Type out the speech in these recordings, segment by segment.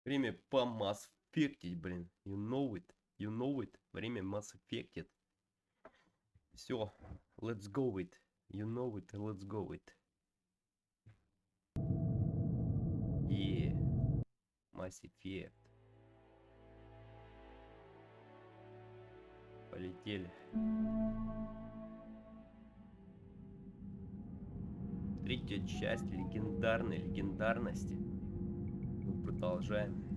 Время по Mass Effect, блин. You know it. You know it. Время Mass Effect. Все. Let's go it. You know it. Let's go it. Yeah. Mass Effect. Полетели. Третья часть легендарной легендарности. Мы продолжаем.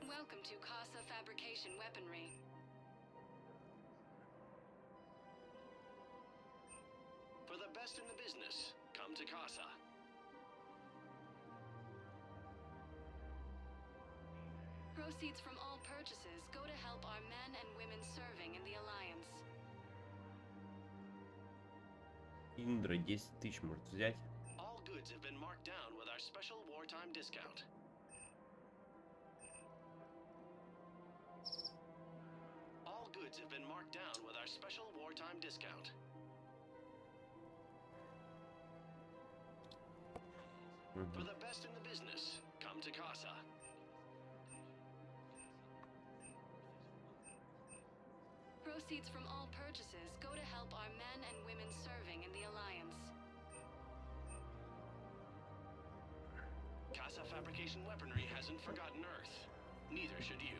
Welcome to Casa Fabrication Weaponry. For the best in the business, come to Casa. Proceeds from all purchases go to help our men and women serving in the Alliance. Индра 10 тысяч может взять. All goods have been marked down with our special wartime discount. All goods have been marked down with our special wartime discount. For the best in the business, come to Casa. Proceeds from all purchases go to help our men and women serving in the Alliance. Casa Fabrication Weaponry hasn't forgotten Earth. Neither should you.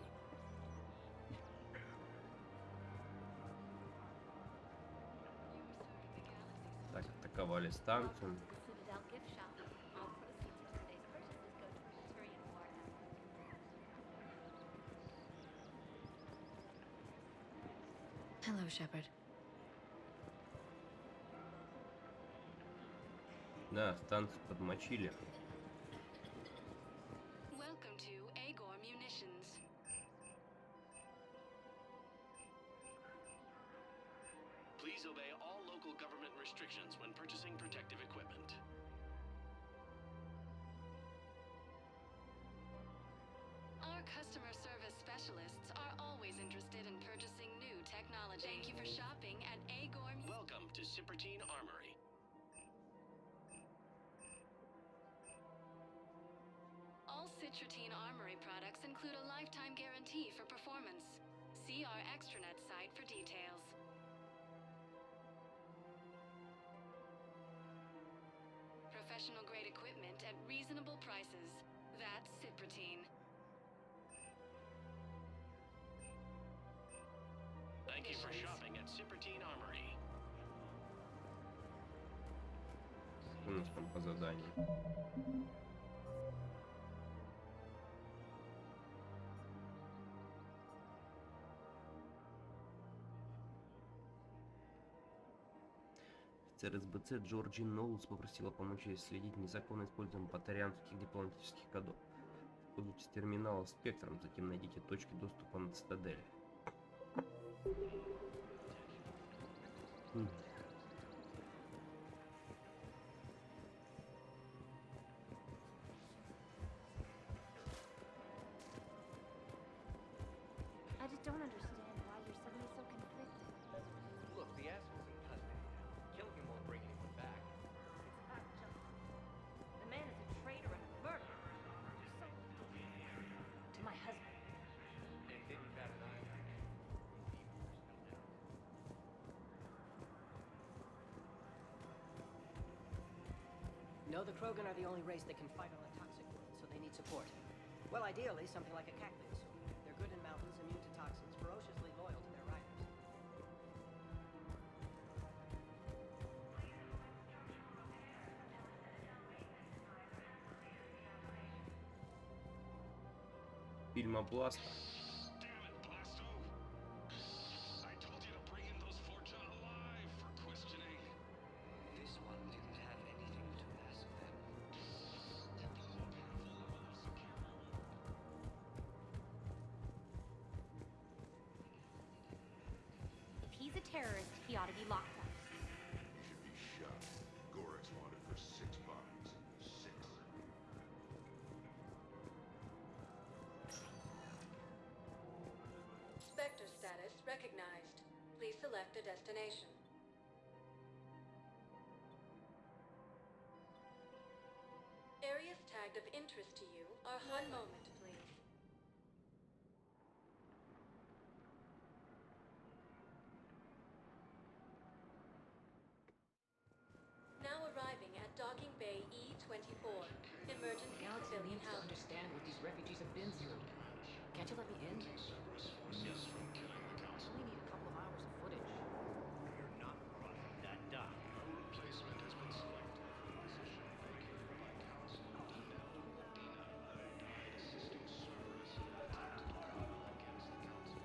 Так, атаковали станцию. Hello, Shepard. Да, станцию подмочили. Welcome to Agor Munitions. Please obey all local government restrictions when purchasing protective equipment. Our customer service specialists are always interested in purchasing new technology. Thank you for shopping at Agor. Welcome to Cipertine Armory. All Citrotine Armory products include a lifetime guarantee for performance. See our extranet site for details. Professional grade equipment at reasonable prices. That's Ciprotine. Thank you for shopping at Cipertine Armory. У нас там по заданию. Офицер СБЦ Джорджин Ноулс попросила помочь ей следить незаконно использованием патарианских дипломатических кодов. Используйте терминал спектром, затем найдите точки доступа на цитадель. I just don't understand why you're suddenly so conflicted. Look, the asshole's in custody. Killing him won't bring anyone back. It's not justice. The man is a traitor and a murderer. So... to my husband. And didn't bat an eye. No, the Krogan are the only race that can fight on the toxic world, so they need support. Well, ideally, something like a cactus. They're good in mountains, immune to toxins, ferociously loyal to their riders. Фильмобласта. Damn it, Blasto! I told you to bring in those Forja alive for questioning. This one didn't have anything to ask them. If he's a terrorist, he ought to be locked up. He should be shot. Gorex wanted for 6 bodies. status recognized. Please select a destination. Areas tagged of interest to you are one moment, please. Now arriving at Docking Bay E-24, emergency Galaxy civilian needs to housing. understand what these refugees have been through. Can't you let me in? Cerberus from killing the I council. only need a couple of hours of footage. You're not crossing that dock. Your replacement has been selected for the position vacated by council. Dina died assisting Cerberus in an attempt to prevail against the council.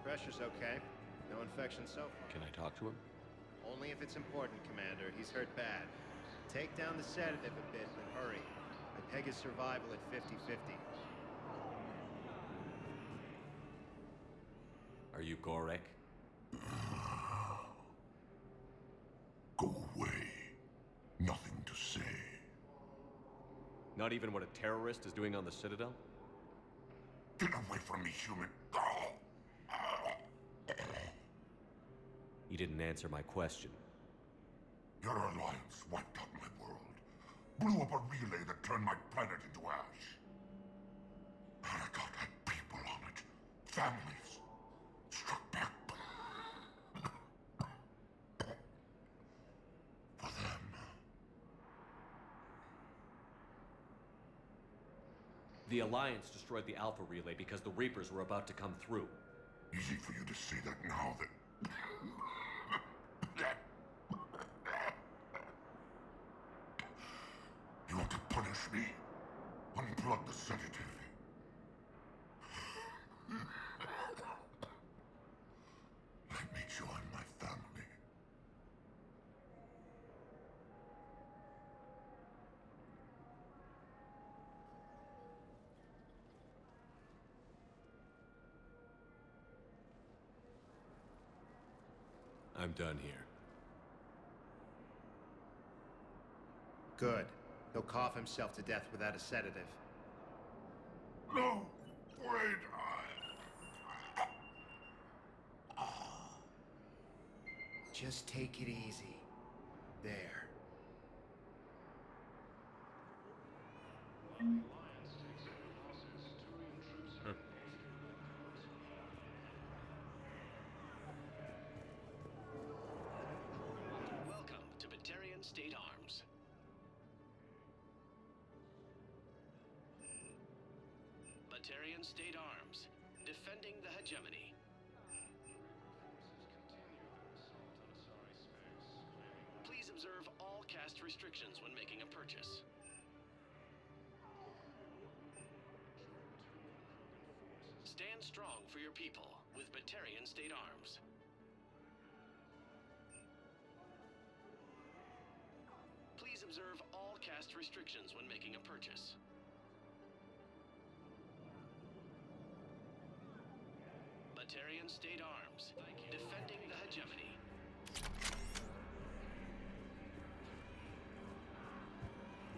Pressure's okay. No infection so far. Can I talk to him? Only if it's important, Commander. He's hurt bad. Take down the sedative a bit, but hurry. I peg his survival at 50-50. Are you Gorek? Go away. Nothing to say. Not even what a terrorist is doing on the Citadel? Get away from me, human. You didn't answer my question. Your alliance wiped out my world. Blew up a relay that turned my planet into ash. Aragorn had people on it. Families. Struck back. For them. The Alliance destroyed the Alpha Relay because the Reapers were about to come through. Easy for you to say that now that... You want to punish me? Unplug the sedative. Let me join my family. I'm done here. Good. He'll cough himself to death without a sedative. No! Wait! Just take it easy. There. Welcome to Batarian State Arms. Batarian State Arms, defending the hegemony. Please observe all caste restrictions when making a purchase. Stand strong for your people with Batarian State Arms. Please observe all caste restrictions when making a purchase. Batarian State Arms, defending the hegemony.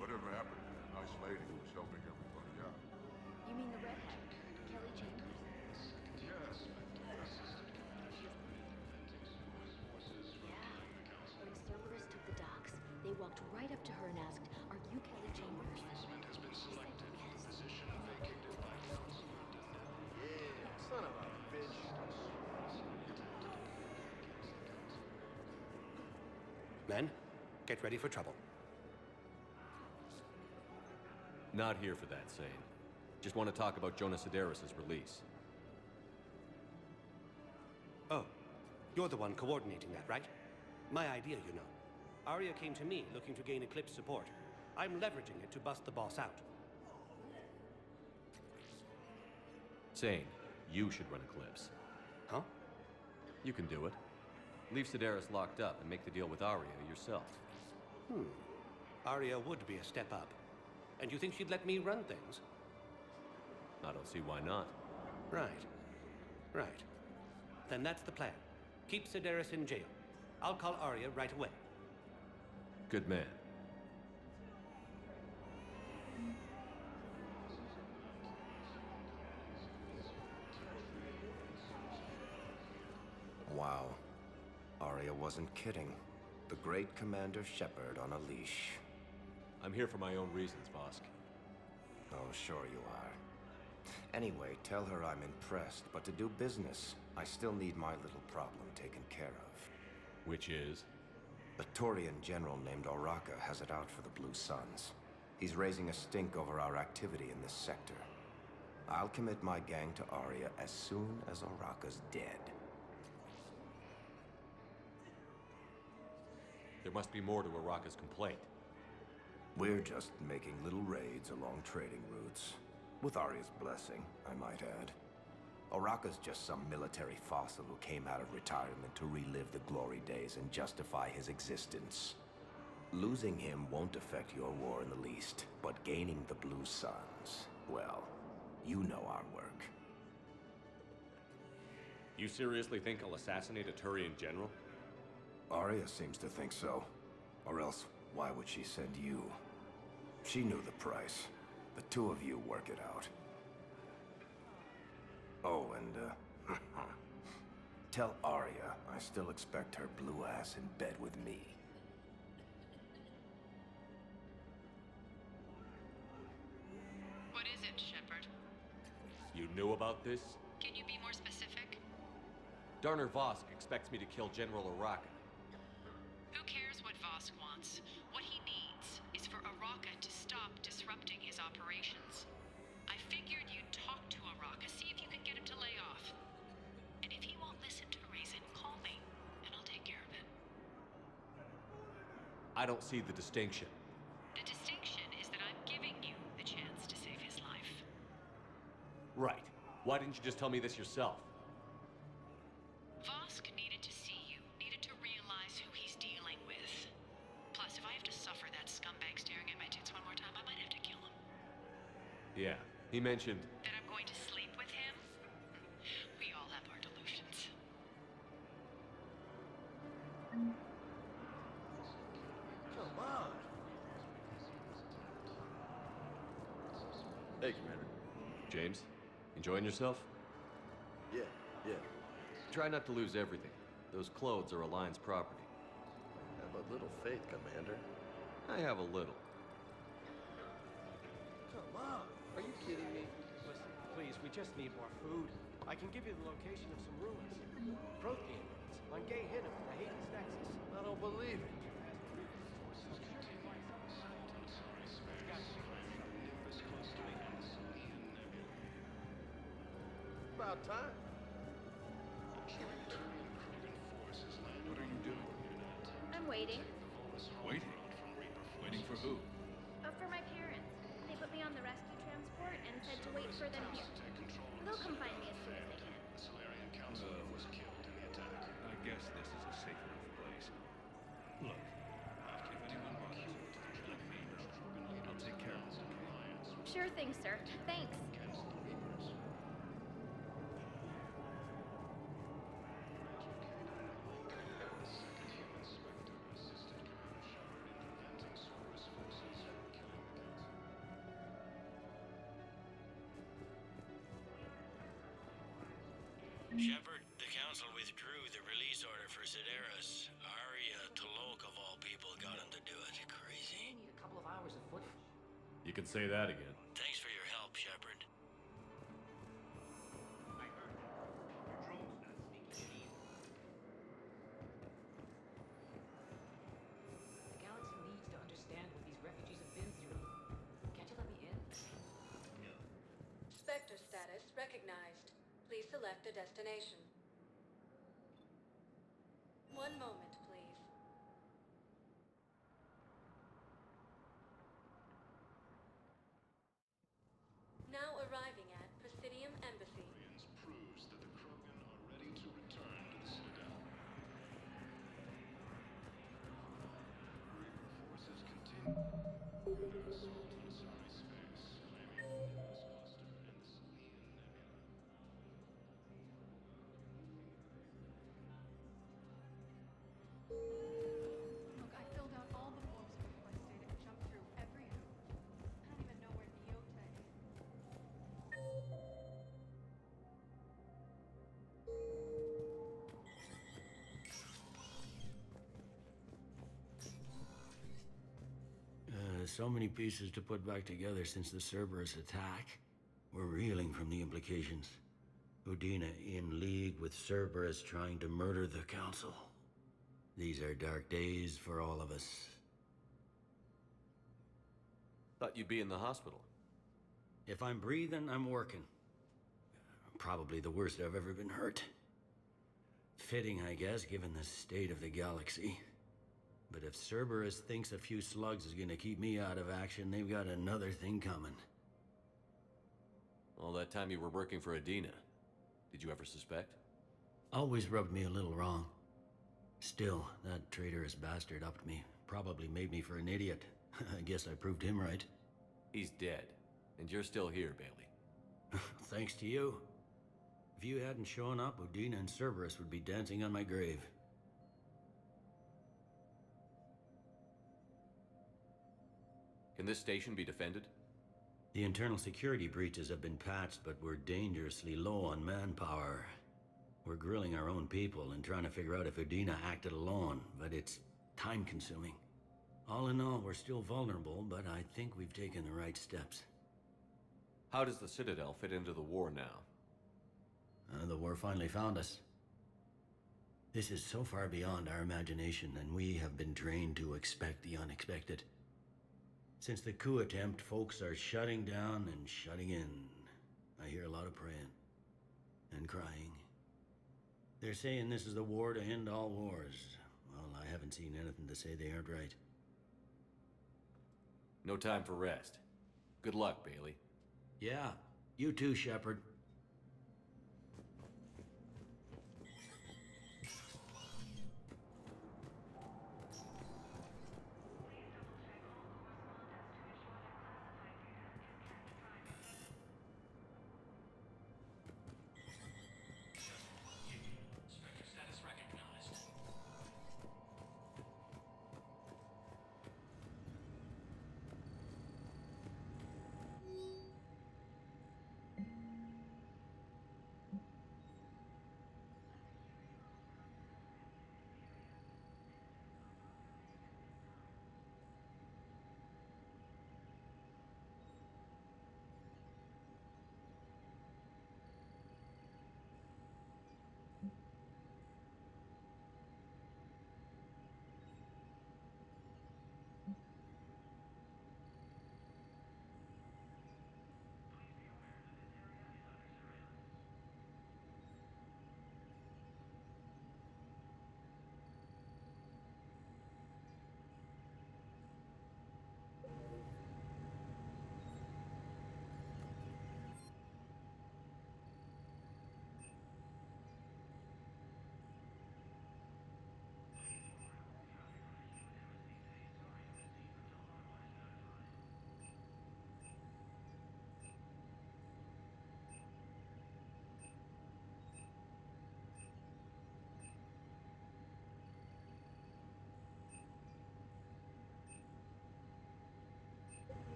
Whatever happened to that nice lady who was helping everybody out? You mean the redhead, Kelly Chambers? Yes. Yeah. When Cerberus took the docks, they walked right up to her and asked, "Are you Kelly Chambers?" Replacement has been She said selected for yes. the position vacated by council. Son of a bitch. Men, get ready for trouble. Not here for that, Sane. Just want to talk about Jonas Sedaris' release. Oh, you're the one coordinating that, right? My idea, you know. Arya came to me looking to gain Eclipse support. I'm leveraging it to bust the boss out. Sane, you should run Eclipse. Huh? You can do it. Leave Sedaris locked up and make the deal with Arya yourself. Arya would be a step up. And you think she'd let me run things? I don't see why not. Right. Right. Then that's the plan. Keep Sedaris in jail. I'll call Arya right away. Good man. Wow. Arya wasn't kidding. The great Commander Shepard on a leash. I'm here for my own reasons, Vosk. Oh, sure you are. Anyway, tell her I'm impressed, but to do business, I still need my little problem taken care of. Which is? A Turian general named Oraka has it out for the Blue Suns. He's raising a stink over our activity in this sector. I'll commit my gang to Arya as soon as Oraka's dead. There must be more to Araka's complaint. We're just making little raids along trading routes. With Arya's blessing, I might add. Oraka's just some military fossil who came out of retirement to relive the glory days and justify his existence. Losing him won't affect your war in the least, but gaining the Blue Suns, well, you know our work. You seriously think I'll assassinate a Turian general? Arya seems to think so. Or else, why would she send you? She knew the price. The two of you work it out. Oh, and, tell Arya I still expect her blue ass in bed with me. What is it, Shepard? You knew about this? Can you be more specific? Darner Vosk expects me to kill General Oraka. Who cares what Vosk wants? What he needs is for Oraka to stop disrupting his operations. I figured you'd talk to Oraka, see if you can get him to lay off. And if he won't listen to reason, call me, and I'll take care of it. I don't see the distinction. The distinction is that I'm giving you the chance to save his life. Right. Why didn't you just tell me this yourself? Vosk needed to see you, needed to realize who he's dealing with. Plus, if I have to suffer that scumbag staring at my tits one more time, I might have to kill him. Yeah, he mentioned... That I'm going to sleep with him? We all have our delusions. Come on! Hey, Commander. James, enjoying yourself? Yeah. Try not to lose everything. Those clothes are Alliance property. Have a little faith, Commander. I have a little. Come on! Are you kidding me? Listen, please, we just need more food. I can give you the location of some ruins. Protein ruins on Gay Hinnom in the Hades Nexus. I don't believe it. About time. What are you doing? I'm waiting. Waiting? Waiting for who? For my parents. They put me on the rescue transport and said to wait for them here. They'll come find me as soon as they can. The Solarian Councilor was killed in the attack. I guess this is a safe enough place. Look, if anyone bothers you, let me know. I'll take care of it. Sure thing, sir. Thanks. Shepard, the Council withdrew the release order for Sedaris. Arya Tolok, of all people, got him to do it. Crazy. We need a couple of hours of footage. You can say that again. Thanks for your help, Shepard. The galaxy needs to understand what these refugees have been through. Can't you let me in? Spectre status recognized. Please select a destination. One moment, please. Now arriving at Presidium Embassy. Proves that the Krogan are ready to return to the Citadel. Reaper forces continue their assault on Asari space, claiming Phobos cluster and the Salian Nebula. Look, I filled out all the forms you requested and jumped through every hoop. I don't even know where Neote is. so many pieces to put back together since the Cerberus attack. We're reeling from the implications. Udina in league with Cerberus trying to murder the Council. These are dark days for all of us. Thought you'd be in the hospital. If I'm breathing, I'm working. Probably the worst I've ever been hurt. Fitting, I guess, given the state of the galaxy. But if Cerberus thinks a few slugs is gonna keep me out of action, they've got another thing coming. All that time you were working for Adina, did you ever suspect? Always rubbed me a little wrong. Still, that traitorous bastard upped me. Probably made me for an idiot. I guess I proved him right. He's dead, and you're still here, Bailey. Thanks to you. If you hadn't shown up, Udina and Cerberus would be dancing on my grave. Can this station be defended? The internal security breaches have been patched, but we're dangerously low on manpower. We're grilling our own people and trying to figure out if Udina acted alone, but it's time-consuming. All in all, we're still vulnerable, but I think we've taken the right steps. How does the Citadel fit into the war now? The war finally found us. This is so far beyond our imagination, and we have been trained to expect the unexpected. Since the coup attempt, folks are shutting down and shutting in. I hear a lot of praying and crying. They're saying this is the war to end all wars. Well, I haven't seen anything to say they aren't right. No time for rest. Good luck, Bailey. Yeah, you too, Shepard.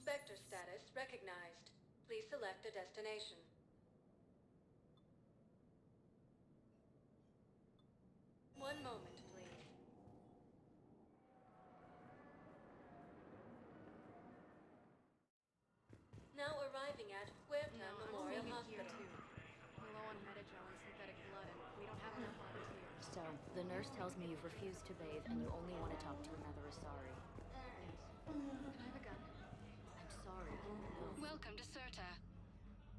Spectre status recognized. Please select a destination. One moment, please. Now arriving at Huerta Memorial Hospital. We're low on Metajo and synthetic blood, and we don't have enough volunteers. So, the nurse tells me you've refused to bathe and you only want to talk to another Asari. Yes. Can I have a gun? I'm sorry. No. Welcome to Serta.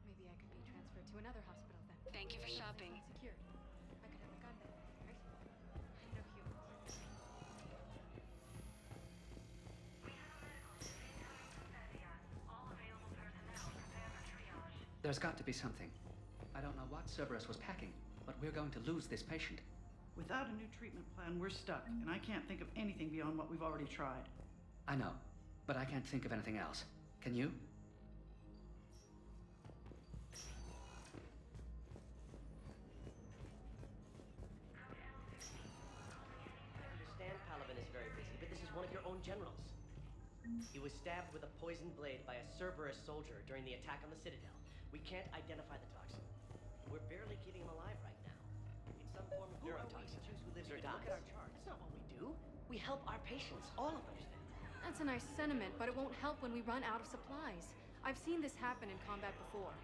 Maybe I could be transferred to another hospital then. Thank you for shopping. It's not secured. I could have a gun then, right? And no humans. There's got to be something. I don't know what Cerberus was packing, but we're going to lose this patient. Without a new treatment plan, we're stuck, and I can't think of anything beyond what we've already tried. I know, but I can't think of anything else. Can you? I understand Paladin is very busy, but this is one of your own generals. He was stabbed with a poisoned blade by a Cerberus soldier during the attack on the Citadel. We can't identify the toxin. We're barely keeping him alive right now. It's some form of neurotoxin. Choose who lives or dies. Look at our chart. That's not what we do. We help our patients, all of them. That's a nice sentiment, but it won't help when we run out of supplies. I've seen this happen in combat before.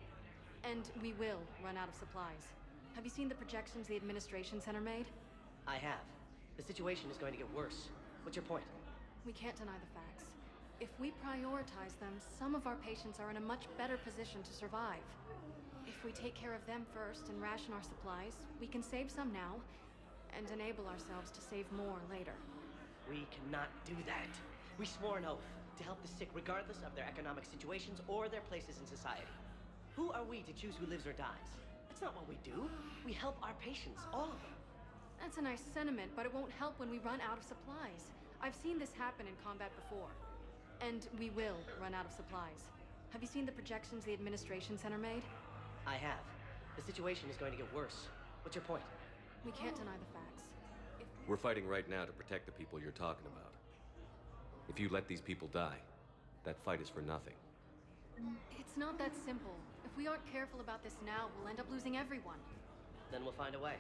And we will run out of supplies. Have you seen the projections the administration center made? I have. The situation is going to get worse. What's your point? We can't deny the facts. If we prioritize them, some of our patients are in a much better position to survive. If we take care of them first and ration our supplies, we can save some now, and enable ourselves to save more later. We cannot do that. We swore an oath to help the sick regardless of their economic situations or their places in society. Who are we to choose who lives or dies? That's not what we do. We help our patients, all of them. That's a nice sentiment, but it won't help when we run out of supplies. I've seen this happen in combat before. And we will run out of supplies. Have you seen the projections the administration center made? I have. The situation is going to get worse. What's your point? We can't deny the facts. We're fighting right now to protect the people you're talking about. If you let these people die, that fight is for nothing. It's not that simple. If we aren't careful about this now, we'll end up losing everyone. Then we'll find a way.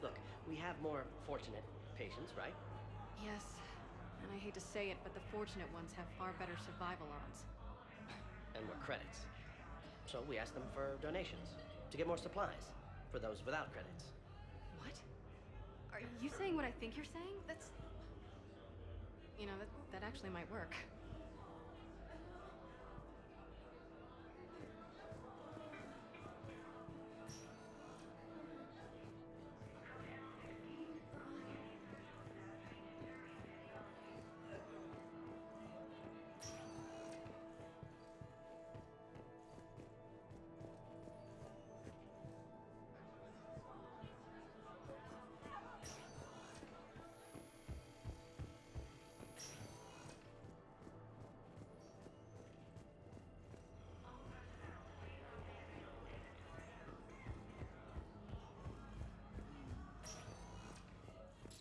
Look, we have more fortunate patients, right? Yes. And I hate to say it, but the fortunate ones have far better survival odds. And we're credits. So we ask them for donations to get more supplies for those without credits. What? Are you saying what I think you're saying? That's... You know, that actually might work.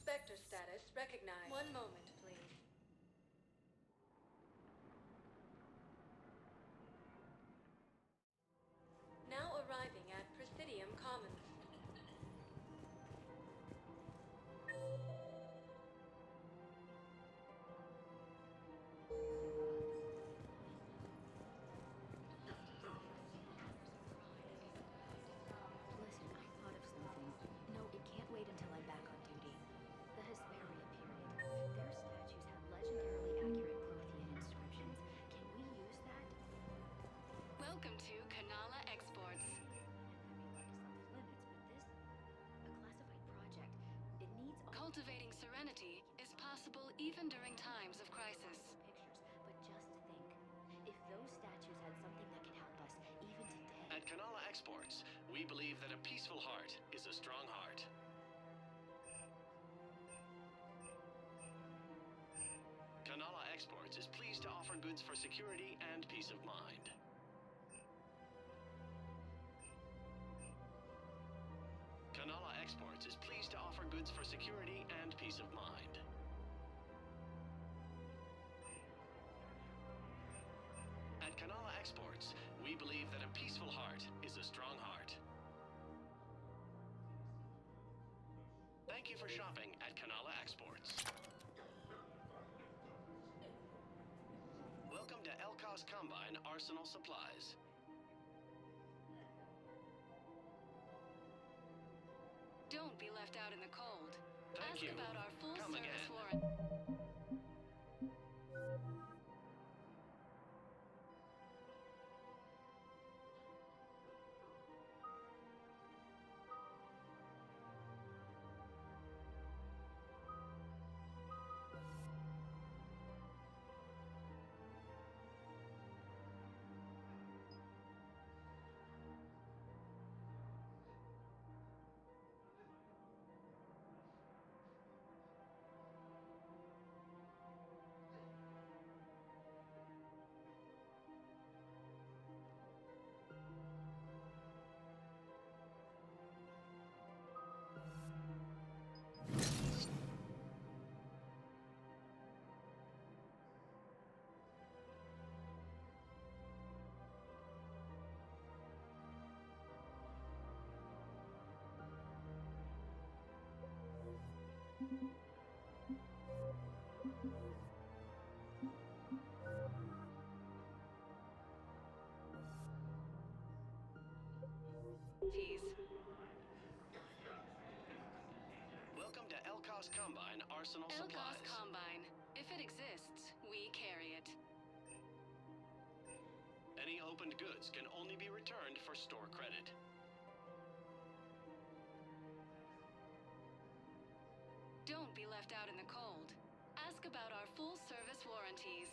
Spectre status recognized. One moment, please. Now arriving at Presidium Commons. Listen, I thought of something. No, it can't wait until I'm back on duty. The Hesperia period. Their statues have legendarily accurate Prothean inscriptions. Can we use that? Welcome to Kanala Exports. Limits, but this... a classified project. It needs... Cultivating serenity is possible even during times of crisis. Pictures, but just think. If those statues had something that can help us, even today... At Kanala Exports, we believe that a peaceful heart is a strong heart. Kanala Exports is pleased to offer goods for security and peace of mind. Kanala Exports is pleased to offer goods for security and peace of mind. At believe that a peaceful heart is a strong heart. Thank you for shopping at Kanala Exports. Welcome to Elkos Combine Arsenal Supplies. Don't be left out in the cold. Thank Ask you. about our full Come service again. warranty. Welcome to Elkos Combine Arsenal Elkos Supplies. Combine. If it exists, we carry it. Any opened goods can only be returned for store credit. Don't be left out in the cold. Ask about our full service warranties.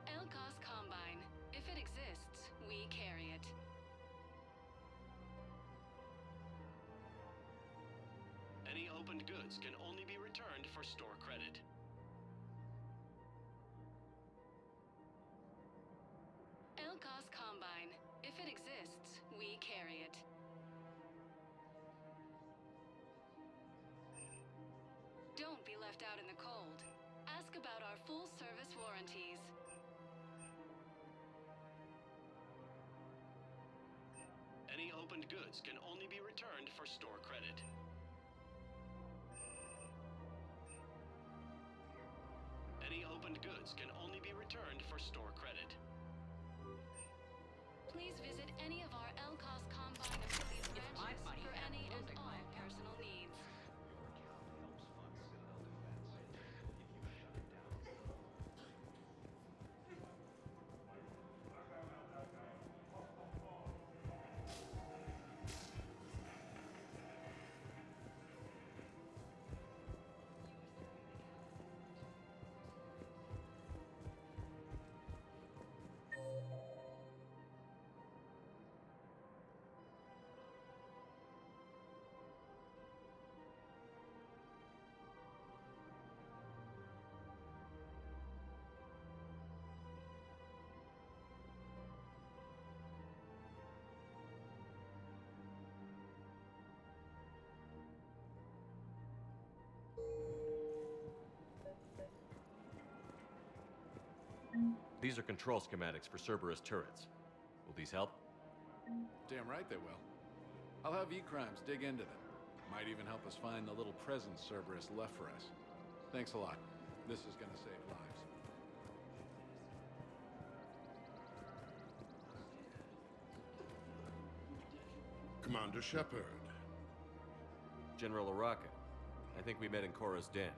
Elkos Combine. If it exists, we carry it. Any opened goods can only be returned for store credit. Elkos Combine. If it exists, we carry it. Don't be left out in the cold. Ask about our full service warranties. Any opened goods can only be returned for store credit. Any opened goods can only be returned for store credit. Please visit any of our Elkos Combine affiliate branches for any and all personal needs. These are control schematics for Cerberus turrets. Will these help? Damn right they will. I'll have E-Crimes dig into them. Might even help us find the little presents Cerberus left for us. Thanks a lot. This is gonna save lives. Commander Shepard. General Araka. I think we met in Korra's den.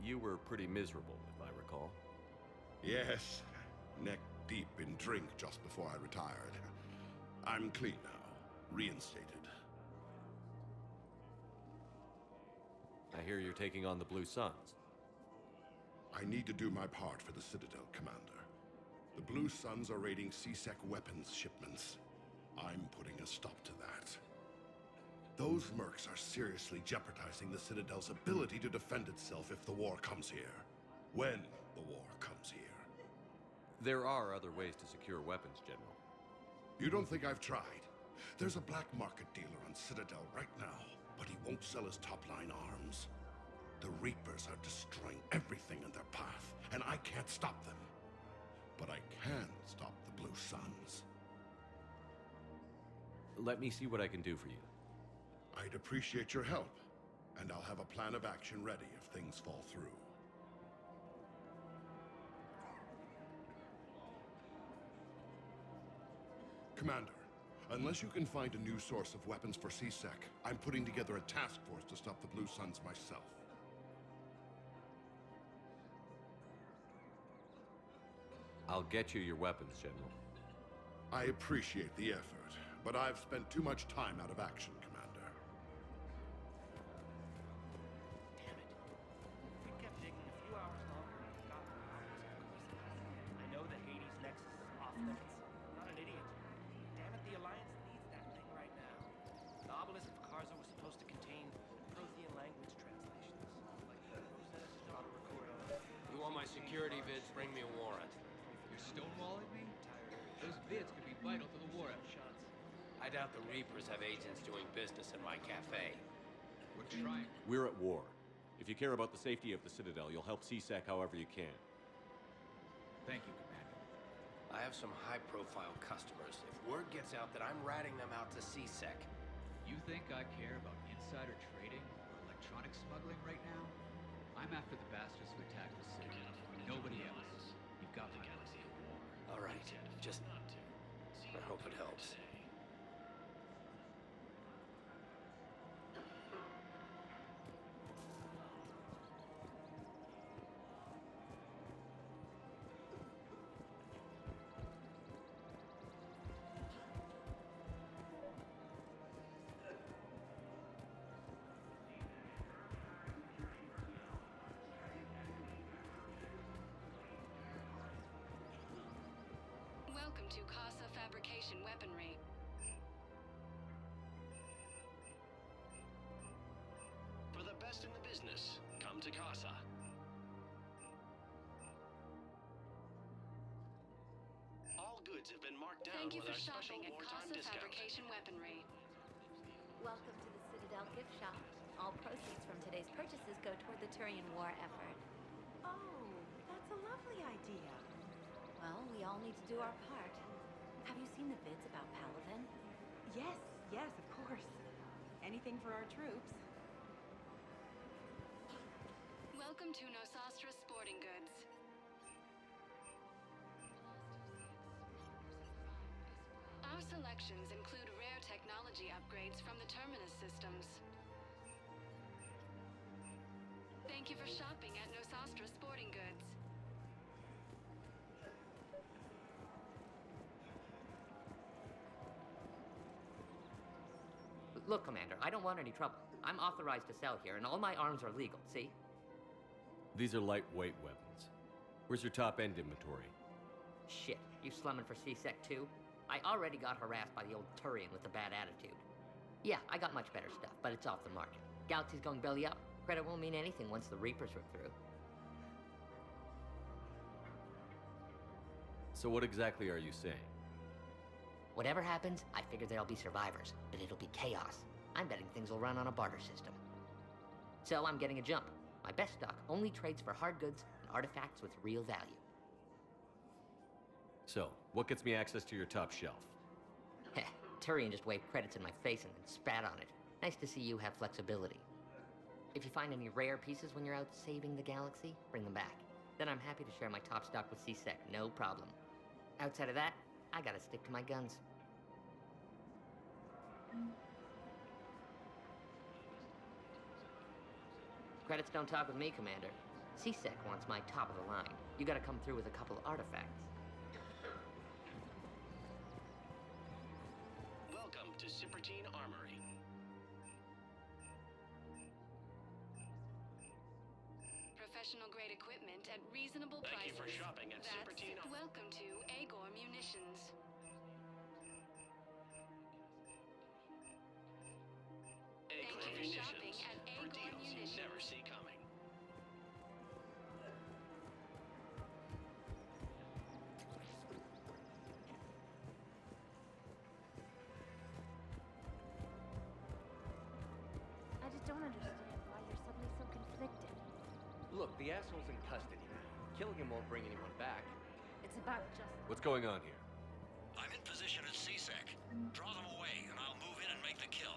You were pretty miserable, if I recall. Yes, neck deep in drink just before I retired. I'm clean now, reinstated. I hear you're taking on the Blue Suns. I need to do my part for the Citadel, Commander. The Blue Suns are raiding C-Sec weapons shipments. I'm putting a stop to that. Those mercs are seriously jeopardizing the Citadel's ability to defend itself if the war comes here. When the war comes here. There are other ways to secure weapons, General. You don't think I've tried? There's a black market dealer on Citadel right now, but he won't sell his top-line arms. The Reapers are destroying everything in their path, and I can't stop them. But I can stop the Blue Suns. Let me see what I can do for you. I'd appreciate your help, and I'll have a plan of action ready if things fall through. Commander, unless you can find a new source of weapons for C-Sec, I'm putting together a task force to stop the Blue Suns myself. I'll get you your weapons, General. I appreciate the effort, but I've spent too much time out of action, Commander. Damn it. If we'd kept digging a few hours longer, we'd have gotten the obelisk of Carson. I know the Hades Nexus is off limits. I'm not an idiot. Damn it, the Alliance needs that thing right now. The obelisk of Carza was supposed to contain Prothean language translations. Like Rosetta's auto-record on it. You want my security vids? Bring me a warrant. You're stonewalling me? Those vids could be vital to the war effort. I doubt the Reapers have agents doing business in my cafe. We're trying. We're at war. If you care about the safety of the Citadel, you'll help C-Sec however you can. Thank you, Commander. I have some high-profile customers. If word gets out that I'm ratting them out to C-Sec... You think I care about insider trading or electronic smuggling right now? I'm after the bastards who attacked the city. Nobody else. You've got my galaxy at war. All right, just... I hope it helps. Welcome to Casa Fabrication Weaponry. For the best in the business, come to Casa. All goods have been marked down Thank you with for our special shopping at wartime Casa discount. Fabrication Weaponry. Welcome to the Citadel gift shop. All proceeds from today's purchases go toward the Turian war effort. Oh, that's a lovely idea. Well, we all need to do our part. Have you seen the vids about Paladin? Yes, yes, of course. Anything for our troops. Welcome to Nosastra Sporting Goods. Our selections include rare technology upgrades from the Terminus systems. Thank you for shopping at Nosastra Sporting Goods. Look, Commander, I don't want any trouble. I'm authorized to sell here, and all my arms are legal, see? These are lightweight weapons. Where's your top-end inventory? Shit, you slumming for C-Sec too? I already got harassed by the old Turian with the bad attitude. Yeah, I got much better stuff, but it's off the market. Galaxy's going belly up. Credit won't mean anything once the Reapers rip through. So what exactly are you saying? Whatever happens, I figure there'll be survivors, but it'll be chaos. I'm betting things will run on a barter system. So I'm getting a jump. My best stock only trades for hard goods and artifacts with real value. So, what gets me access to your top shelf? Heh, Turian just waved credits in my face and then spat on it. Nice to see you have flexibility. If you find any rare pieces when you're out saving the galaxy, bring them back. Then I'm happy to share my top stock with C-Sec, no problem. Outside of that, I gotta stick to my guns. Credits don't talk with me, Commander. C-Sec wants my top of the line. You gotta come through with a couple artifacts. Welcome to Sippertine Armory. Professional-grade equipment at reasonable prices. Thank you for shopping at Sippertine. Welcome to Agor Munitions. Agor Thank you for shopping Munitions. at For Agor deals Munitions. you never see coming. I just don't understand why you're suddenly so conflicted. Look, the asshole's in custody now. Killing him won't bring anyone back. It's about justice. What's going on here? I'm in position at CSEC. Draw them away, and I'll move in and make the kill.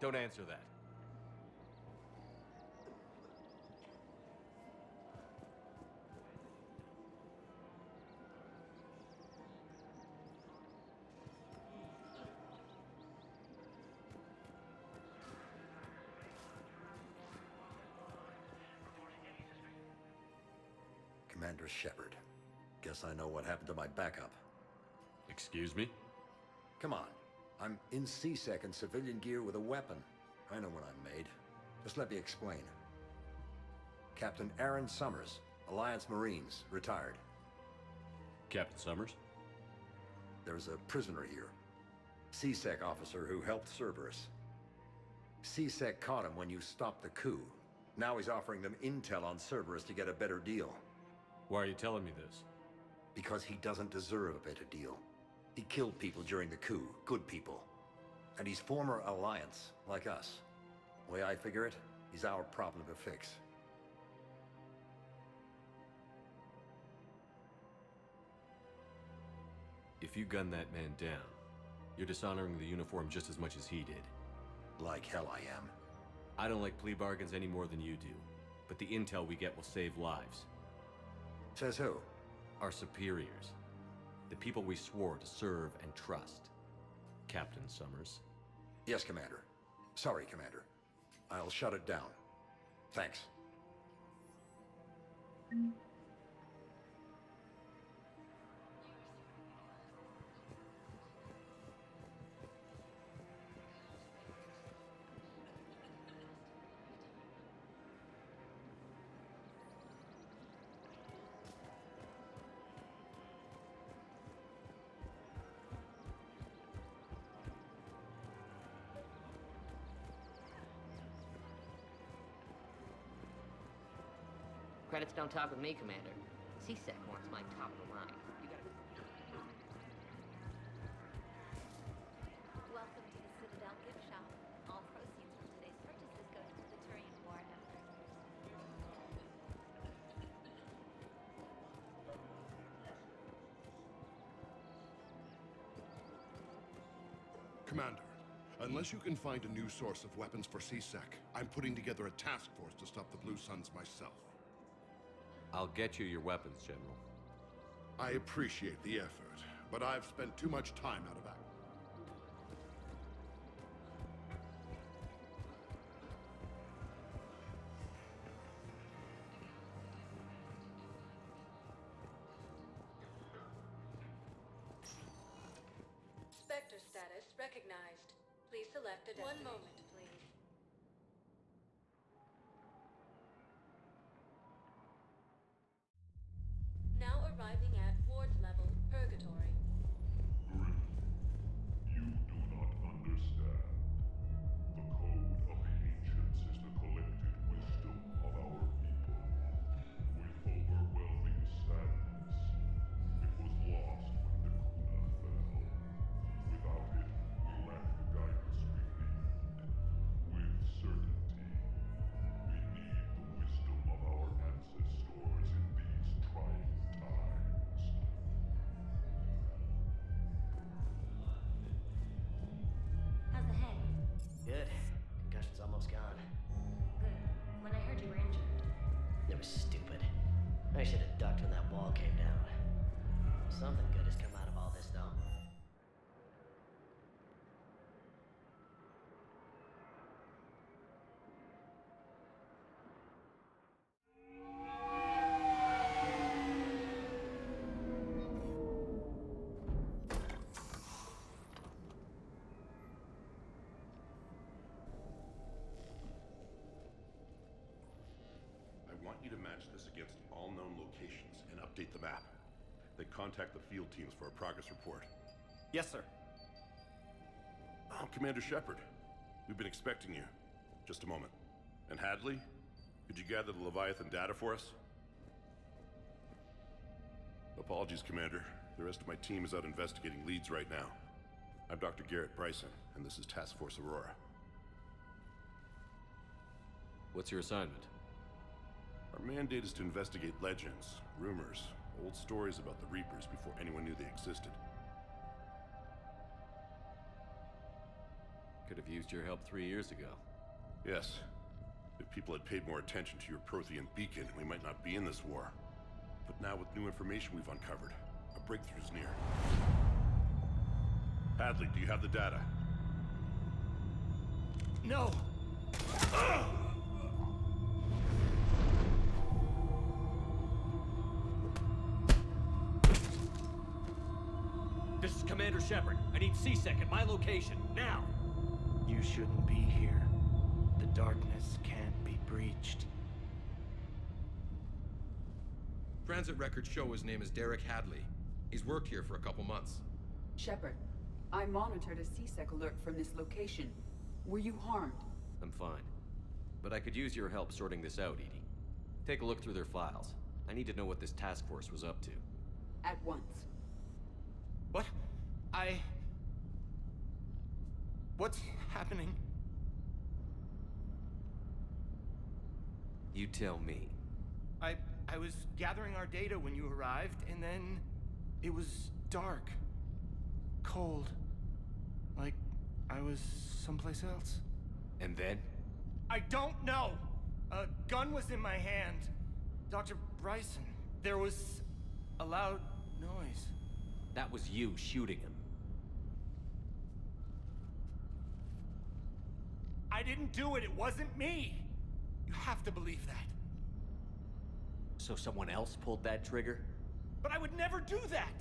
Don't answer that. Commander Shepard. Guess I know what happened to my backup. Excuse me? Come on. I'm in CSEC in civilian gear with a weapon. I know what I'm made. Just let me explain. Captain Aaron Summers, Alliance Marines, retired. Captain Summers? There's a prisoner here. CSEC officer who helped Cerberus. CSEC caught him when you stopped the coup. Now he's offering them intel on Cerberus to get a better deal. Why are you telling me this? Because he doesn't deserve a better deal. He killed people during the coup, good people. And he's former Alliance, like us. The way I figure it, he's our problem to fix. If you gun that man down, you're dishonoring the uniform just as much as he did. Like hell I am. I don't like plea bargains any more than you do, but the intel we get will save lives. Says who? Our superiors. The people we swore to serve and trust. Captain Summers. Yes, Commander. Sorry, Commander. I'll shut it down. Thanks. Credits don't talk with me, Commander. CSEC wants my top of the line. You gotta... Welcome to the Citadel gift shop. All proceeds from today's purchases go to the Turian war effort. Commander, unless you can find a new source of weapons for CSEC, I'm putting together a task force to stop the Blue Suns myself. I'll get you your weapons, General. I appreciate the effort, but I've spent too much time out of action. Spectre status recognized. Please select a destination. 1 moment, please. Now arriving at ward level, Purgatory. You do not understand. The code of the ancients is the collected wisdom of our people. With overwhelming sadness, it was lost when the Kuna fell. Without it, we lack the guidance we need. With certainty, we need the wisdom of our ancestors in these trying times. How's the head? Good. Concussion's almost gone. Good. When I heard you were injured. It was stupid. I should have ducked when that wall came down. Something good has come out of all this, though. I want you to match this against all known locations and update the map. Then contact the field teams for a progress report. Yes, sir. Oh, Commander Shepard. We've been expecting you. Just a moment. And Hadley, could you gather the Leviathan data for us? Apologies, Commander. The rest of my team is out investigating leads right now. I'm Dr. Garrett Bryson, and this is Task Force Aurora. What's your assignment? Our mandate is to investigate legends, rumors, old stories about the Reapers before anyone knew they existed. Could have used your help 3 years ago. Yes. If people had paid more attention to your Prothean beacon, we might not be in this war. But now with new information we've uncovered, a breakthrough's near. Hadley, do you have the data? No! This is Commander Shepard. I need C-Sec at my location, now! You shouldn't be here. The darkness can't be breached. Transit records show his name is Derek Hadley. He's worked here for a couple months. Shepard, I monitored a C-Sec alert from this location. Were you harmed? I'm fine. But I could use your help sorting this out, Edie. Take a look through their files. I need to know what this task force was up to. At once. What? What's happening? You tell me. I was gathering our data when you arrived, and then it was dark. Cold. Like I was someplace else. And then? I don't know! A gun was in my hand. Dr. Bryson, there was a loud noise. That was you shooting him. I didn't do it. It wasn't me. You have to believe that. So someone else pulled that trigger? But I would never do that!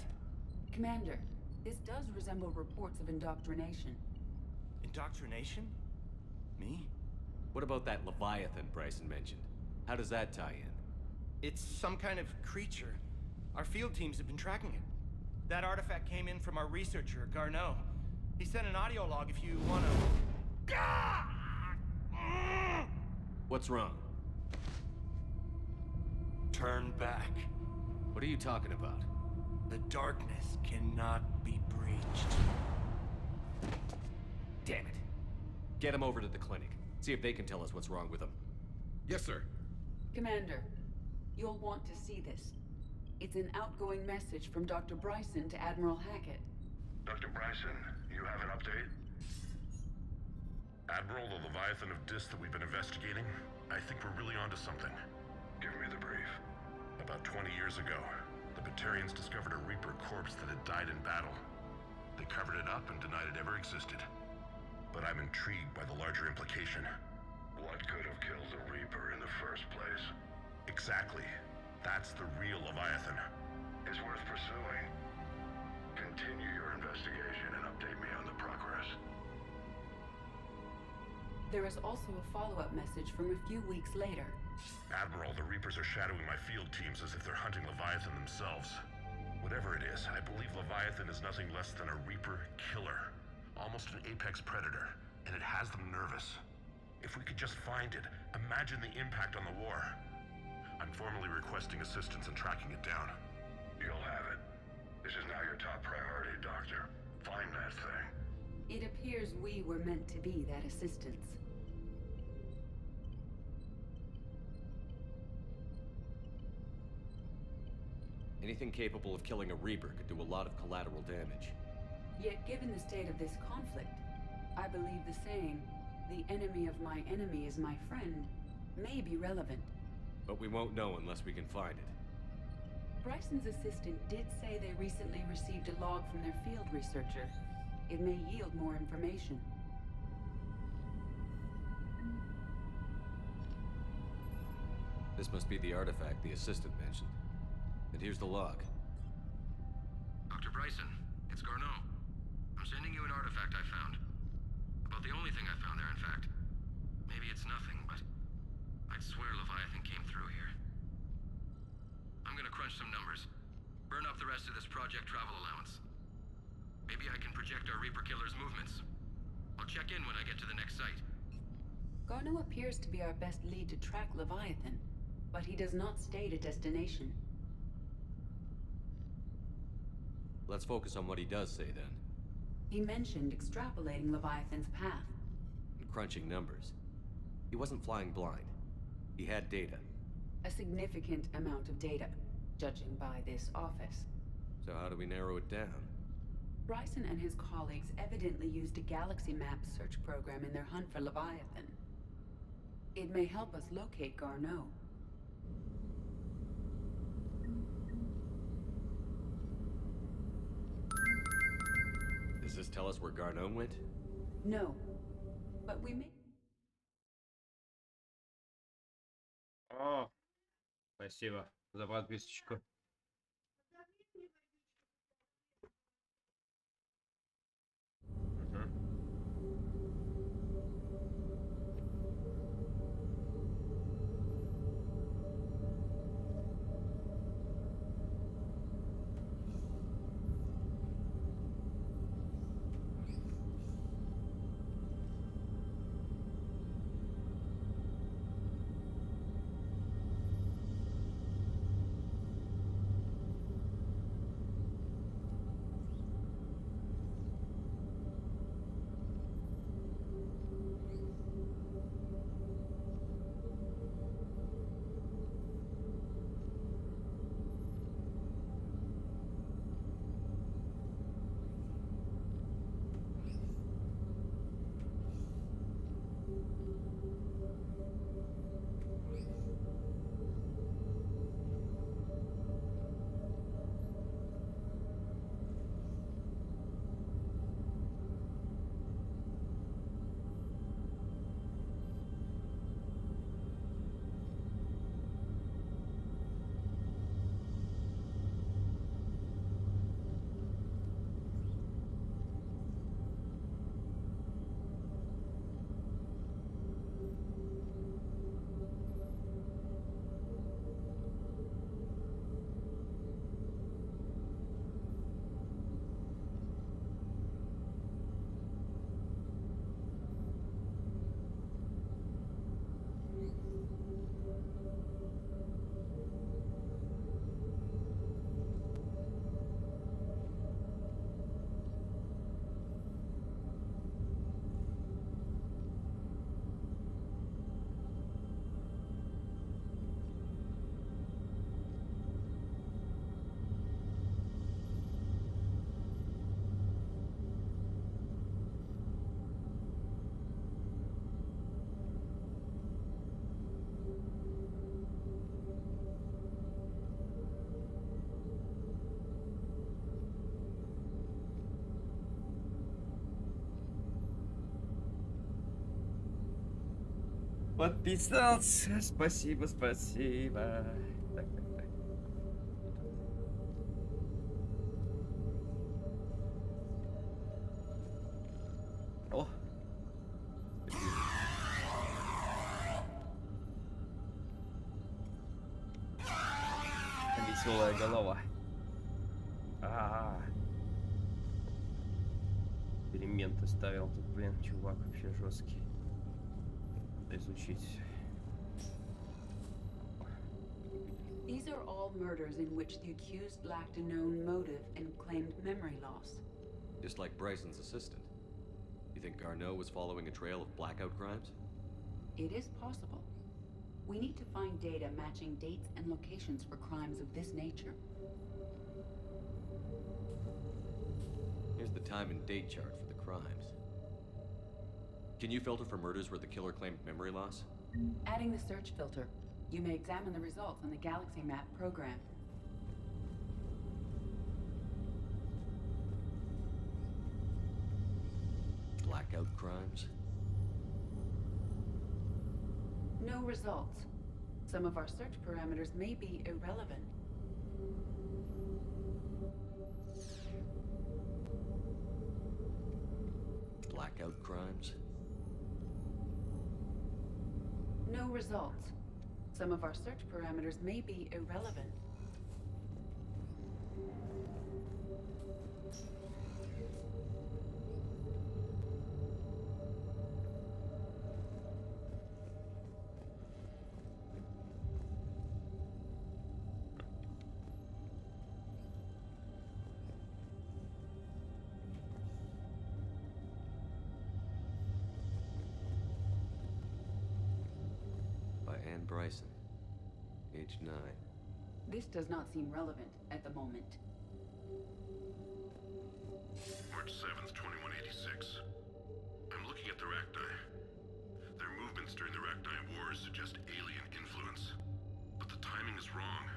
Commander, this does resemble reports of indoctrination. Indoctrination? Me? What about that Leviathan Bryson mentioned? How does that tie in? It's some kind of creature. Our field teams have been tracking it. That artifact came in from our researcher, Garneau. He sent an audio log if you wanna... What's wrong? Turn back. What are you talking about? The darkness cannot be breached. Damn it. Get him over to the clinic. See if they can tell us what's wrong with him. Yes, sir. Commander, you'll want to see this. It's an outgoing message from Dr. Bryson to Admiral Hackett. Dr. Bryson, you have an update? Admiral, the Leviathan of Dis that we've been investigating, I think we're really onto something. Give me the brief. About 20 years ago, the Batarians discovered a Reaper corpse that had died in battle. They covered it up and denied it ever existed. But I'm intrigued by the larger implication. What could have killed the Reaper in the first place? Exactly. That's the real Leviathan. It's worth pursuing. Continue your investigation and update me on the progress. There is also a follow-up message from a few weeks later. Admiral, the Reapers are shadowing my field teams as if they're hunting Leviathan themselves. Whatever it is, I believe Leviathan is nothing less than a Reaper killer. Almost an apex predator, and it has them nervous. If we could just find it, imagine the impact on the war. I'm formally requesting assistance in tracking it down. You'll have it. This is now your top priority, Doctor. Find that thing. It appears we were meant to be that assistance. Anything capable of killing a Reaper could do a lot of collateral damage. Yet given the state of this conflict, I believe the saying, "The enemy of my enemy is my friend," may be relevant. But we won't know unless we can find it. Bryson's assistant did say they recently received a log from their field researcher. It may yield more information. This must be the artifact the assistant mentioned. And here's the log. Dr. Bryson, it's Garneau. I'm sending you an artifact I found. About the only thing I found there, in fact. Maybe it's nothing, but I'd swear Leviathan came through here. I'm gonna crunch some numbers. Burn up the rest of this project travel allowance. Maybe I can project our Reaper killer's movements. I'll check in when I get to the next site. Garneau appears to be our best lead to track Leviathan, but he does not state a destination. Let's focus on what he does say then. He mentioned extrapolating Leviathan's path. And crunching numbers. He wasn't flying blind. He had data. A significant amount of data, judging by this office. So how do we narrow it down? Bryson and his colleagues evidently used a galaxy map search program in their hunt for Leviathan. It may help us locate Garneau. Does this tell us where Garneau went? No, but we may... О, спасибо за подписочку. Мгм. Подписался. Спасибо, спасибо. Так, так, так. О! Веселая голова. Перементы ставил тут, блин, чувак вообще жесткий. Надо изучить. These are all murders in which the accused lacked a known motive and claimed memory loss. Just like Bryson's assistant. You think Garneau was following a trail of blackout crimes? It is possible. We need to find data matching dates and locations for crimes of this nature. Here's the time and date chart for the crimes. Can you filter for murders where the killer claimed memory loss? Adding the search filter, you may examine the results on the Galaxy Map program. Blackout crimes? No results. Some of our search parameters may be irrelevant. Blackout crimes? No results. Some of our search parameters may be irrelevant. By Anne Bryson, Age 9. This does not seem relevant at the moment. March 7th, 2186. I'm looking at the Rachni. Their movements during the Rachni Wars suggest alien influence. But the timing is wrong.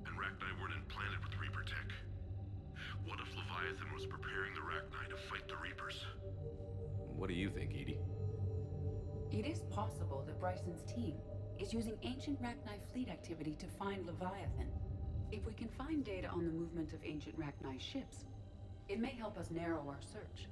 And Rachni weren't implanted with Reaper tech. What if Leviathan was preparing the Rachni to fight the Reapers? What do you think, Edie? It is possible that Bryson's team is using ancient Rachni fleet activity to find Leviathan. If we can find data on the movement of ancient Rachni ships, it may help us narrow our search.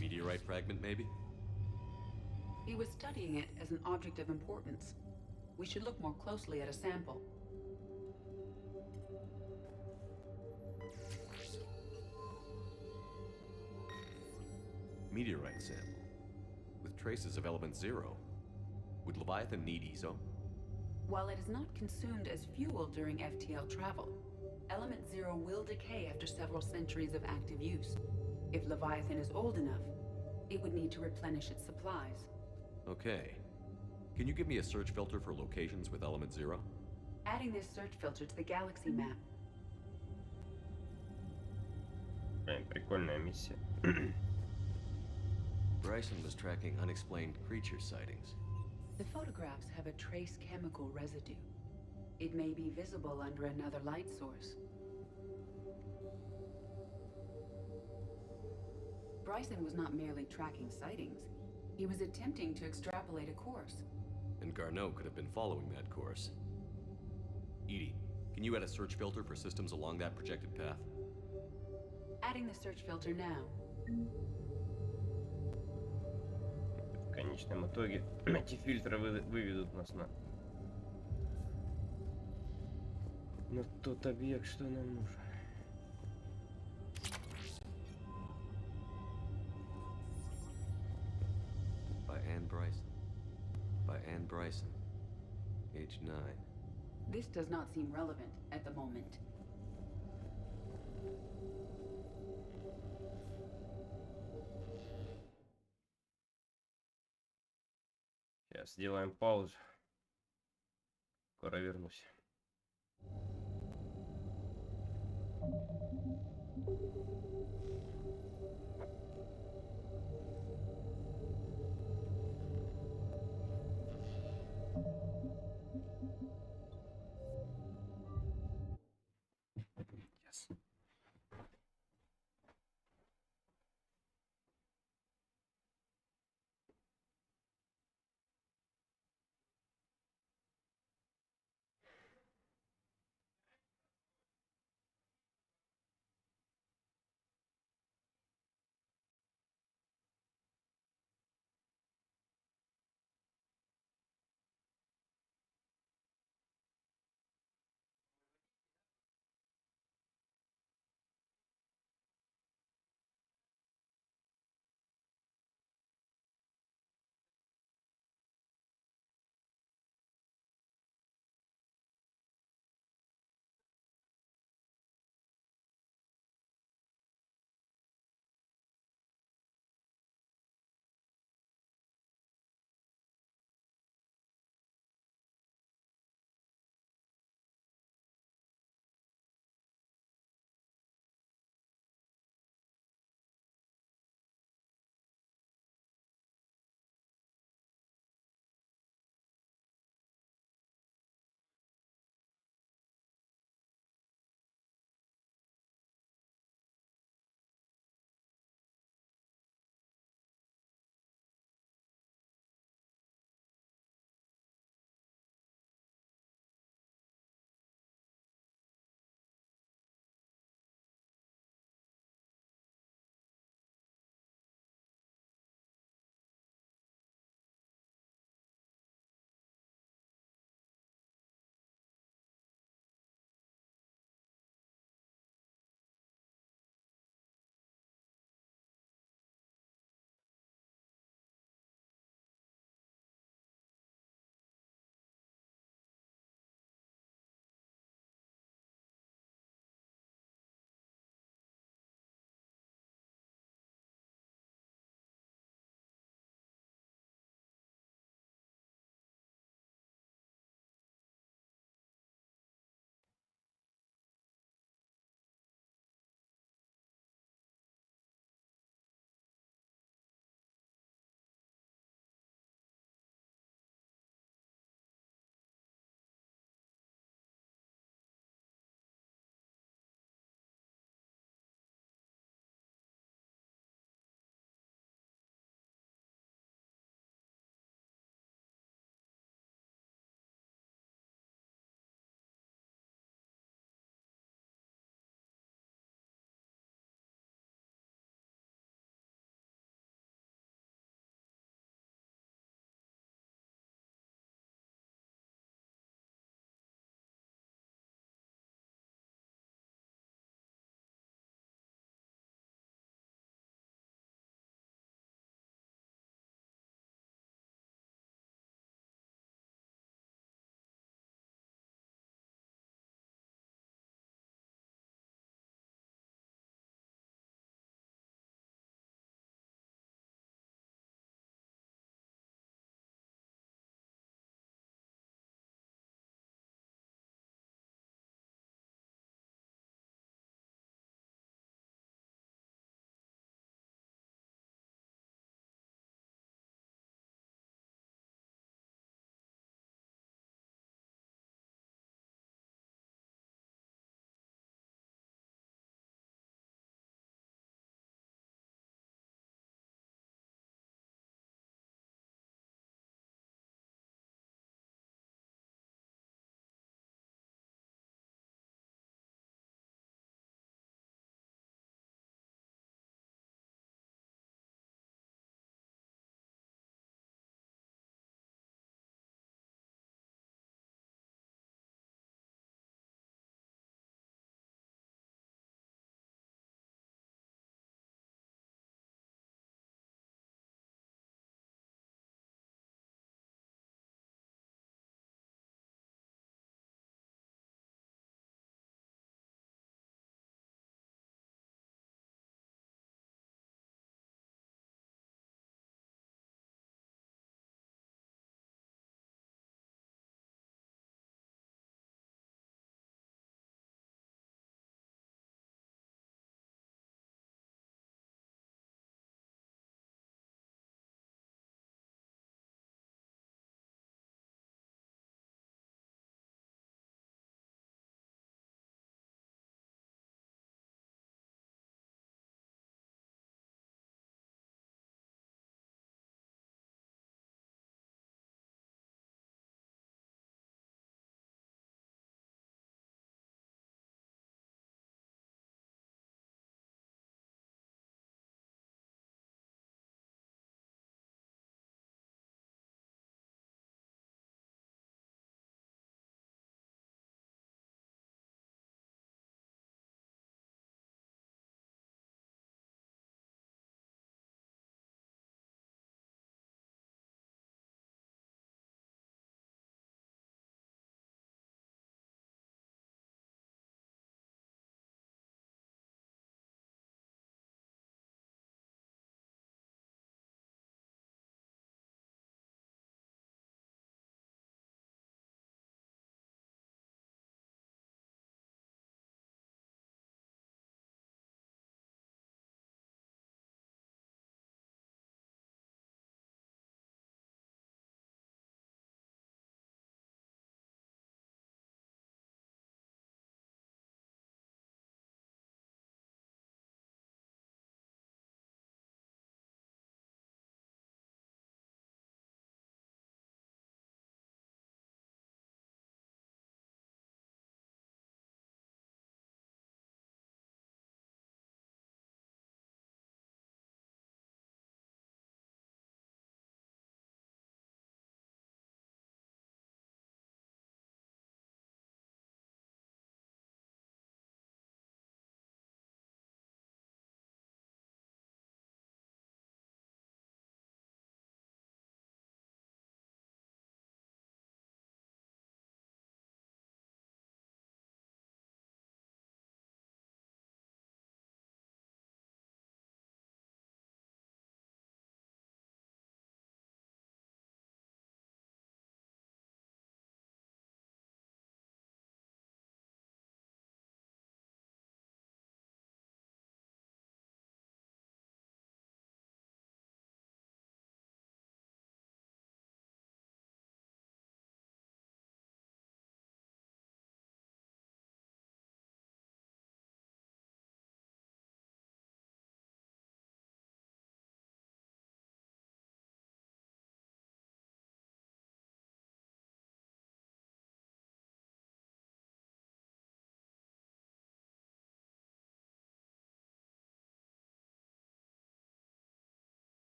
Meteorite fragment, maybe? He was studying it as an object of importance. We should look more closely at a sample. Meteorite sample. With traces of element 0. Would Leviathan need ESO? While it is not consumed as fuel during FTL travel, element 0 will decay after several centuries of active use. If Leviathan is old enough, it would need to replenish its supplies. Okay. Can you give me a search filter for locations with element 0? Adding this search filter to the galaxy map. Прикольная миссия. Bryson was tracking unexplained creature sightings. The photographs have a trace chemical residue. It may be visible under another light source. Bryson was not merely tracking sightings. He was attempting to extrapolate a course. And Garneau could have been following that course. Edie, can you add a search filter for systems along that projected path? Adding the search filter now. В конечном итоге эти фильтры выведут нас на тот объект, что нам нужен. By Anne Bryson. Age 9. This does not seem relevant at the moment. Сейчас сделаем паузу. Скоро вернусь.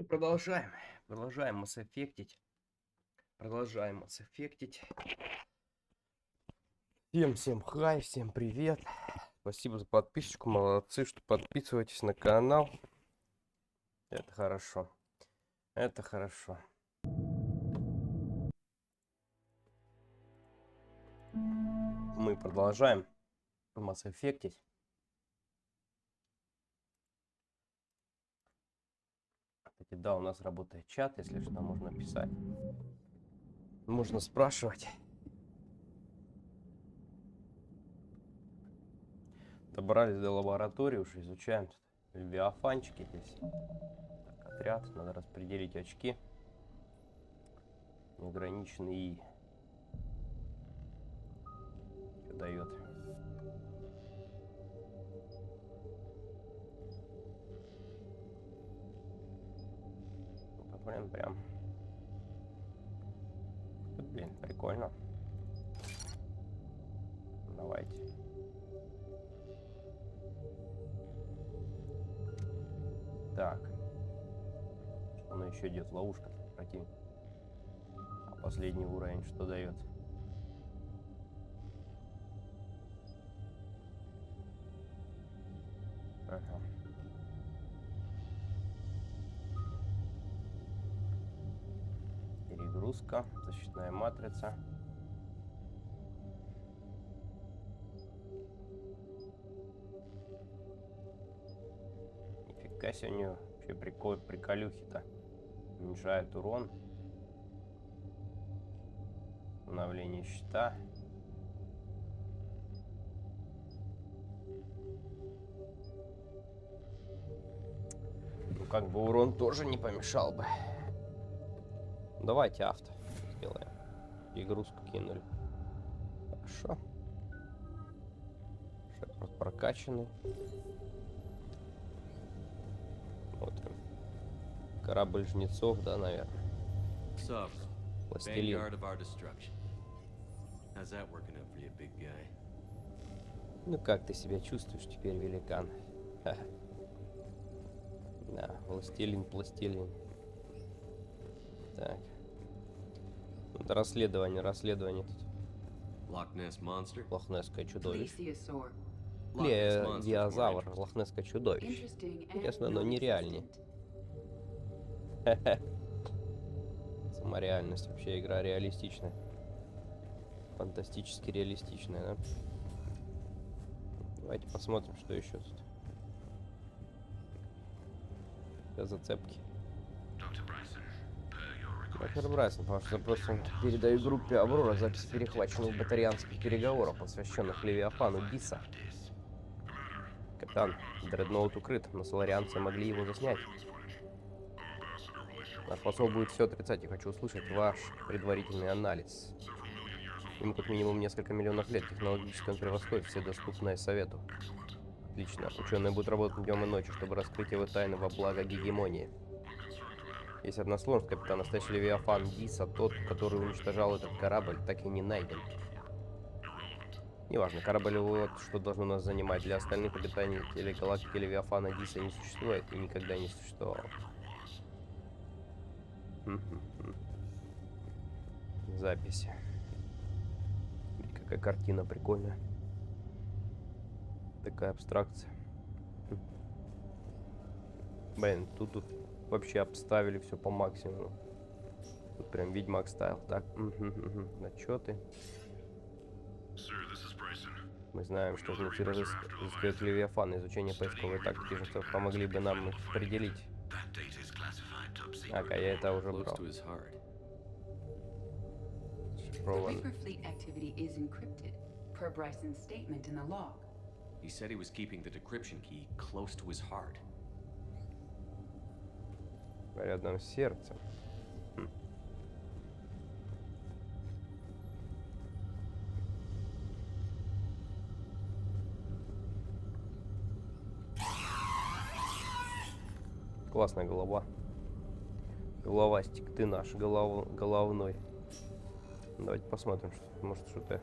Продолжаем. Продолжаем массэффектить. Продолжаем массэффектить. Всем хай, всем привет. Спасибо за подписочку, молодцы, что подписываетесь на канал. Это хорошо. Это хорошо. Мы продолжаем массэффектить. Да, у нас работает чат, если что, можно писать. Можно спрашивать. Добрались до лаборатории, уже изучаем тут левиафанчики здесь. Так, отряд, надо распределить очки. Неограниченный И. Что дает? Прям. Блин, прикольно. Давайте. Так. Что оно еще идет? Ловушка противник. А последний уровень что дает? Ага. Перегрузка, защитная матрица. Нифига себе, у нее вообще приколюхи-то. Уменьшает урон. Установление щита. Ну, как бы урон тоже не помешал бы. Давайте авто сделаем. Перегрузку кинули. Хорошо. Шаг прокачанный. Смотрим. Корабль жнецов, да, наверное. Пластилин. Ну как ты себя чувствуешь теперь, великан? Да, властелин, пластилин. Так. Это расследование тут. Лохнесское чудовище. Диазавр, лохнесское чудовище. Интересно, оно нереальнее. Сама реальность, вообще игра реалистичная. Фантастически реалистичная, да? Давайте посмотрим, что еще тут. Зацепки. Доктор Брайсон, по вашим запросам передаю группе Аврора запись перехваченных батарианских переговоров, посвященных Левиафану Диса. Капитан, дредноут укрыт, но соларианцы могли его заснять. Наш посол будет все отрицать, я хочу услышать ваш предварительный анализ. Ему как минимум несколько миллионов лет, технологически он превосходит все доступные совету. Отлично, ученые будут работать днем и ночью, чтобы раскрыть его тайны во благо гегемонии. Есть одна сложность, капитан. Настоящий Левиафан Диса, тот, который уничтожал этот корабль, так и не найден. Неважно, корабль вот что должно нас занимать. Для остальных обитателей галактики Левиафана Диса не существует и никогда не существовало. Записи. Какая картина прикольная. Такая абстракция. Блин, тут вообще обставили все по максимуму. Тут прям Ведьмак стайл. Так, отчеты. Мы знаем, что внутри разыскивают Левиафан. Изучение поисковой тактики жнецов помогли бы нам их определить. Ага, я это уже брал. Шифрован. He said he was keeping the decryption key close to his heart. Рядом с сердцем. Классная голова. Головастик, ты наш головной. Давайте посмотрим, что, может, что-то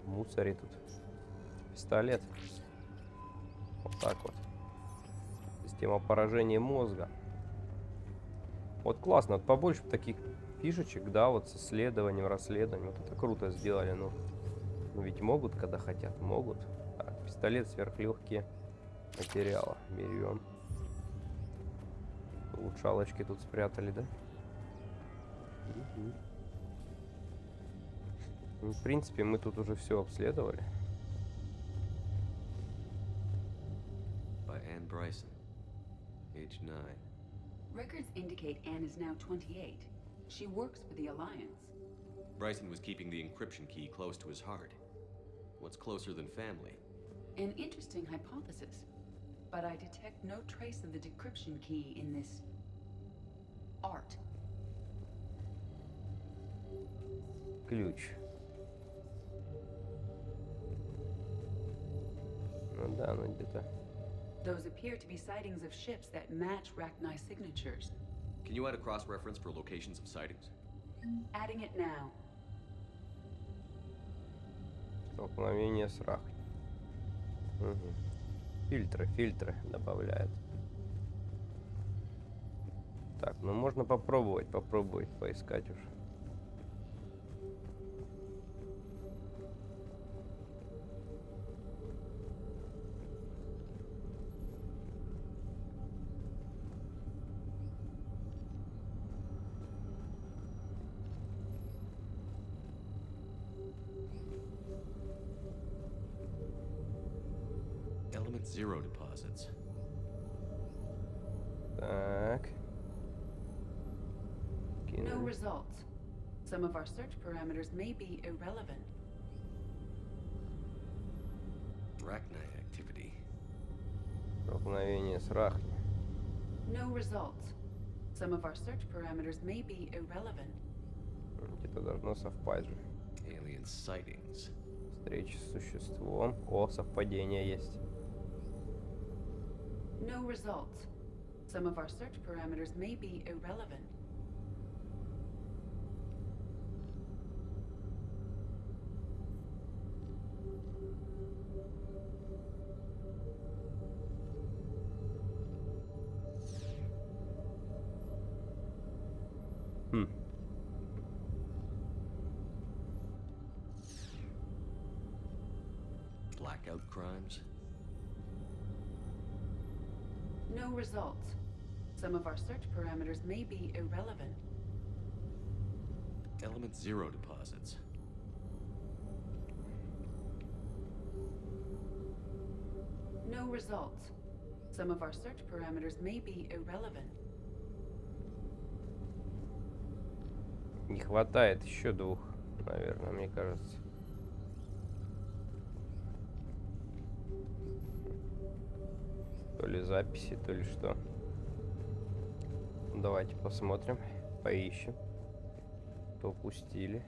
в мусоре тут. Пистолет. Вот так вот. Система поражения мозга. Вот классно, вот побольше таких фишечек, да, вот с исследованием, расследованием. Вот это круто сделали, ну ведь могут, когда хотят, могут. Так, пистолет, сверхлегкие материалы. Берем. Улучшалочки тут спрятали, да? Угу. Ну, в принципе, мы тут уже все обследовали. Bryson, age 9. Records indicate Anne is now 28. She works for the Alliance. Bryson was keeping the encryption key close to his heart. What's closer than family? An interesting hypothesis, but I detect no trace of the decryption key in this art. Ключ. Ну да, ну где-то. Those appear to be sightings of ships that match Rachni signatures. Can you add a cross-reference for locations of sightings? Adding it now. Столкновение с Рахней. Угу. Фильтры добавляет. Так, ну можно попробовать поискать уже. Element 0 deposits. Так. No results. Some of our search parameters may be irrelevant. Rachni activity. Столкновение с Рахней. No results. Some of our search parameters may be irrelevant. Где-то должно совпасть же. Alien sightings. Встреча с существом. О, совпадение есть. No results. Some of our search parameters may be irrelevant. Blackout crimes. No results. Some of our search parameters may be irrelevant. Element 0 deposits. No results. Some of our search parameters may be irrelevant. Не хватает еще двух, наверное, мне кажется. То ли записи, то ли что. Давайте посмотрим, поищем. То упустили.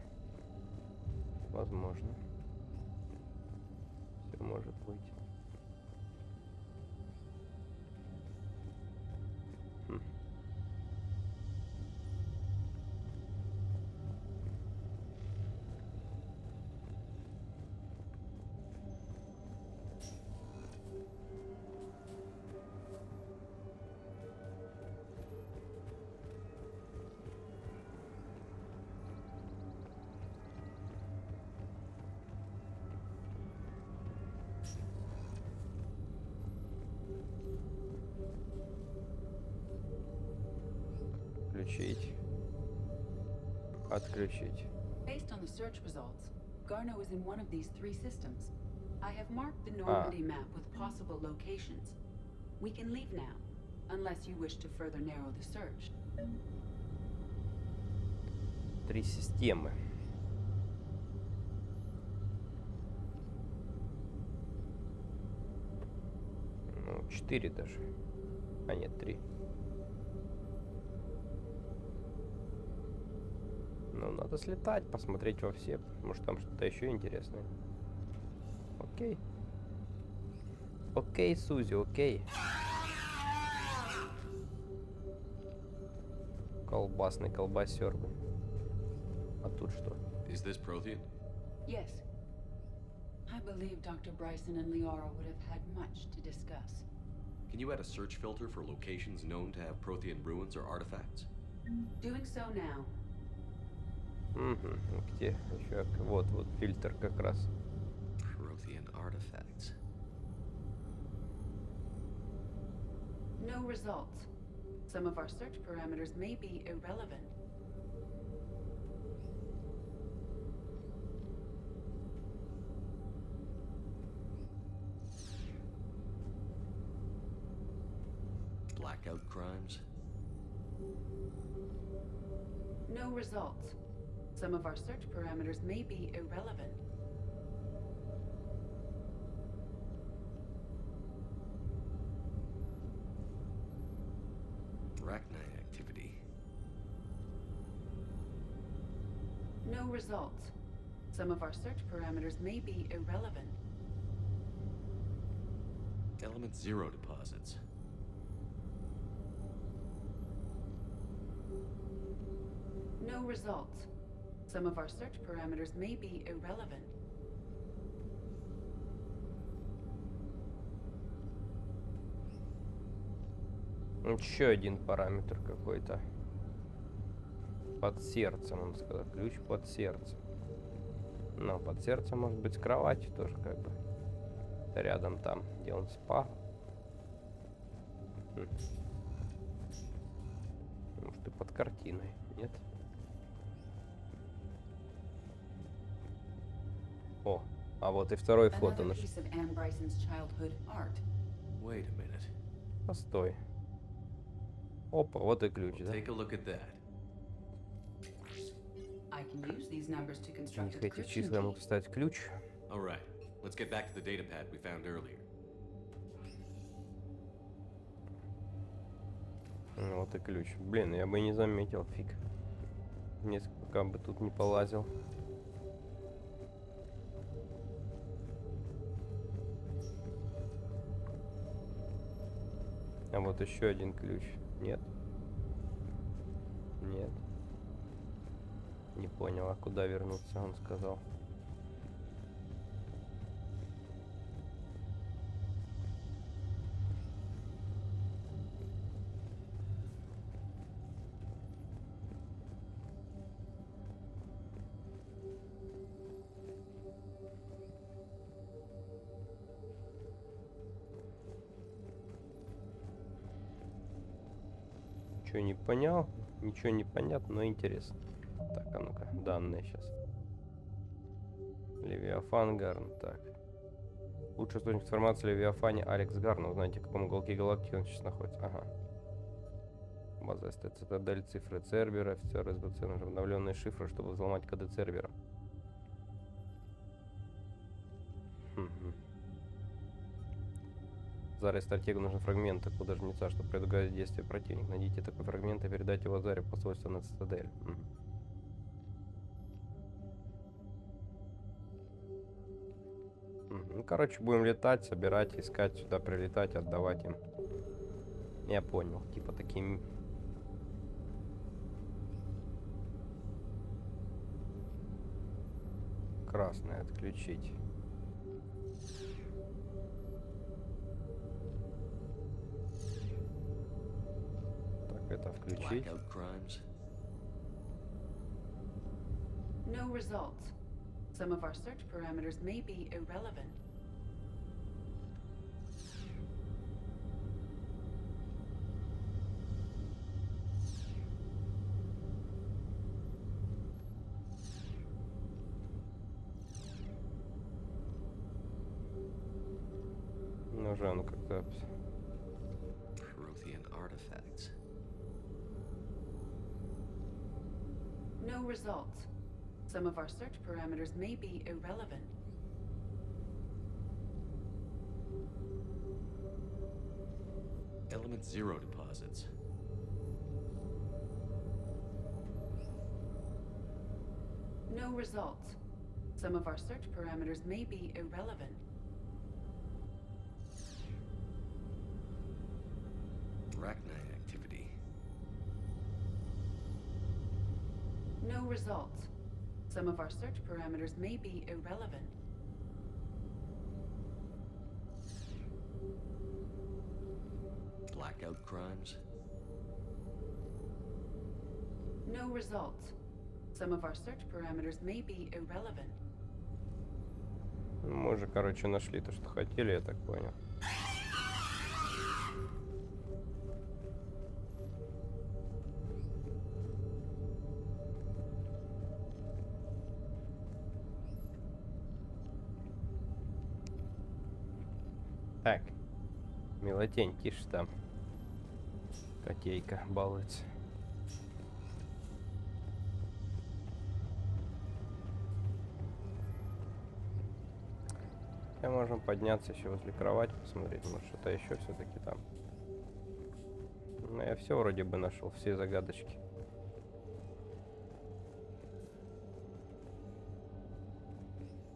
Возможно. Все может быть. Включить. Отключить. Based on the search results, Garno is in one of these three systems. I have marked the Normandy map with possible locations. We can leave now, unless you wish to further narrow the search. 3 системы. Ну, 4 даже. А нет, 3. Ну, надо слетать, посмотреть во все. Может, там что-то еще интересное. Окей. Окей, Сузи, окей. Колбасный колбасер. А тут что? Is this Prothean? Yes. I believe Dr. Bryson and Liara would have had much to discuss. Can you add a search filter for locations known to have Prothean ruins or artifacts? Doing so now. Угу, где еще? Вот фильтр как раз. Prothean artifacts. No results. Some of our search parameters may be irrelevant. Blackout crimes? No results. Some of our search parameters may be irrelevant. Arachnite activity. No results. Some of our search parameters may be irrelevant. Element 0 deposits. No results. Some of our search parameters may be irrelevant. Еще один параметр какой-то. Под сердцем, он сказал. Ключ под сердцем. Но под сердцем может быть кровать тоже как бы. Рядом там, где он спал. Может и под картиной, нет? О, а вот и второй фото наш. Постой. Опа, вот и ключ, да? Take a look at that. У них эти числа я могу вставить ключ. All right, let's get back to the data pad we found earlier. Вот и ключ. Блин, я бы и не заметил, фиг. Несколько бы тут не полазил. А вот еще один ключ. Нет? Нет. Не понял, а куда вернуться, он сказал. Ничего не понял, ничего не понятно, но интересно. Так, а ну-ка, данные сейчас. Левиафан Гарн, так. Лучший источник информации о Левиафане Алекс Гарн. Узнаете, в каком уголке галактики он сейчас находится. Ага. База СТ, цитадель, цифры Цербера, офицер СБЦ, нужны обновленные шифры, чтобы взломать коды Цербера. Заре стратегу нужны фрагменты кода жнеца, чтобы предугадать действия противника. Найдите такой фрагмент и передайте его Заре по посольству на цитадель. Ну, короче, будем летать, собирать, искать, сюда прилетать, отдавать им. Я понял, типа таким... Красное отключить. Так, это включить. No results. Some of our search parameters may be irrelevant. Ну же, он как-то... Prothean artifacts. No results. Some of our search parameters may be irrelevant. Element 0 deposits. No results. Some of our search parameters may be irrelevant. Arachnite activity. No results. Some of our search parameters may be irrelevant. Blackout crimes. No results. Some of our search parameters may be irrelevant. Мы же, короче, нашли то, что хотели, я так понял. Так, милотень, тише там. Котейка балуется. Можем подняться еще возле кровати, посмотреть, может что-то еще все-таки там. Ну, я все вроде бы нашел, все загадочки.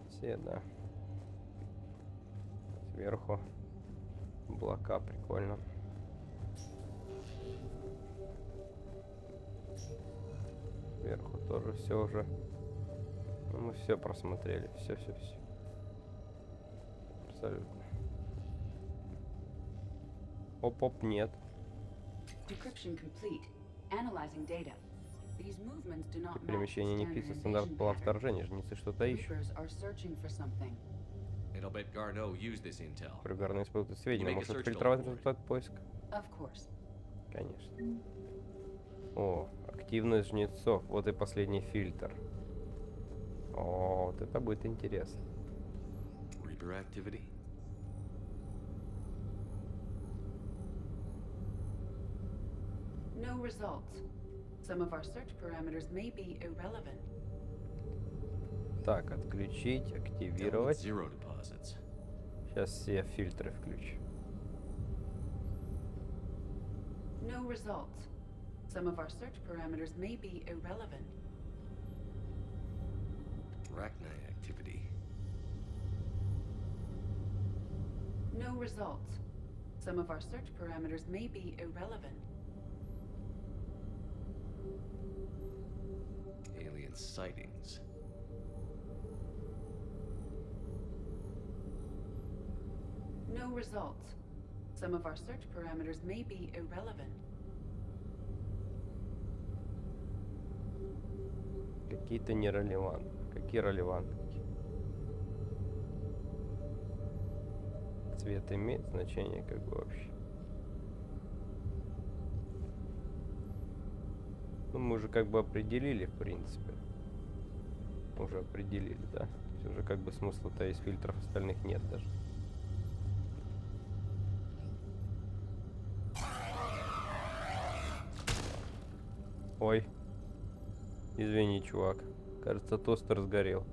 Все, да. Сверху облака, прикольно. Сверху тоже все уже. Ну, мы все просмотрели, все. Абсолютно. Оп, нет. Decryption complete. Analyzing data. These movements do not match Перемещение не вписывается в стандарт план вторжения. Жнецы что-то ищут. are searching for something. And I'll bet Garneau used this intel. Гарно использует сведения, может фильтровать результат поиска. Of course. Конечно. О, активность жнецов. Вот и последний фильтр. О, вот это будет интересно. Reaper activity. No results. Some of our search parameters may be irrelevant. Так, отключить, активировать. Zero deposits. Сейчас все фильтры включу. No results. Some of our search parameters may be irrelevant. Arachnite activity. No results. Some of our search parameters may be irrelevant. Alien sightings. No results. Some of our search parameters may be irrelevant. Какие-то нерелевантные. Какие релевантные? Цвет имеет значение как бы вообще? Ну, мы уже как бы определили, в принципе. Уже определили, да? То есть уже как бы смысла-то из фильтров остальных нет даже. Ой. Извини, чувак. Кажется, тостер сгорел.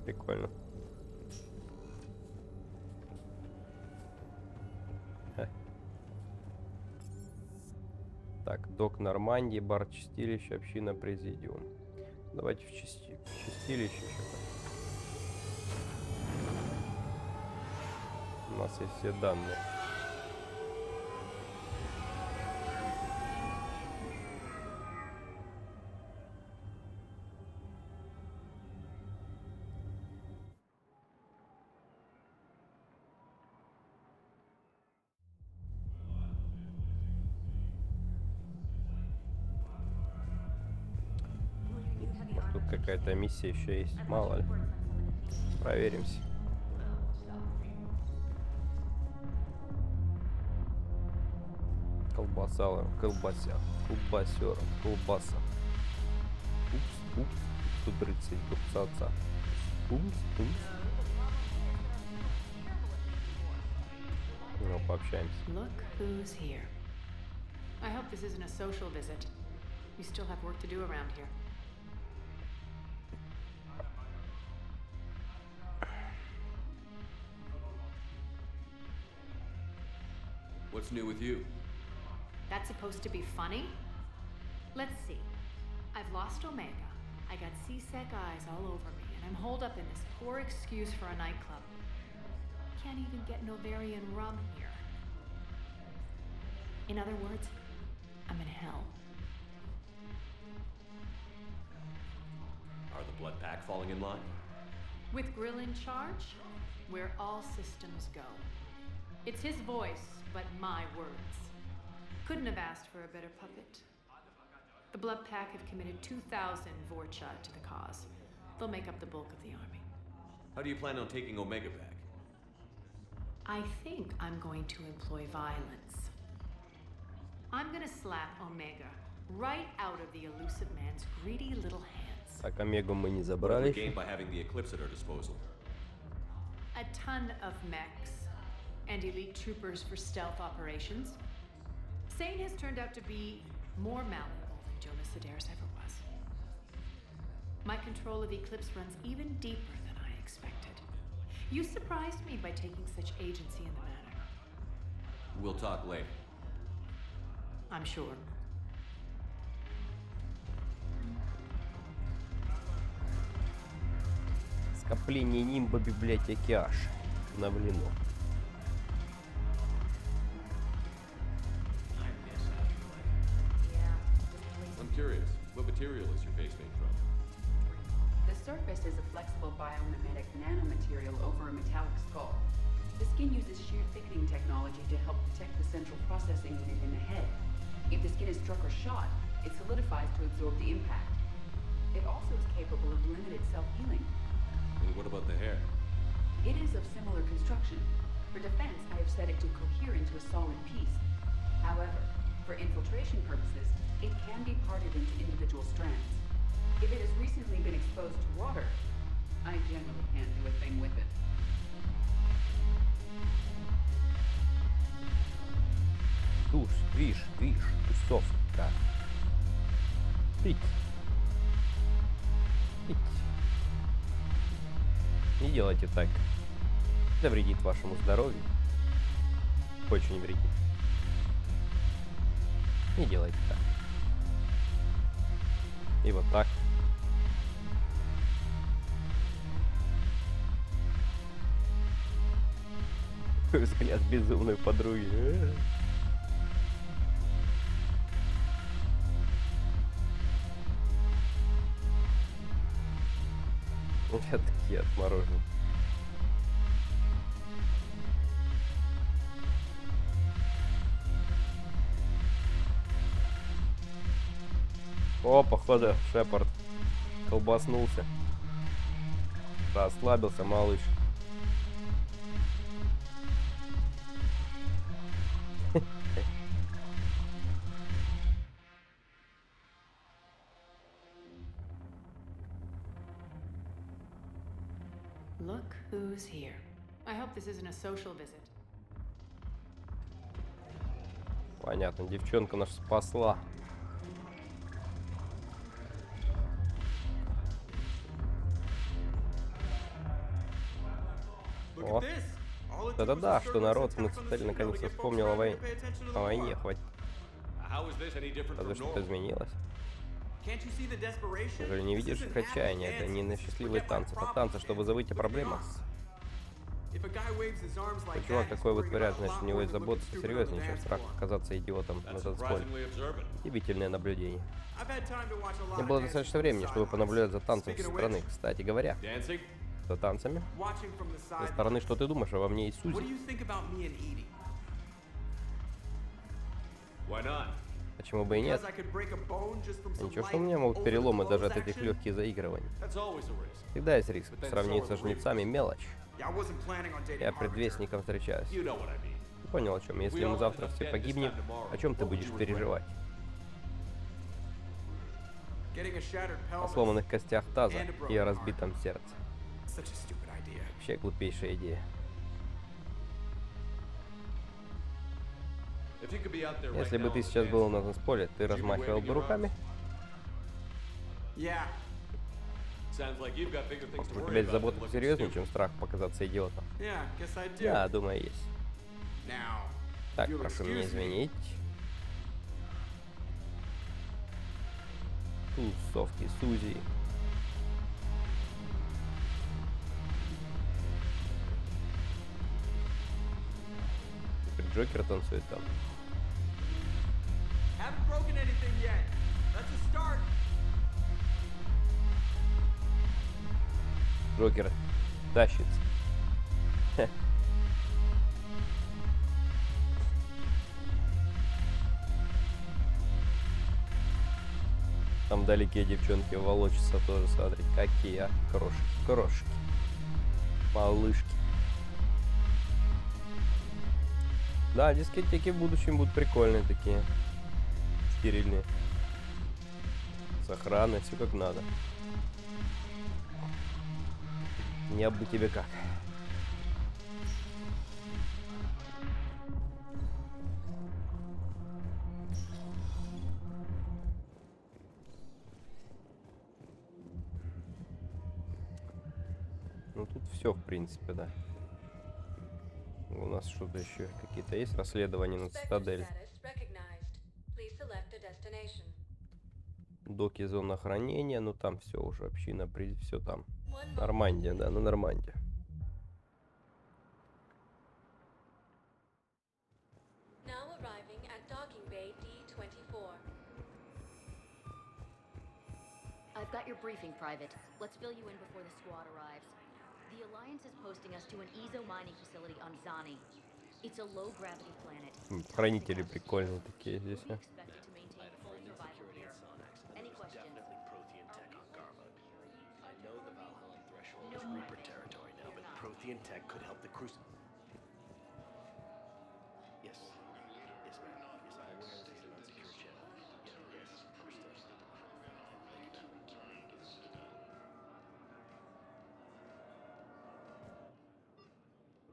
Прикольно. Так, док Нормандии, бар чистилище, община, президиум. Давайте в чистилище еще. У нас есть все данные. Тут какая-то миссия еще есть, мало ли. Проверимся. Колбаса. Колбаса. Упс. 130 отца. Упс. Ну, пообщаемся. Look who's here. I hope this isn't a social visit. You still have work to do around here. What's new with you? That's supposed to be funny? Let's see. I've lost Omega. I got C-Sec eyes all over me, and I'm holed up in this poor excuse for a nightclub. Can't even get Novarian rum here. In other words, I'm in hell. Are the Blood Pack falling in line? With Grill in charge, where all systems go. It's his voice, but my words. Couldn't have asked for a better puppet. The Blood Pack have committed 2,000 Vorcha to the cause. They'll make up the bulk of the army. How do you plan on taking Omega back? I think I'm going to employ violence. I'm gonna slap Omega right out of the elusive man's greedy little hands. Так, Омегу мы не What have забрали. we gained by having the Eclipse at our disposal? A ton of mechs and elite troopers for stealth operations. Sane has turned out to be more malleable than Jonas Sedaris ever was. My control of Eclipse runs even deeper than I expected. You surprised me by taking such agency in the matter. We'll talk later. I'm sure. Скопление нимба библиотеки Аш. Обновлено. I'm curious, what material is your face made from? The surface is a flexible biomimetic nanomaterial over a metallic skull. The skin uses shear thickening technology to help protect the central processing unit in the head. If the skin is struck or shot, it solidifies to absorb the impact. It also is capable of limited self-healing. And what about the hair? It is of similar construction. For defense, I have set it to cohere into a solid piece. However, for infiltration purposes, it can be parted into individual strands. If it has recently been exposed to water, I generally can't do a thing with it. Движ, тусовка. Пить. Не делайте так. Это вредит вашему здоровью. Очень вредит. Не делайте так. И вот так. Взгляд безумной подруги. Я такие отморожены. О, походу, Шепард колбаснулся. Расслабился, малыш. Look who's here. I hope this isn't a social visit. Понятно, девчонка нас спасла. О, да-да-да, что народ в Нацителе наконец-то вспомнил о войне. Хватит. Разве что-то изменилось? Неужели не видишь их отчаяния? Это не на счастливые танцы. Это танцы, чтобы забыть о проблемах. Чувак такой вытворяет, значит, у него есть забота серьезнее, чем страх оказаться идиотом на танцполе. Удивительное наблюдение. Не было достаточно времени, чтобы понаблюдать за танцем со стороны. Кстати говоря, за танцами? Со стороны, что ты думаешь обо мне и Сузи? Почему бы и нет? Ничего, что у меня могут переломы даже от этих легких заигрываний. Всегда есть риск. По сравнению со жнецами мелочь. Я предвестником встречаюсь. Ты понял, о чем? Если мы завтра все погибнем, о чем ты будешь переживать? О сломанных костях таза и о разбитом сердце. Вообще глупейшая идея. Если бы ты сейчас был на танцполе, ты размахивал бы руками? Может, у тебя есть забота посерьезнее, чем страх показаться идиотом? Да, думаю, есть. Так, прошу меня извинить. Тусовки Сузи. Теперь Джокер танцует там. Джокер тащится. Хе. Там вдалеке девчонки волочатся тоже, смотри, какие, а, крошки, крошки, малышки. Да, дискотеки в будущем будут прикольные такие, стерильные, с охраной, все как надо. Не бы тебе как. Ну тут все, в принципе, да. У нас что-то еще какие-то есть расследования на цитадель. Доки, зона хранения, ну там все уже, община, все там. Нормандия, да, на Нормандии. I've got your briefing, Private. Let's fill you in before the squad arrives. The Alliance is posting us to an ezo mining facility on Zani. It's a low-gravity planet. Хранители прикольные такие здесь, а. Any questions? Definitely Prothean tech on Garma. I know the Valhallan threshold is Reaper territory now, but Prothean tech could help the Crucible. Yes. Yes, ma'am. Yes, I'm aware this is an unsecure channel. Yes, understood.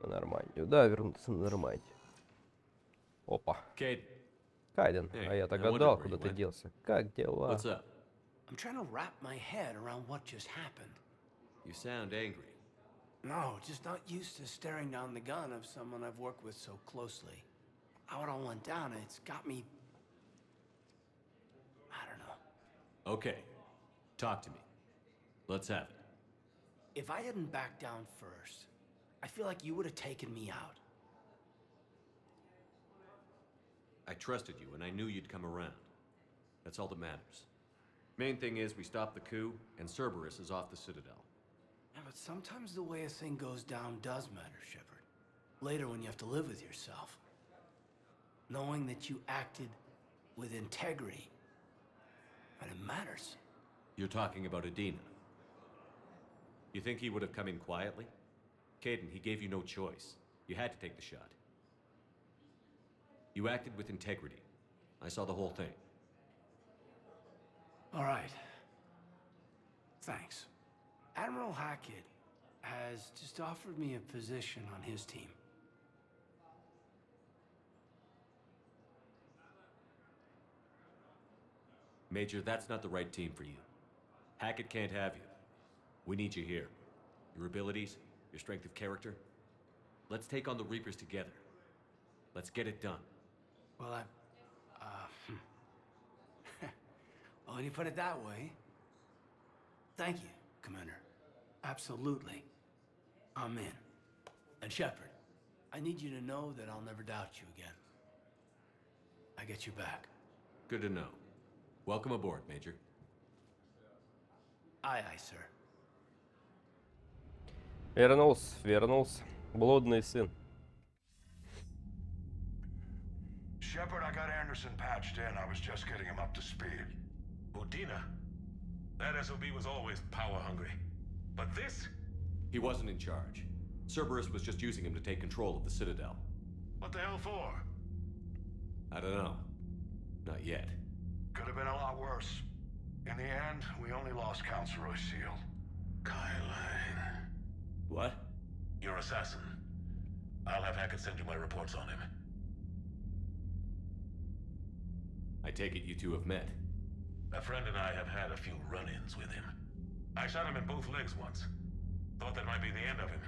На Нормандию, да, вернуться на Нормандию. Опа. Кайден, а я-то гадал, куда ты делся. Как дела? I'm trying to wrap my head around what just happened. You sound angry. No, just not used to staring down the gun of someone I've worked with so closely. How it all went down, it's got me... I don't know. Okay. Talk to me. Let's have it. If I hadn't backed down first, I feel like you would have taken me out. I trusted you, and I knew you'd come around. That's all that matters. Main thing is we stopped the coup, and Cerberus is off the Citadel. Yeah, but sometimes the way a thing goes down does matter, Shepard. Later when you have to live with yourself. Knowing that you acted with integrity. And it matters. You're talking about Adina. You think he would have come in quietly? Caden, he gave you no choice. You had to take the shot. You acted with integrity. I saw the whole thing. All right. Thanks. Admiral Hackett has just offered me a position on his team. Major, that's not the right team for you. Hackett can't have you. We need you here. Your abilities, your strength of character. Let's take on the Reapers together. Let's get it done. Well, well, when you put it that way, thank you, Commander. Absolutely. I'm in. And Shepard, I need you to know that I'll never doubt you again. I get your back. Good to know. Welcome aboard, Major. Aye, aye, sir. Вернулся. Блудный сын. Shepard, I got Anderson patched in. I was just getting him up to speed. Udina? That SOB was always power-hungry. But this? He wasn't in charge. Cerberus was just using him to take control of the Citadel. What the hell for? I don't know. Not yet. Could have been a lot worse. In the end, we only lost Councilor Seal. Kylan. What? Your assassin. I'll have Hackett send you my reports on him. I take it you two have met. A friend and I have had a few run-ins with him. I shot him in both legs once. Thought that might be the end of him.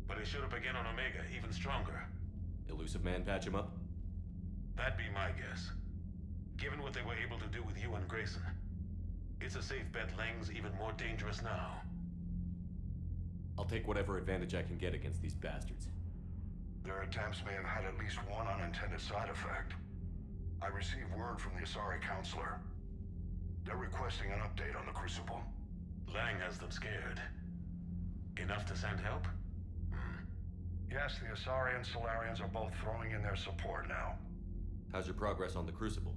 But he showed up again on Omega, even stronger. Elusive Man patch him up? That'd be my guess. Given what they were able to do with you and Grayson. It's a safe bet Lang's even more dangerous now. I'll take whatever advantage I can get against these bastards. Their attempts may have had at least one unintended side effect. I received word from the Asari Counselor. They're requesting an update on the Crucible. Lang has them scared. Enough to send help? Yes, the Asari and Solarians are both throwing in their support now. How's your progress on the Crucible?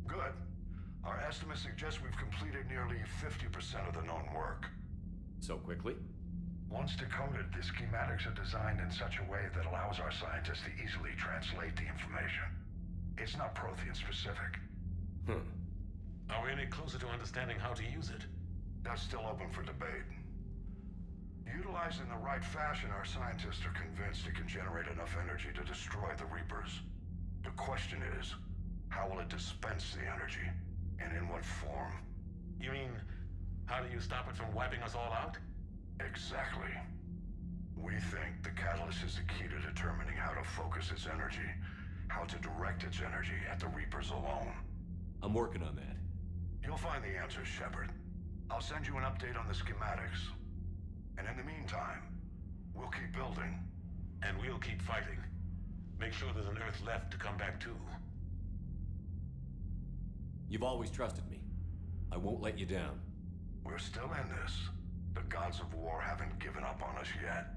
Good. Our estimates suggest we've completed nearly 50% of the known work. So quickly? Once decoded, the schematics are designed in such a way that allows our scientists to easily translate the information. It's not Prothean specific. Are we any closer to understanding how to use it? That's still open for debate. Utilized in the right fashion, our scientists are convinced it can generate enough energy to destroy the Reapers. The question is, how will it dispense the energy? And in what form? You mean, how do you stop it from wiping us all out? Exactly. We think the catalyst is the key to determining how to focus its energy, how to direct its energy at the Reapers alone. I'm working on that. You'll find the answers, Shepard. I'll send you an update on the schematics. And in the meantime, we'll keep building. And we'll keep fighting. Make sure there's an Earth left to come back to. You've always trusted me. I won't let you down. We're still in this. The gods of war haven't given up on us yet.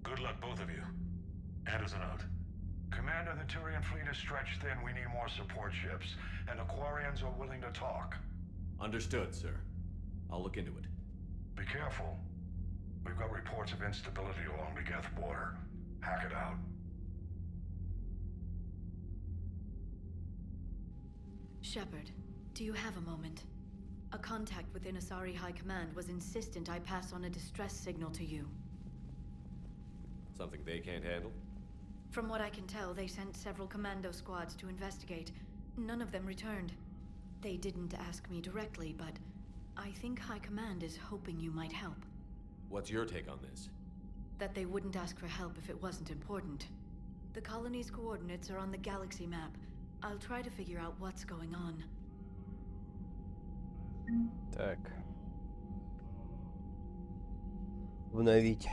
Good luck, both of you. Anderson out. Commander, the Tyrian fleet is stretched thin. We need more support ships. And the Quarians are willing to talk. Understood, sir. I'll look into it. Be careful. We've got reports of instability along the Geth border. Hack it out. Shepard, do you have a moment? A contact within Asari High Command was insistent I pass on a distress signal to you. Something they can't handle? From what I can tell, they sent several commando squads to investigate. None of them returned. They didn't ask me directly, but I think High Command is hoping you might help. What's your take on this? That they wouldn't ask for help if it wasn't important. The colony's coordinates are on the galaxy map. I'll try to figure out what's going on. Так. Обновить.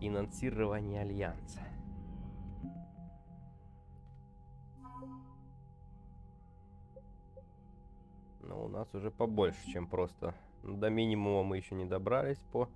Финансирование Альянса. Но у нас уже побольше, чем просто. До минимума мы еще не добрались по...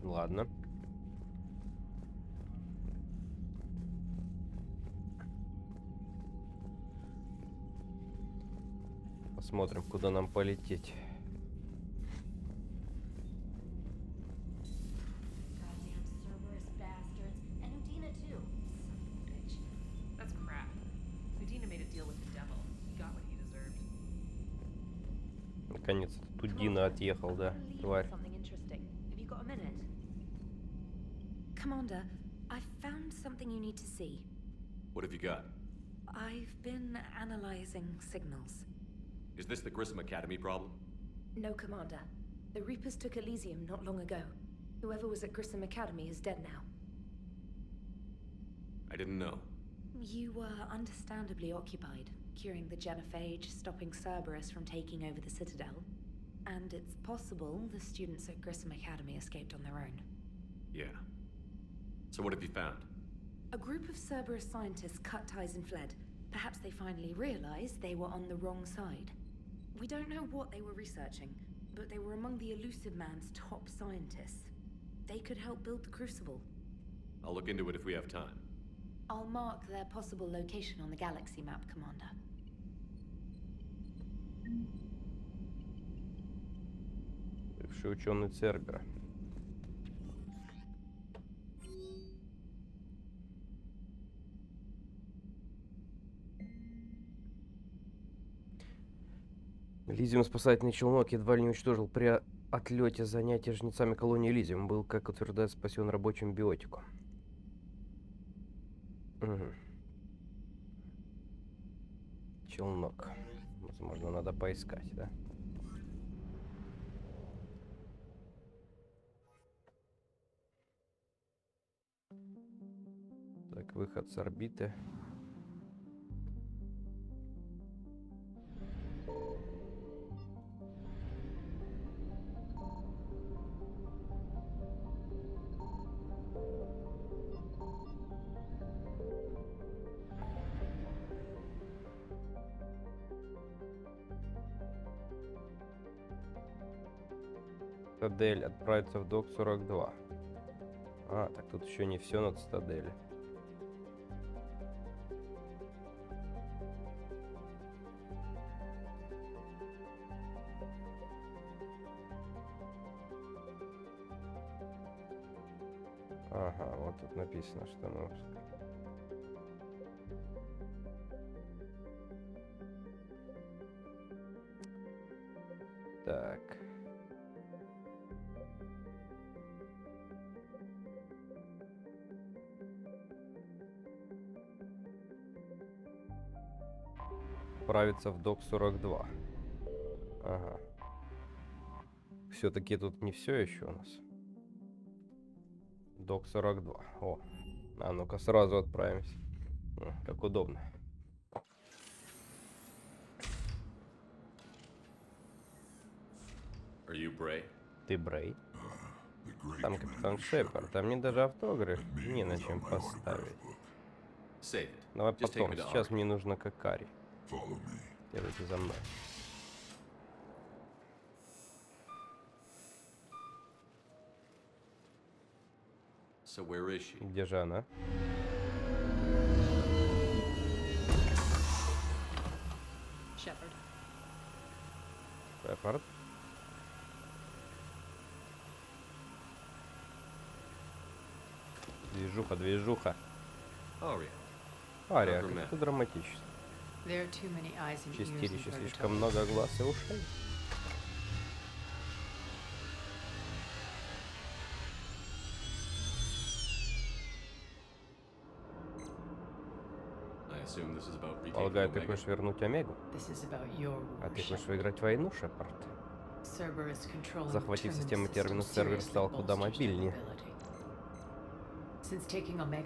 Ладно. Посмотрим, куда нам полететь. Наконец-то Тудина отъехал, да, тварь. Commander, I've found something you need to see. What have you got? I've been analyzing signals. Is this the Grissom Academy problem? No, Commander. The Reapers took Elysium not long ago. Whoever was at Grissom Academy is dead now. I didn't know. You were understandably occupied, curing the genophage, stopping Cerberus from taking over the Citadel. And it's possible the students at Grissom Academy escaped on their own. Yeah. So what have you found? A group of Cerberus scientists cut ties and fled. Perhaps they finally realized they were on the wrong side. We don't know what they were researching, but they were among the Elusive Man's top scientists. They could help build the Crucible. I'll look into it if we have time. I'll mark their possible location on the galaxy map, Commander. Бывший ученый Цербера. Элизиум спасательный челнок едва ли не уничтожил при отлете занятия жнецами колонии Элизиум. Был, как утверждает, спасен рабочим биотику. Угу. Челнок. Возможно, надо поискать, да? Так, выход с орбиты. Цитадель отправится в док 42. А, так тут еще не все на цитадели. Ага, вот тут написано, что нужно. Так. Отправиться в док 42. Ага. Все-таки тут не все еще у нас. Док 42. О. А ну-ка сразу отправимся. Как удобно. Ты Брей? Там капитан Шепард. А мне даже автограф не на чем поставить. Давай потом. Сейчас мне нужно Какари. Следуйте за мной. Где же она? Шепард. Движуха, движуха. Ария, как-то драматично. Чистилище, слишком много глаз и ушей. Полагаю, ты хочешь вернуть Омегу? А ты хочешь выиграть войну, Шепард? Захватив систему терминус, сервер стал куда мобильнее.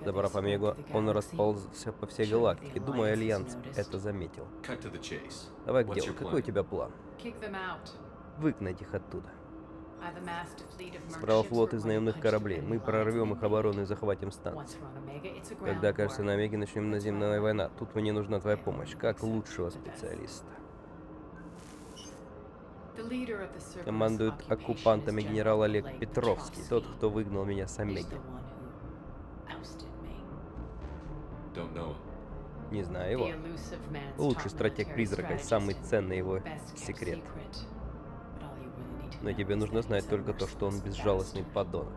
Забрав Омегу, он расползся по всей галактике. Думаю, Альянс это заметил. Давай к делу. Какой у тебя план? Выгнать их оттуда. Справа флот из наемных кораблей. Мы прорвем их оборону и захватим станцию. Когда окажешься на Омеге, начнем наземная война. Тут мне нужна твоя помощь, как лучшего специалиста. Командует оккупантами генерал Олег Петровский, тот, кто выгнал меня с Омеги. Не знаю его. Лучший стратег призрака и самый ценный его секрет. Но тебе нужно знать только то, что он безжалостный подонок.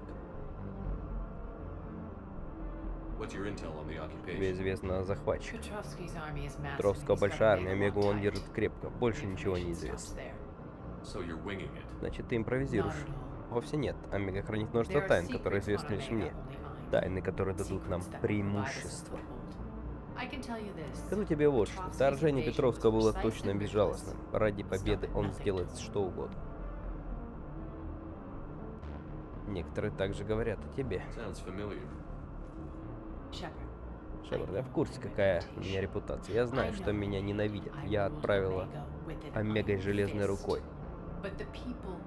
Тебе известно о захватчике. Петровского большая армия, Омегу он держит крепко. Больше ничего не известно. Значит, ты импровизируешь. Вовсе нет. Омега хранит множество тайн, которые известны лишь мне. Тайны, которые дадут нам преимущество. Скажу тебе вот что. Вторжение Петровского было точно безжалостным. Ради победы он сделает что угодно. Некоторые также говорят о тебе. Шепард, я в курсе, какая у меня репутация. Я знаю, что меня ненавидят. Я отправила Омегой железной рукой.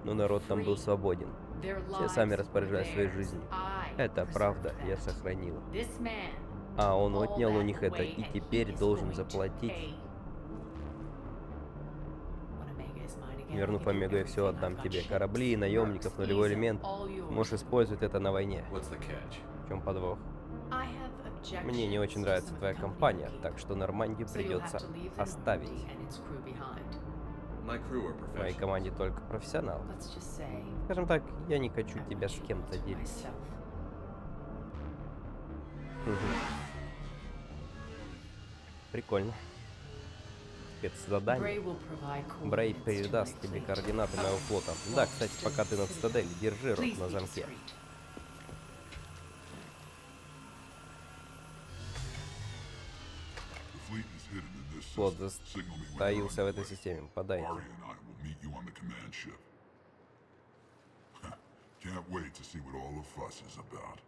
Но народ там был свободен. Все сами распоряжались своей жизнью. Это правда, я сохранила. А он отнял у них это и теперь должен заплатить. Вернув Омегу, я все отдам тебе. Корабли, наемников, нулевой элемент. Можешь использовать это на войне. В чем подвох? Мне не очень нравится твоя компания, так что Нормандию придется оставить. В моей команде только профессионалы. Скажем так, я не хочу тебя с кем-то делить. Прикольно. Спецзадание. Брей передаст тебе координаты моего флота. Да, кстати, пока ты на цитадели, держи рот на замке. Флот затаился в этой системе. Подай им. Can't wait to see what all the fuss is about.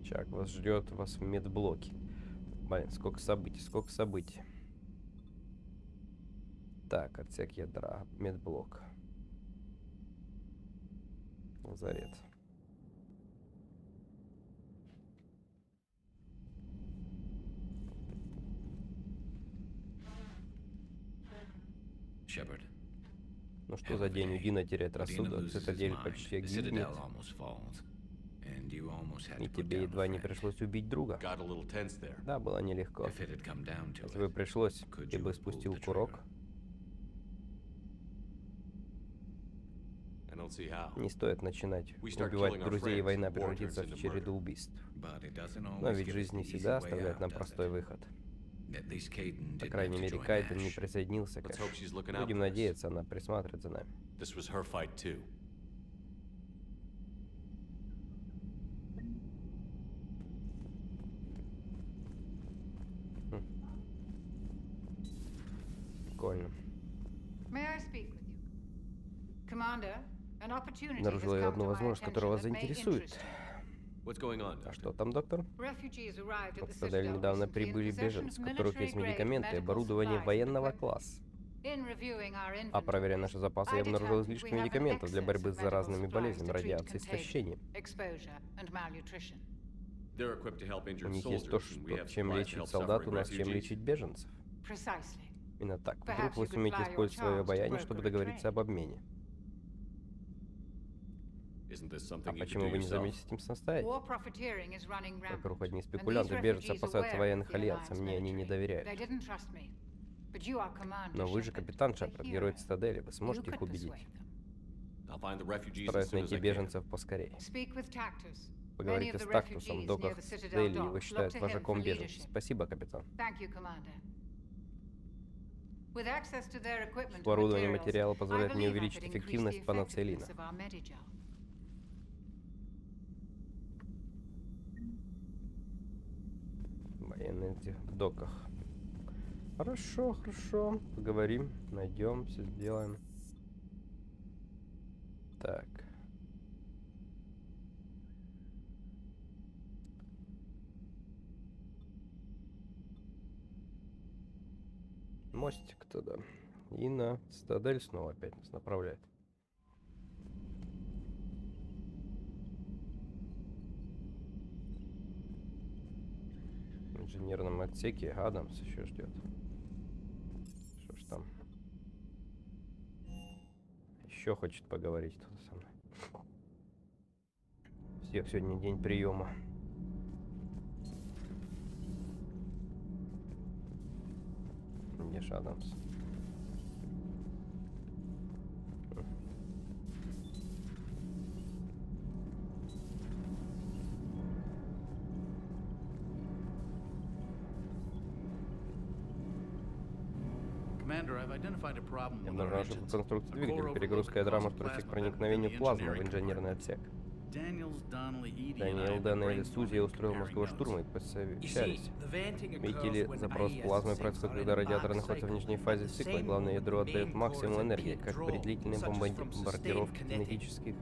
Чак вас ждет вас в медблоке. Блин, сколько событий, сколько событий. Так, отсек ядра, медблок. Лазарет. Shepard. Ну что за день? У Дина теряет рассудок, цитадель почти гибнет. И тебе едва не пришлось убить друга. Да, было нелегко. Если бы пришлось, ты бы спустил курок. Не стоит начинать убивать друзей, и война превратится в череду убийств. Но ведь жизнь не всегда оставляет нам простой выход. По крайней мере, Кайден не присоединился к Эш. Будем надеяться, она присматривает за нами. Прикольно. Обнаружила я одну возможность, которая вас заинтересует. А что там, доктор? В Цитадель недавно прибыли беженцы, у которых есть медикаменты и оборудование военного класса. А проверяя наши запасы, я обнаружил излишки медикаментов для борьбы с заразными болезнями, радиацией и истощением. У них есть то, чем лечить солдат, у нас чем лечить беженцев. Именно так. Вдруг вы сумеете использовать свое обаяние, чтобы договориться об обмене. А почему вы не заметите этим самостоятельно? Вокруг одни спекулянты, беженцы опасаются военных альянсов, мне они не доверяют. Но вы же капитан Шепард, герой Цитадели, вы сможете их убедить. Стараюсь найти беженцев поскорее. Поговорите с Тактусом в доках Цитадели, его считают вожаком беженцев. Спасибо, капитан. Оборудование материала позволяет мне увеличить эффективность паноцилина. Военные в доках. Хорошо, хорошо. Поговорим, найдем, все сделаем. Так. Мостик туда. И на Цитадель снова опять нас направляет. В инженерном отсеке Адамс еще ждет. Что ж там? Еще хочет поговорить кто-то со мной. Всех сегодня день приема. Где ж Адамс? Я обнаружил ошибку конструкции двигателя. Перегрузка ядра может привести к проникновению плазмы в инженерный отсек. Даниэл, Даниэль и Сузи устроил мозговой штурм и посовещались. Видите ли, запрос плазмы происходит, когда радиатор находится в нижней фазе цикла. Главное ядро отдает максимум энергии, как при длительной бомбардировке кинетических.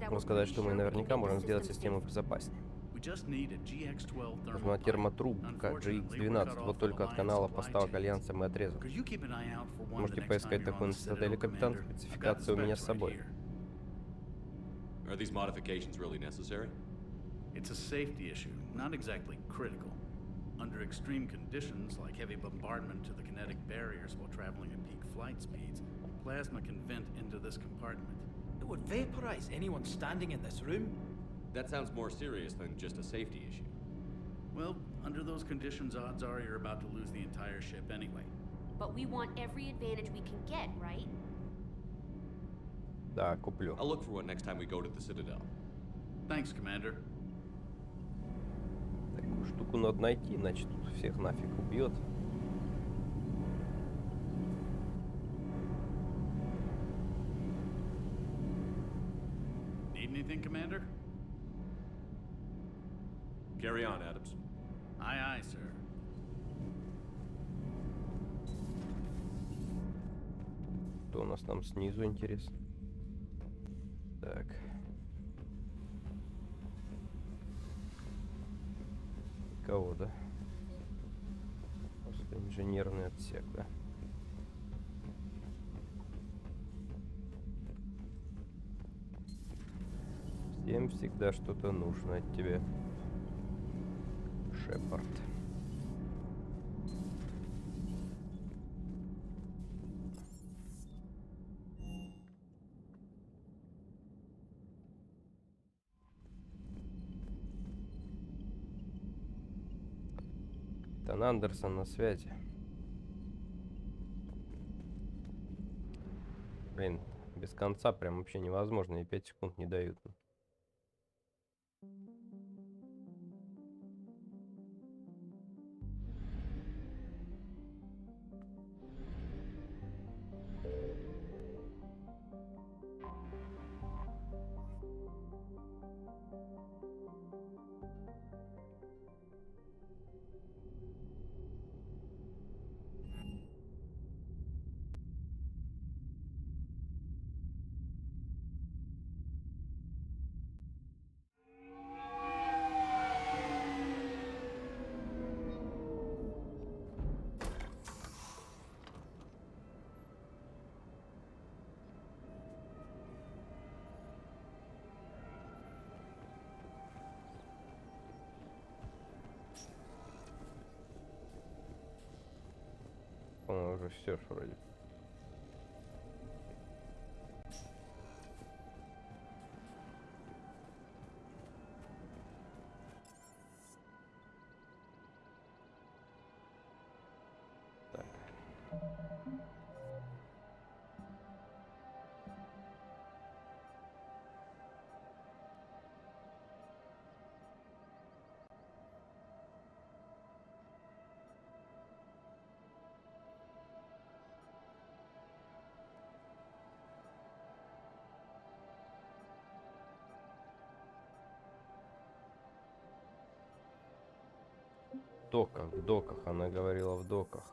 Могу сказать, что мы наверняка можем сделать систему безопаснее. Нужна термотрубка GX-12, вот только от канала поставок Альянса мы отрезаны. Можете поискать такую на Цитадели, капитан? Спецификация у меня с собой. Are these modifications really necessary? It's a safety issue, not exactly critical. Under extreme conditions, like heavy bombardment to the kinetic barriers while traveling at peak flight speeds, plasma can vent into this compartment. It would vaporize anyone standing in this room? That sounds more serious than just a safety issue. Well, under those conditions, odds are you're about to lose the entire ship anyway. But we want every advantage we can get, right? Да, куплю. I'll look for one next time we go to the Citadel. Thanks, Commander. Такую штуку надо найти, иначе тут всех нафиг убьет. Need anything, Commander? Carry on, Adams. Aye, aye, sir. Что у нас там снизу, интересно? Так. Кого, да? Просто инженерный отсек, да? Всем всегда что-то нужно от тебя, Шепард. Капитан Андерсон на связи. Блин, без конца прям вообще невозможно, и 5 секунд не дают. По-моему, уже все ж вроде. Так. В доках, она говорила в доках.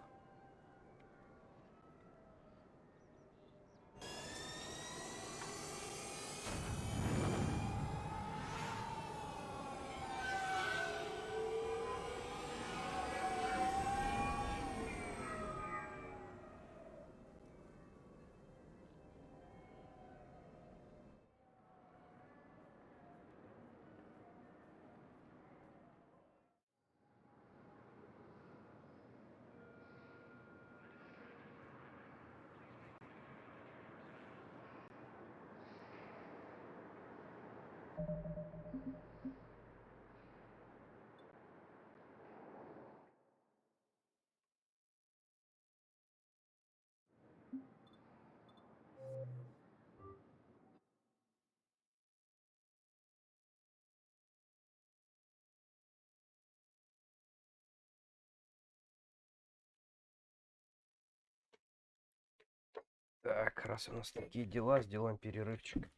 Так, раз у нас такие дела, сделаем перерывчик.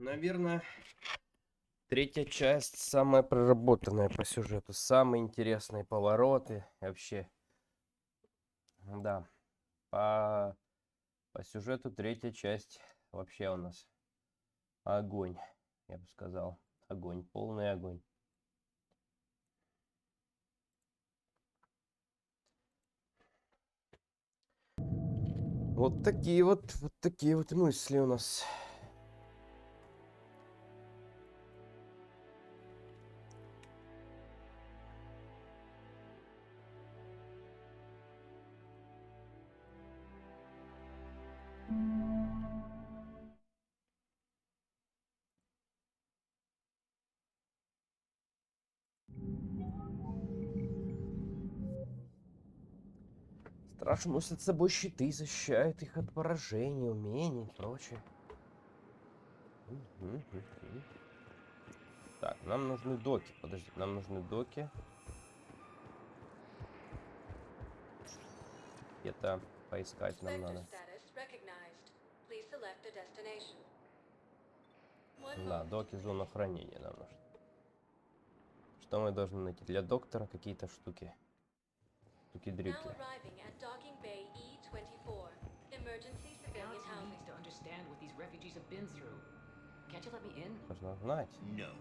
Наверное, третья часть самая проработанная по сюжету. Самые интересные повороты. Вообще, да. По сюжету третья часть вообще у нас огонь, я бы сказал. Огонь, полный огонь. Вот такие вот мысли у нас. Стражи носят с собой щиты, защищают их от поражений, умений и прочее. Так, нам нужны доки. Подожди, нам нужны доки. Где-то поискать нам надо. Да, доки, зона хранения нам нужны. Что мы должны найти? Для доктора какие-то штуки. Штуки-дрюки. Нужно знать. No.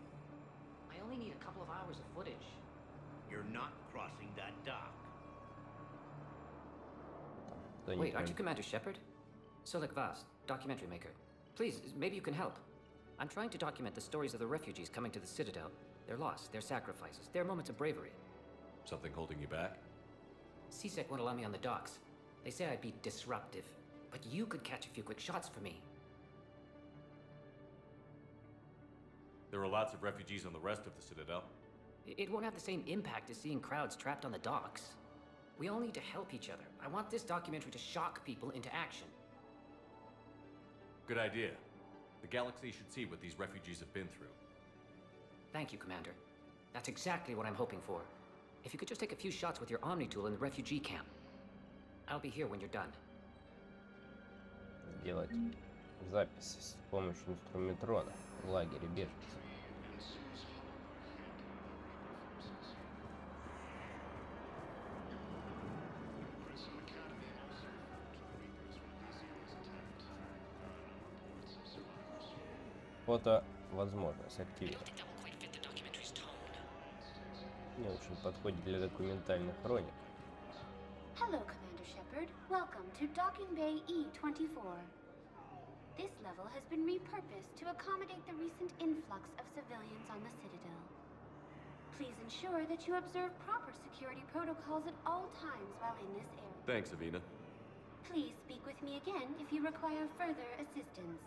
I only need a couple of hours of footage. You're not crossing that dock. Wait, aren't you Commander Shepard? Solik Vast, documentary maker. Please, maybe you can help. I'm trying to document the stories of the refugees coming to the Citadel. Their loss, their sacrifices, their moments of bravery. Something holding you back? CSEC won't allow me on the docks. They say I'd be disruptive. But you could catch a few quick shots for me. There are lots of refugees on the rest of the Citadel. It won't have the same impact as seeing crowds trapped on the docks. We all need to help each other. I want this documentary to shock people into action. Good idea. The galaxy should see what these refugees have been through. Thank you, Commander. That's exactly what I'm hoping for. If you could just take a few shots with your Omni tool in the refugee camp. I'll be here when you're done. Сделать запись с помощью инструментарона в лагере беженцев. Фото возможность активировать. Не очень подходит для документальных хроник. Hello, Commander Shepard. Welcome to Docking Bay E-24. This level has been repurposed to accommodate the recent influx of civilians on the Citadel. Please ensure that you observe proper security protocols at all times while in this area. Thanks, Avina. Please speak with me again if you require further assistance.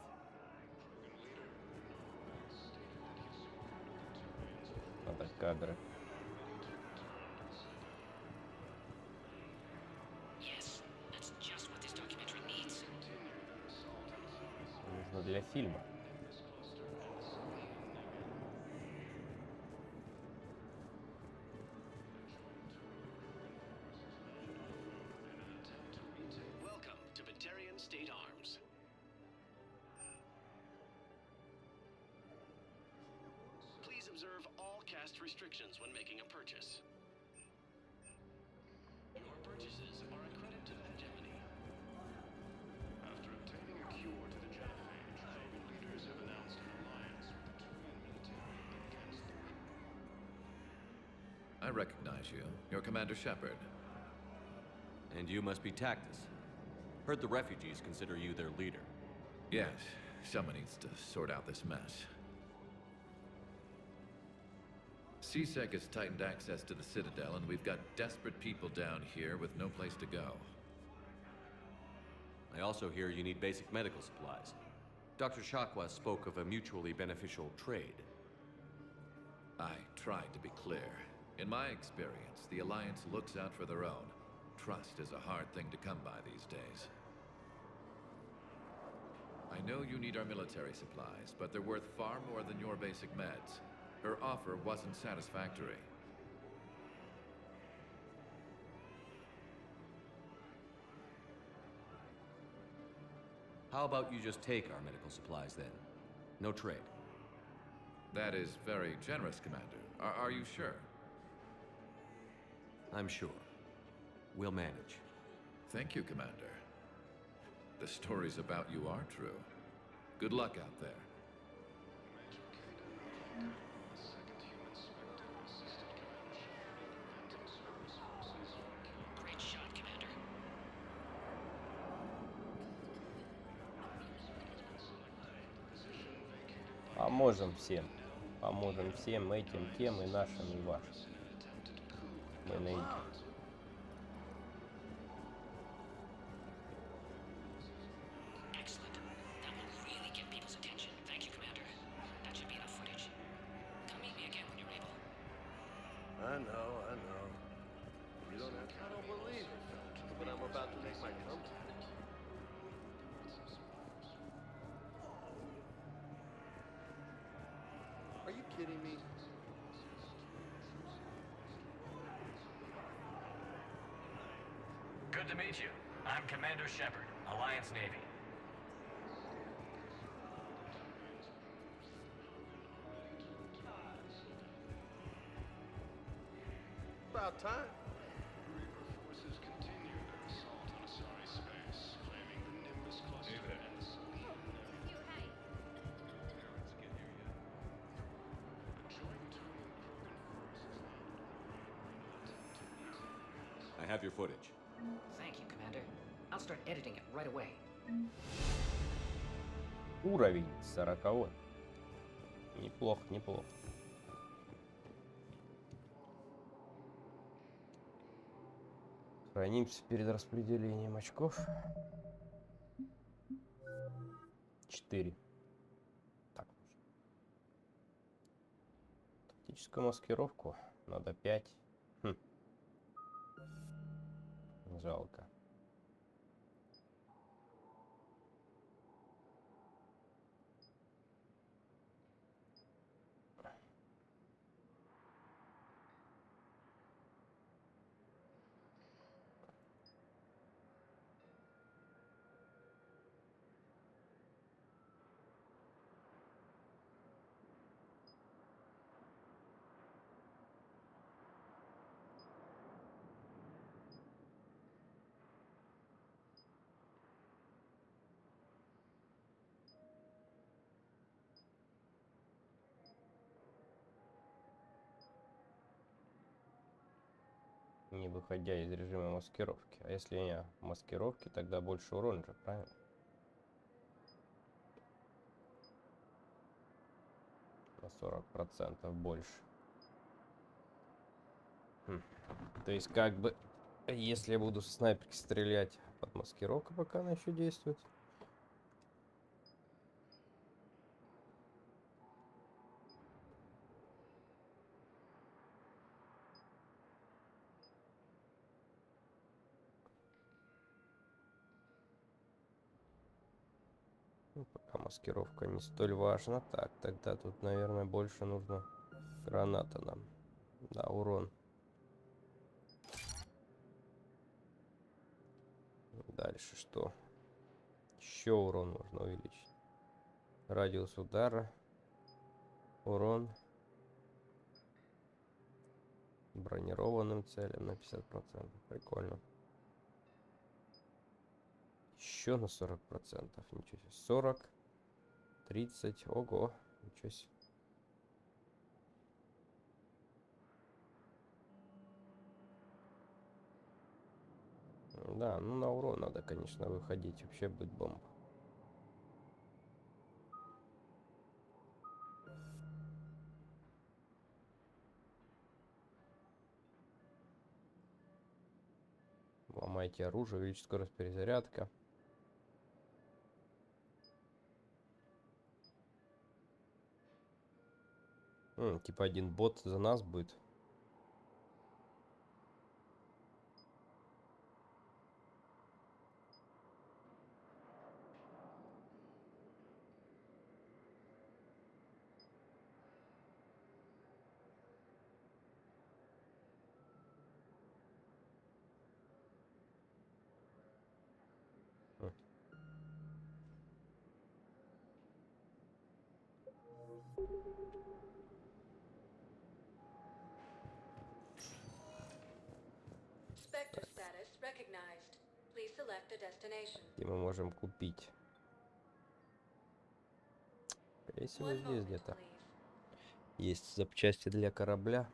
Надо кадры. Нужно для фильма. Welcome to Batarian State Arms. Please observe all caste restrictions when making a purchase. Your purchases are a credit to the hegemony. After obtaining a cure to the genophage, the leaders have announced an alliance with the Turian military against the Reaper. I recognize you. You're Commander Shepard. And you must be Tactus. Heard the refugees consider you their leader. Yes, someone needs to sort out this mess. CSEC has tightened access to the Citadel, and we've got desperate people down here with no place to go. I also hear you need basic medical supplies. Dr. Shakwa spoke of a mutually beneficial trade. I tried to be clear. In my experience, the Alliance looks out for their own. Trust is a hard thing to come by these days. I know you need our military supplies, but they're worth far more than your basic meds. Her offer wasn't satisfactory. How about you just take our medical supplies then? No trade. That is very generous, Commander. Are you sure? I'm sure. We'll manage. Thank you, Commander. The stories about you are true. Good luck out there. Great shot, Commander. Поможем всем. Поможем всем этим, тем и нашим, и вашим. Мы найдем. Excellent. That will really get people's attention. Thank you, Commander. That should be enough footage. Come meet me again when you're able. I know. You don't have, I don't believe it, but I'm about to make my comeback. Are you kidding me? Good to meet you. I'm Commander Shepard, Alliance Navy. About time. Reaper forces continue their assault on Asari space, claiming the Nimbus cluster as Parents get here yet? A joint Tuning Krogan force I have your footage. Thank you, Commander. I'll start editing it right away. Уровень 40. Неплохо, неплохо. Хранимся перед распределением очков. 4. Так. Тактическую маскировку надо 5. Жалко. Не выходя из режима маскировки. А если я в маскировке, тогда больше урон же, правильно? На 40% больше. То есть как бы, если я буду с снайперки стрелять, под маскировка пока она еще действует. Ну, пока маскировка не столь важна. Так, тогда тут, наверное, больше нужно граната нам. Да, урон. Дальше что? Еще урон можно увеличить. Радиус удара. Урон. Бронированным целям на 50%. Прикольно. Еще на 40%. Ничего себе. 40. 30. Ого. Ничего себе. Да, ну на урон надо, конечно, выходить. Вообще будет бомба. Ломайте оружие, увеличить скорость перезарядка. Типа один бот за нас будет. Spectre status recognized. Please select a destination. Где мы можем купить? Скорее всего, здесь где-то есть запчасти для корабля.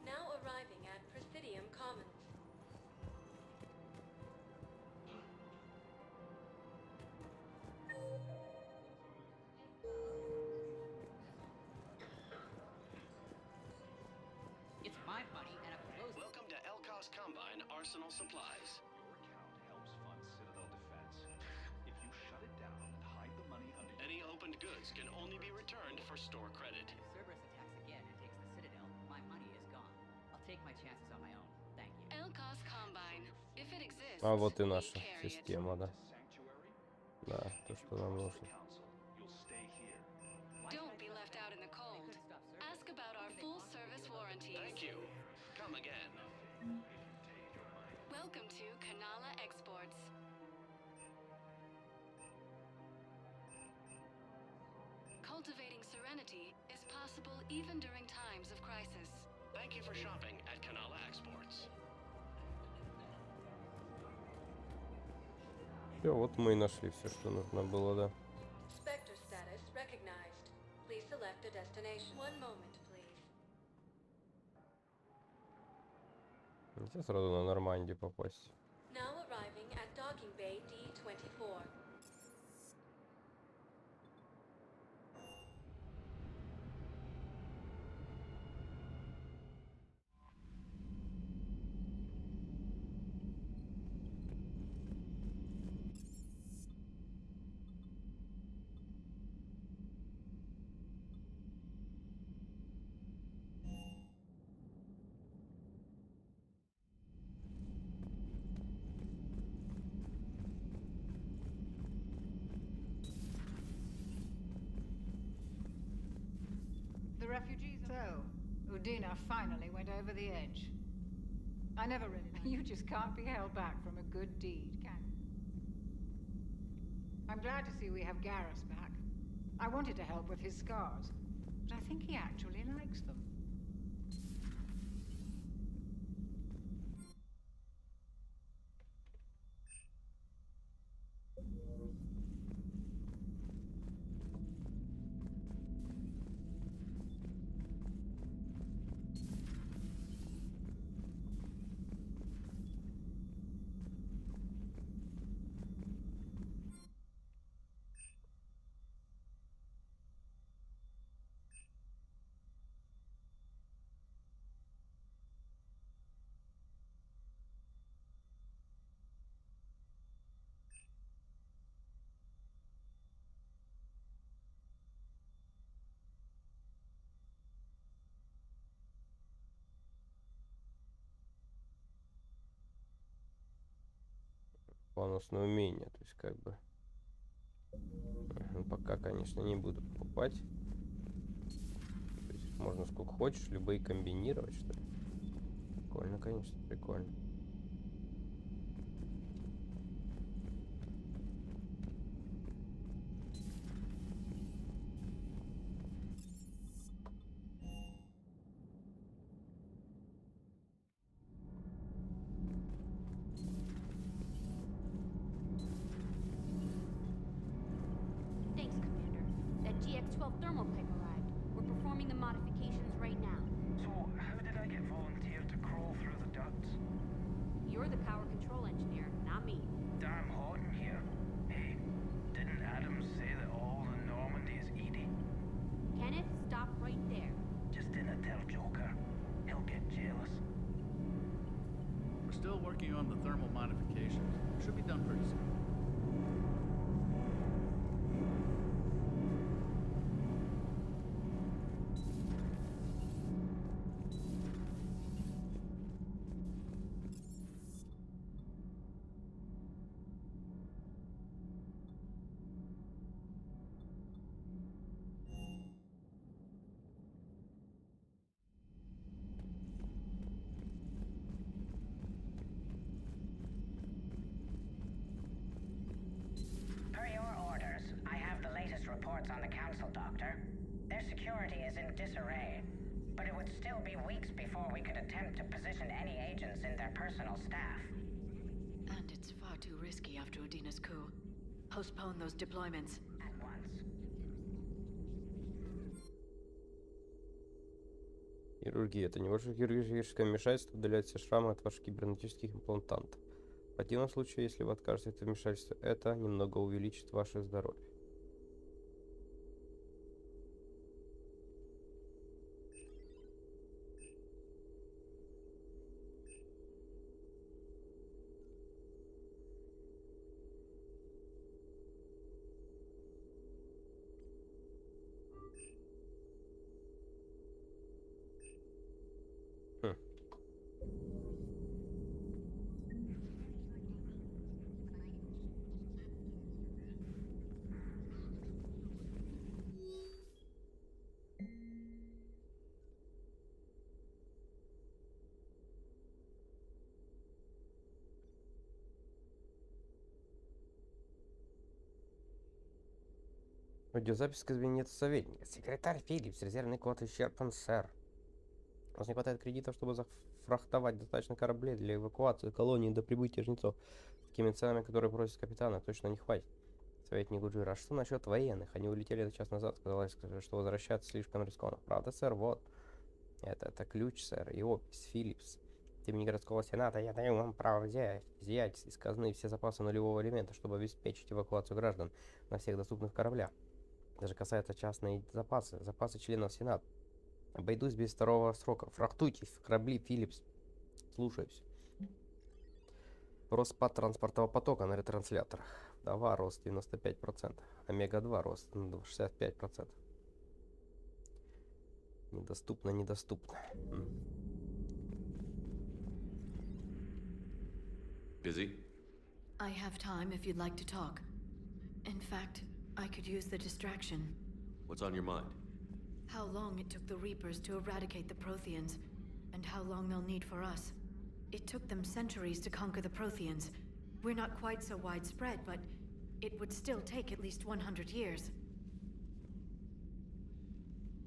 Now arriving at Presidium Commons. It's my money and a close. Welcome to Elkos Combine Arsenal Supplies. Your account helps fund Citadel defense. If you shut it down and hide the money under Any opened goods can only be returned for store credit. If Cerberus attacks again and takes the Citadel, my money is gone. I'll take my chances on my own. Thank you. Elkos Combine. If it exists, А вот и we наша carry it. система, да. Да, то, что нам нужно. Don't be left out in the cold. Ask about our full service warranties. Thank you. Come again. Welcome to Kanala Exports. Cultivating serenity is possible even during times of crisis. Thank you for shopping at Kanala Exports. Все, вот мы и нашли все, что нужно было, да. Spectre status recognized. Please select a destination. One moment, please. Нельзя сразу на Нормандию попасть. Now arriving at Docking Bay D24. The refugees. So, Udina finally went over the edge. I never really. You just can't be held back from a good deed, can you? I'm glad to see we have Garrus back. I wanted to help with his scars, but I think he actually likes them. Бонусное умение, то есть как бы. Пока, конечно, не буду покупать. То есть можно сколько хочешь, любые комбинировать, что ли. Прикольно, конечно, прикольно. Thanks, Commander. That GX-12 thermal pipe arrived. We're performing the modifications right now. So, how did I get volunteered to crawl through the ducts? You're the power control engineer, not me. Damn hot in here. Hey, didn't Adams say that all the Normandy is Edie? Kenneth, stop right there. Just didn't tell Joker. He'll get jealous. We're still working on the thermal modifications. Should be done pretty soon. security is in disarray, but it would still be weeks before we could attempt to position any agents in their personal staff. And it's far too risky after Udina's coup. Postpone those deployments. At once. Хирургия. Это небольшое хирургическое вмешательство удаляет все шрамы от ваших кибернетических имплантантов. В противном случае, если вы откажетесь от вмешательства, это немного увеличит ваше здоровье. Аудиозапись из кабинета советника. Секретарь Филлипс, резервный код исчерпан, сэр. У нас не хватает кредитов, чтобы зафрахтовать достаточно кораблей для эвакуации колонии до прибытия жнецов. Такими ценами, которые просит капитана, точно не хватит. Советник Гуджира, а что насчет военных? Они улетели этот час назад. Сказалось, что возвращаться слишком рискованно. Правда, сэр? Вот. Это ключ, сэр, и опись, Филлипс. От имени городского сената я даю вам право взять из казны все запасы нулевого элемента, чтобы обеспечить эвакуацию граждан на всех доступных кораблях. Даже касается частные запасы членов Сената. Обойдусь без второго срока. Фрахтуйтесь в корабли, Филлипс. Слушаюсь. Рост спад транспортного потока на ретрансляторах. Вдова рост 95%. Омега-2 рост 65%. Недоступно. Busy? I have time if you'd like to talk. In fact, I could use the distraction. What's on your mind? How long it took the Reapers to eradicate the Protheans, and how long they'll need for us. It took them centuries to conquer the Protheans. We're not quite so widespread, but it would still take at least 100 years.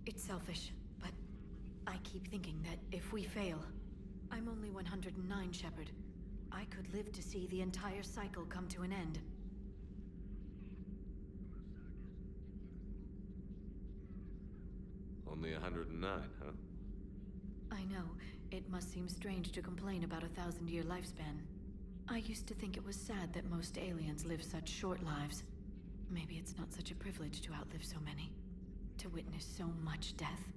It's selfish, but I keep thinking that if we fail... I'm only 109, Shepard. I could live to see the entire cycle come to an end. Only 109, huh? I know. It must seem strange to complain about a 1,000-year lifespan. I used to think it was sad that most aliens live such short lives. Maybe it's not such a privilege to outlive so many. To witness so much death.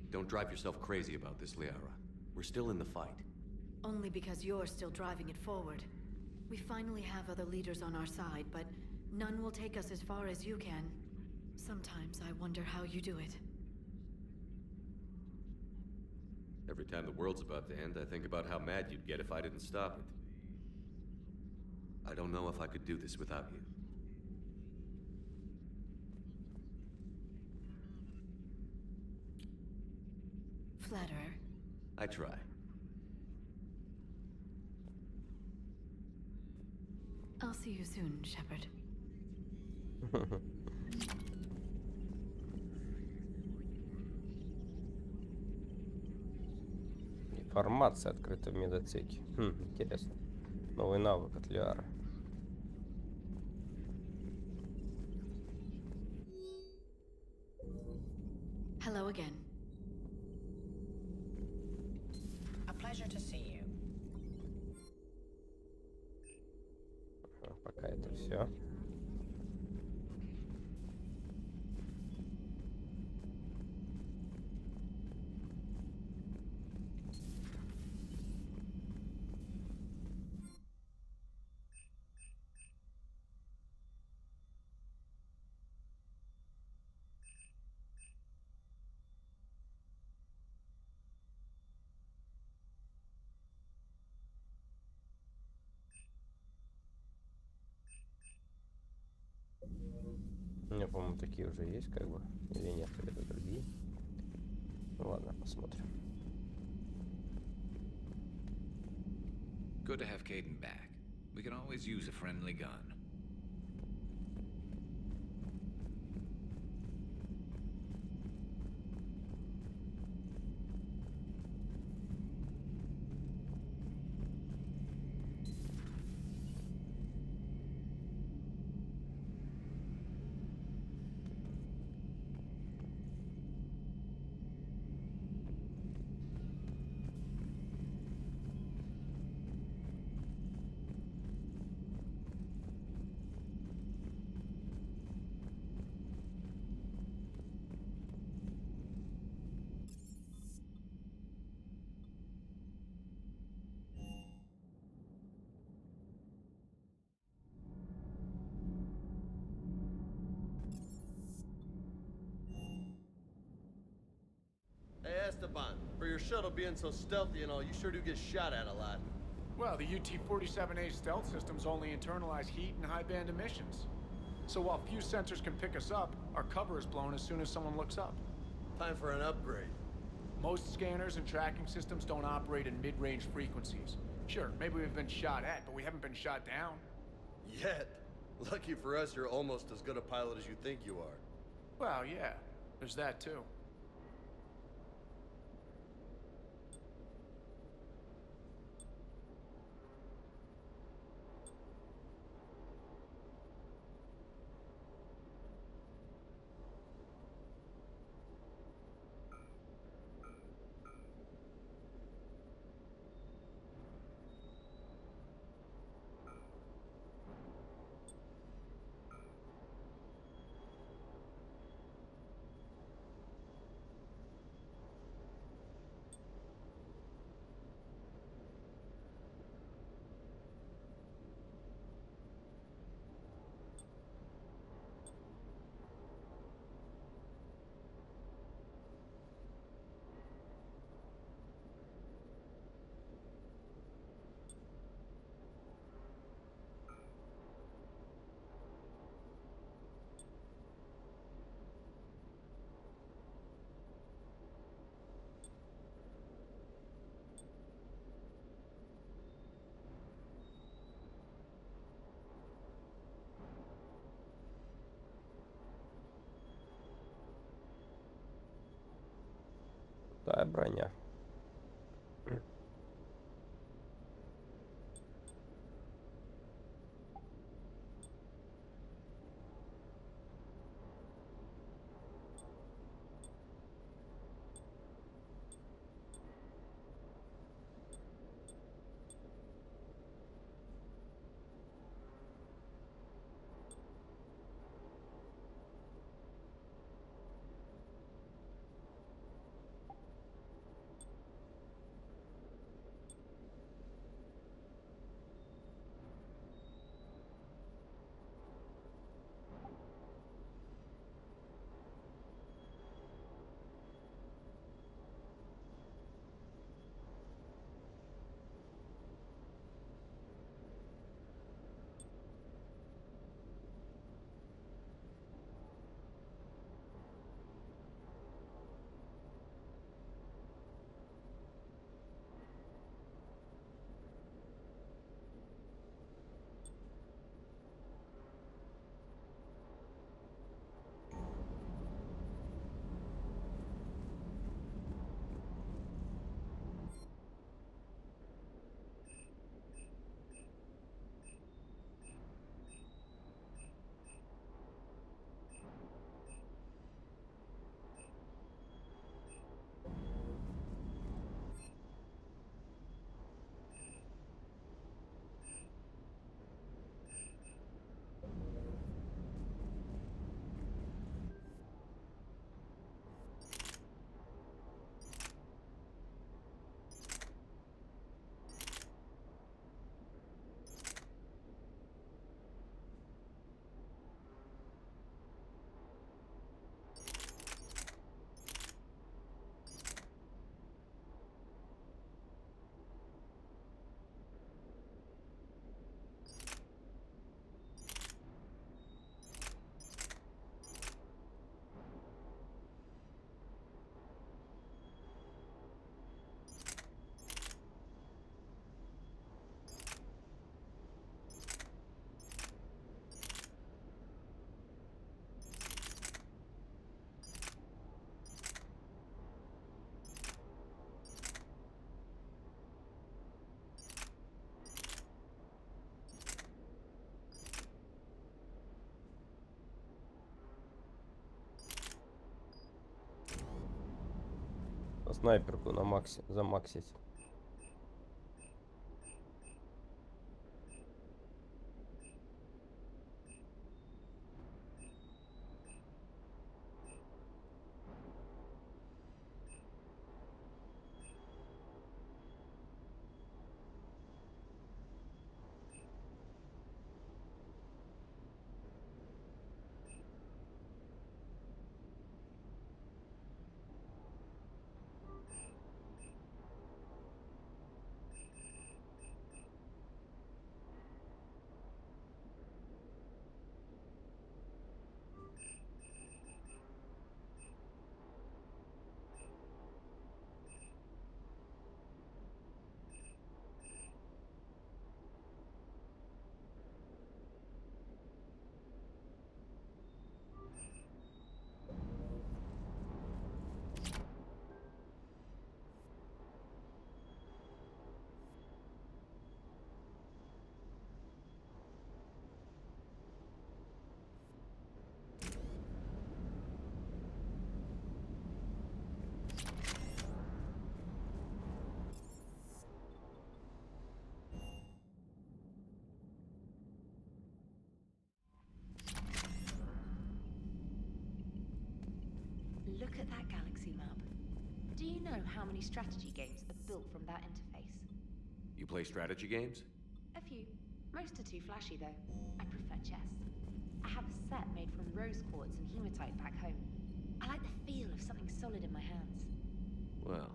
Don't drive yourself crazy about this, Liara. We're still in the fight. Only because you're still driving it forward. We finally have other leaders on our side, but none will take us as far as you can. Sometimes I wonder how you do it. Every time the world's about to end, I think about how mad you'd get if I didn't stop it. I don't know if I could do this without you. Flatterer. I try. I'll see you soon, Shepard. Информация открыта в медотеке. Интересно. Новый навык от Лиары. Hello again. A pleasure to see you. Пока это все. У меня, по-моему, такие уже есть, как бы. Или нет, или это другие. Ну ладно, посмотрим. Good to have Caden back. We can always use a friendly gun. up on. For your shuttle being so stealthy and all, you sure do get shot at a lot. Well, the UT-47A stealth systems only internalize heat and high-band emissions. So while few sensors can pick us up, our cover is blown as soon as someone looks up. Time for an upgrade. Most scanners and tracking systems don't operate in mid-range frequencies. Sure, maybe we've been shot at, but we haven't been shot down. Yet. Lucky for us, you're almost as good a pilot as you think you are. Well, yeah. There's that, too. Та броня. Снайперку на замаксить. know how many strategy games are built from that interface. You play strategy games? A few. Most are too flashy, though. I prefer chess. I have a set made from rose quartz and hematite back home. I like the feel of something solid in my hands. Well,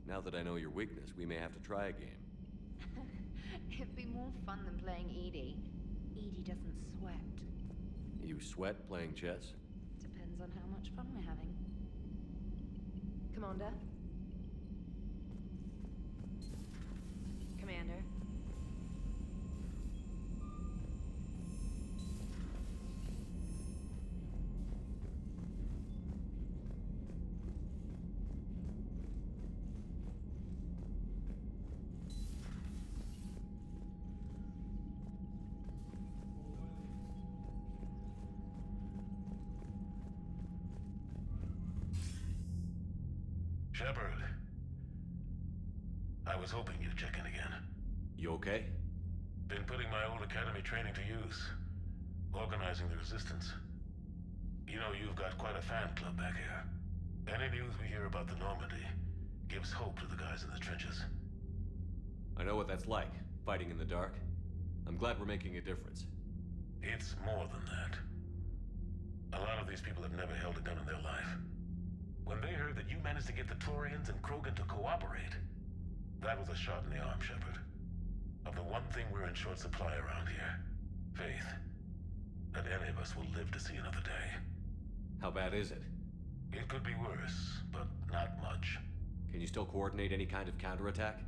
now that I know your weakness, we may have to try a game. It'd be more fun than playing Edie. Edie doesn't sweat. You sweat playing chess? Depends on how much fun we're having. Commander? Commander? Shepard. I was hoping you'd check in again. You okay? Been putting my old academy training to use. Organizing the resistance. You know, you've got quite a fan club back here. Any news we hear about the Normandy gives hope to the guys in the trenches. I know what that's like, fighting in the dark. I'm glad we're making a difference. It's more than that. A lot of these people have never held a gun in their life. When they heard that you managed to get the Turians and Krogan to cooperate, that was a shot in the arm, Shepard. Of the one thing we're in short supply around here, faith. That any of us will live to see another day. How bad is it? It could be worse, but not much. Can you still coordinate any kind of counterattack?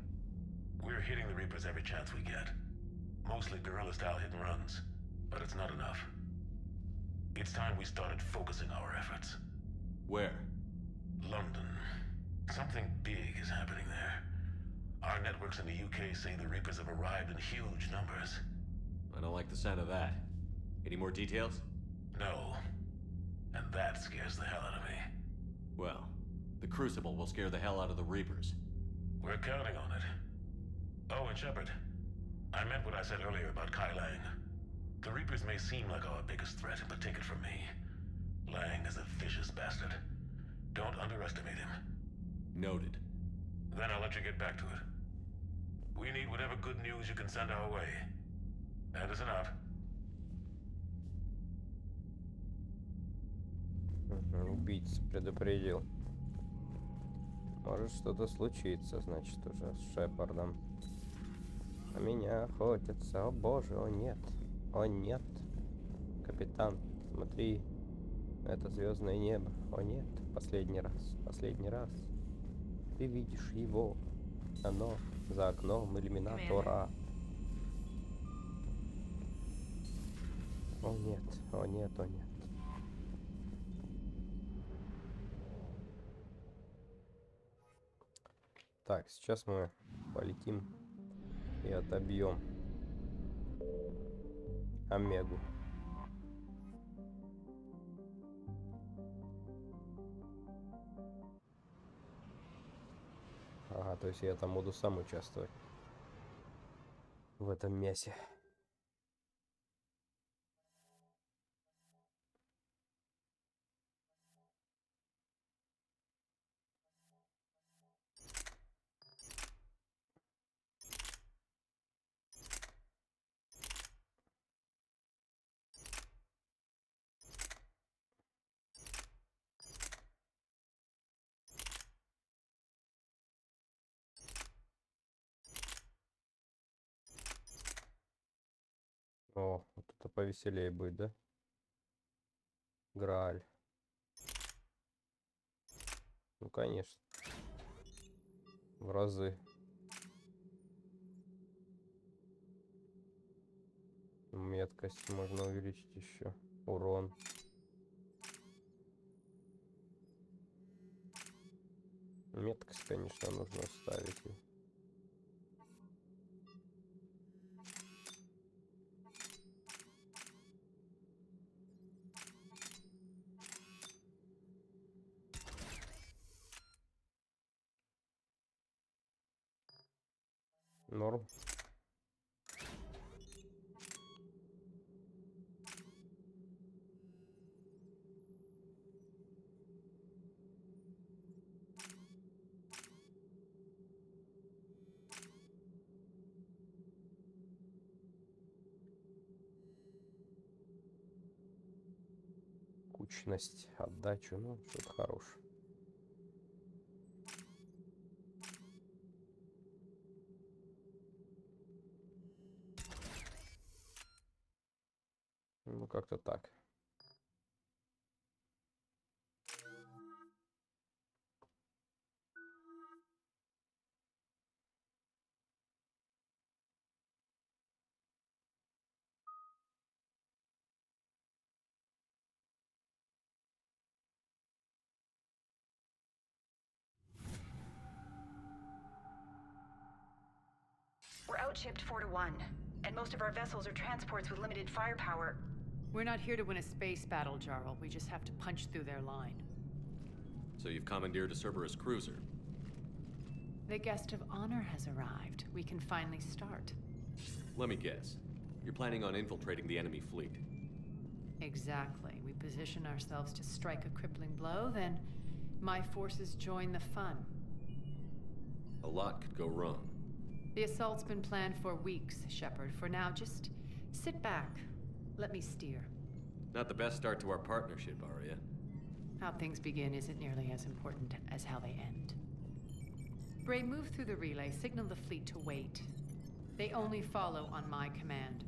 We're hitting the Reapers every chance we get. Mostly guerrilla-style hit-and-runs, but it's not enough. It's time we started focusing our efforts. Where? London. Something big is happening there. Our networks in the UK say the Reapers have arrived in huge numbers. I don't like the sound of that. Any more details? No. And that scares the hell out of me. Well, the Crucible will scare the hell out of the Reapers. We're counting on it. Oh, and Shepard, I meant what I said earlier about Kai Lang. The Reapers may seem like our biggest threat, but take it from me. Lang is a vicious bastard. Don't underestimate him. Noted. Then I'll let you get back to it. We need whatever good news you can send our way. And listen up. Убийца предупредил. Может что-то случиться, значит, уже с Шепардом. На меня охотятся. О боже, о нет. О нет. Капитан, смотри. Это звездное небо. О нет. Последний раз. Последний раз. Ты видишь его. Оно за окном иллюминатора. О нет. О нет. О нет. Так, сейчас мы полетим и отобьем Омегу. Ага, то есть я там буду сам участвовать в этом мясе. О, вот это повеселее будет, да? Грааль. Ну, конечно. В разы. Меткость можно увеличить еще. Урон. Меткость, конечно, нужно ставить. Норм. Кучность, отдачу, ну, что-то хорошее. Ну, как-то так. We're outshipped 4-1, and most of our vessels are transports with limited firepower. We're not here to win a space battle, Jarl. We just have to punch through their line. So you've commandeered a Cerberus cruiser. The guest of honor has arrived. We can finally start. Let me guess. You're planning on infiltrating the enemy fleet. Exactly. We position ourselves to strike a crippling blow, then my forces join the fun. A lot could go wrong. The assault's been planned for weeks, Shepard. For now, just sit back. Let me steer. Not the best start to our partnership, Arya. How things begin isn't nearly as important as how they end. Bray, move through the relay. Signal the fleet to wait. They only follow on my command.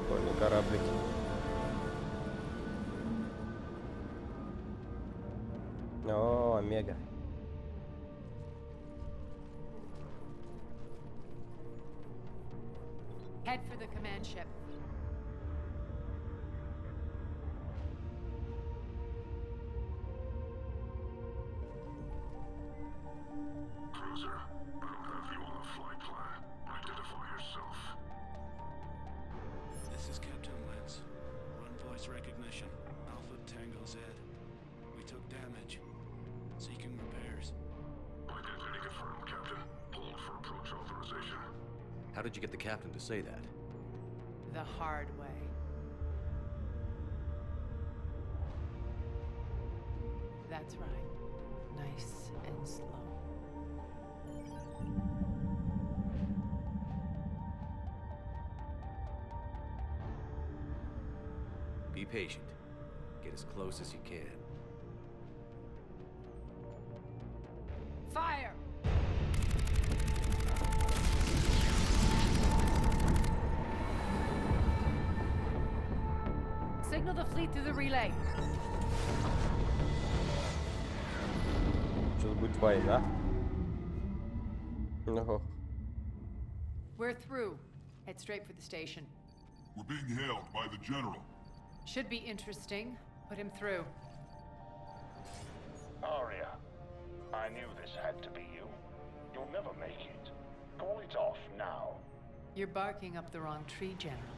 Прикольный кораблик. О, Омега. Head for the command ship. Cruiser, I don't have you on the flight plan. Identify yourself. This is Captain Lance. Run voice recognition. Alpha Tango Z. We took damage. Seeking repairs. Identity confirmed, Captain. Hold for approach authorization. How did you get the captain to say that? The hard way. That's right. Nice and slow. Be patient. Get as close as you can. Fire! Signal the fleet through the relay. Сейчас будет война. Ну. We're through. Head straight for the station. We're being hailed by the General. Should be interesting. Put him through. Arya, I knew this had to be you. You'll never make it. Call it off now. You're barking up the wrong tree, General.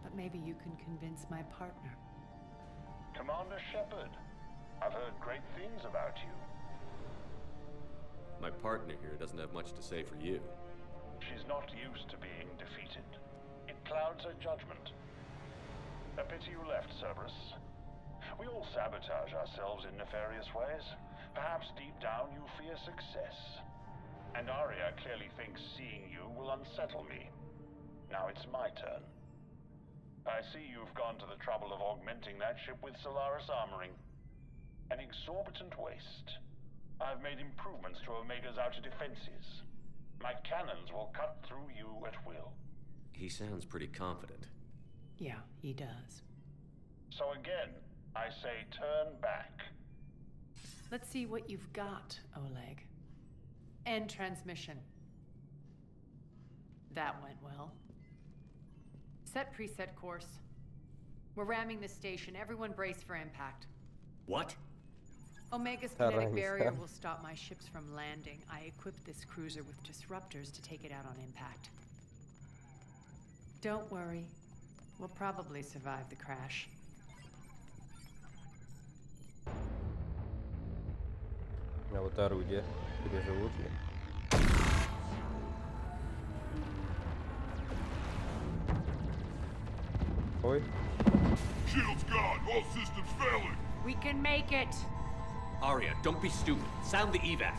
But maybe you can convince my partner. Commander Shepard, I've heard great things about you. My partner here doesn't have much to say for you. She's not used to being defeated. It clouds her judgment. A pity you left, Cerberus. We all sabotage ourselves in nefarious ways. Perhaps deep down you fear success. And Arya clearly thinks seeing you will unsettle me. Now it's my turn. I see you've gone to the trouble of augmenting that ship with Solaris armoring. An exorbitant waste. I've made improvements to Omega's outer defenses. My cannons will cut through you at will. He sounds pretty confident. Yeah, he does. So again, I say turn back. Let's see what you've got, Oleg. End transmission. That went well. Set preset course. We're ramming the station. Everyone brace for impact. What? Omega's kinetic barrier will stop my ships from landing. I equipped this cruiser with disruptors to take it out on impact. Don't worry. We'll probably survive the crash. А вот орудия переживут ли? Ой. Shields gone. All systems failing. We can make it. Arya, don't be stupid. Sound the evac.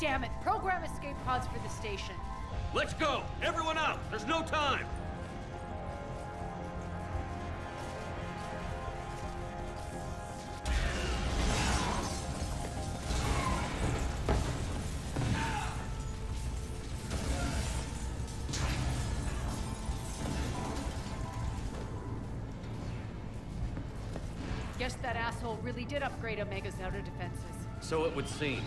Damn it! Program escape pods for the station. Let's go! Everyone out! There's no time! Guess that asshole really did upgrade Omega's outer defenses. So it would seem.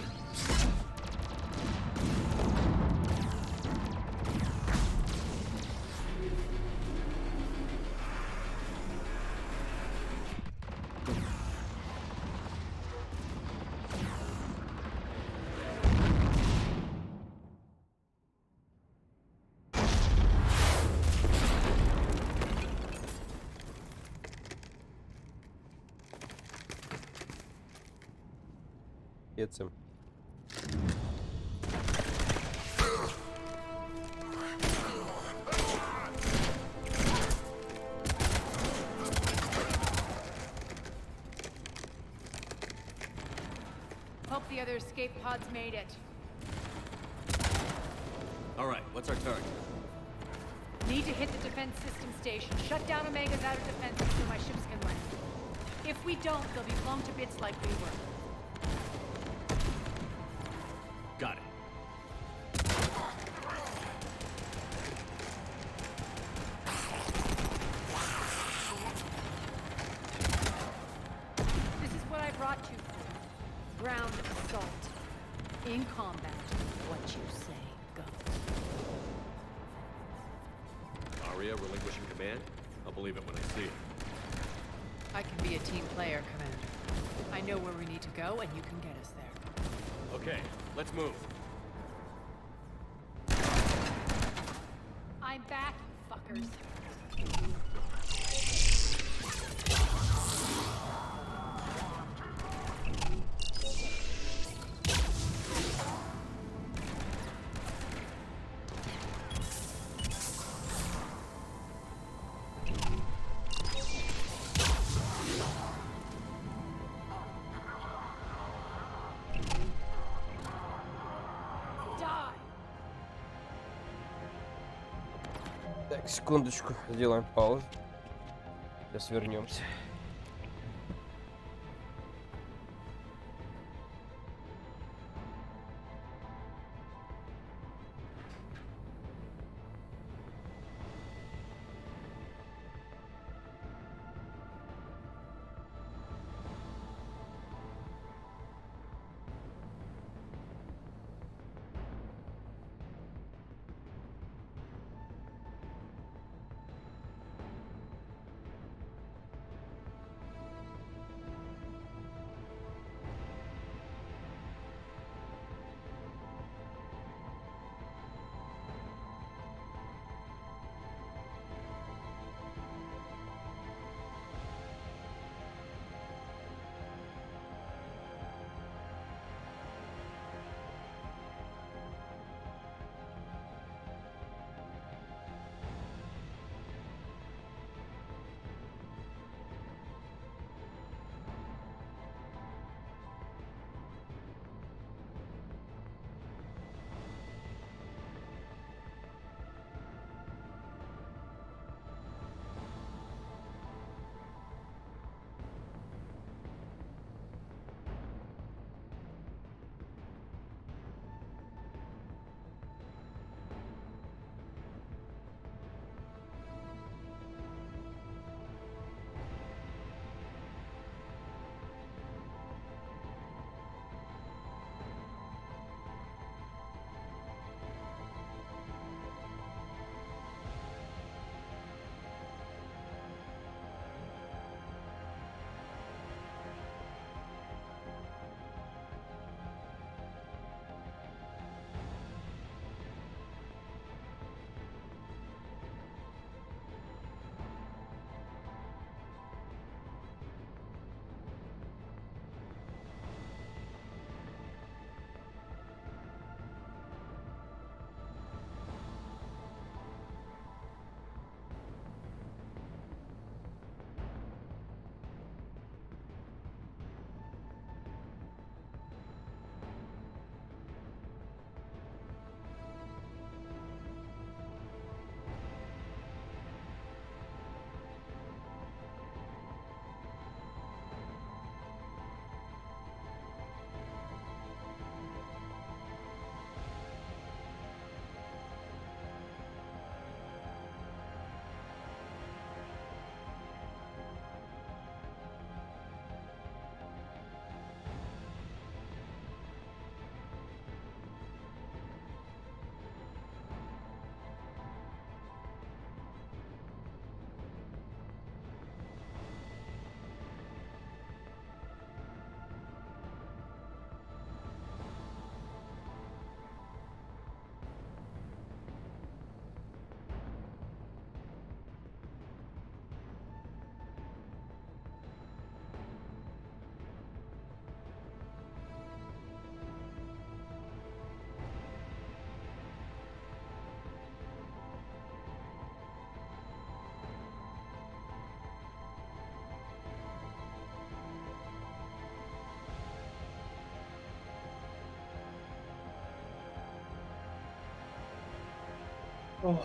Gets him. Hope the other escape pods made it. All right, what's our target? Need to hit the defense system station. Shut down Omega's outer defenses so my ships can land. If we don't, they'll be blown to bits like we were. Got it. This is what I brought you for. Ground assault. In combat, what you say goes. Aria relinquishing command? I'll believe it when I see it. I can be a team player, Commander. I know where we need to go, and you can get us there. Okay, let's move. I'm back, you fuckers. Так, секундочку, сделаем паузу. Сейчас вернемся. Ой.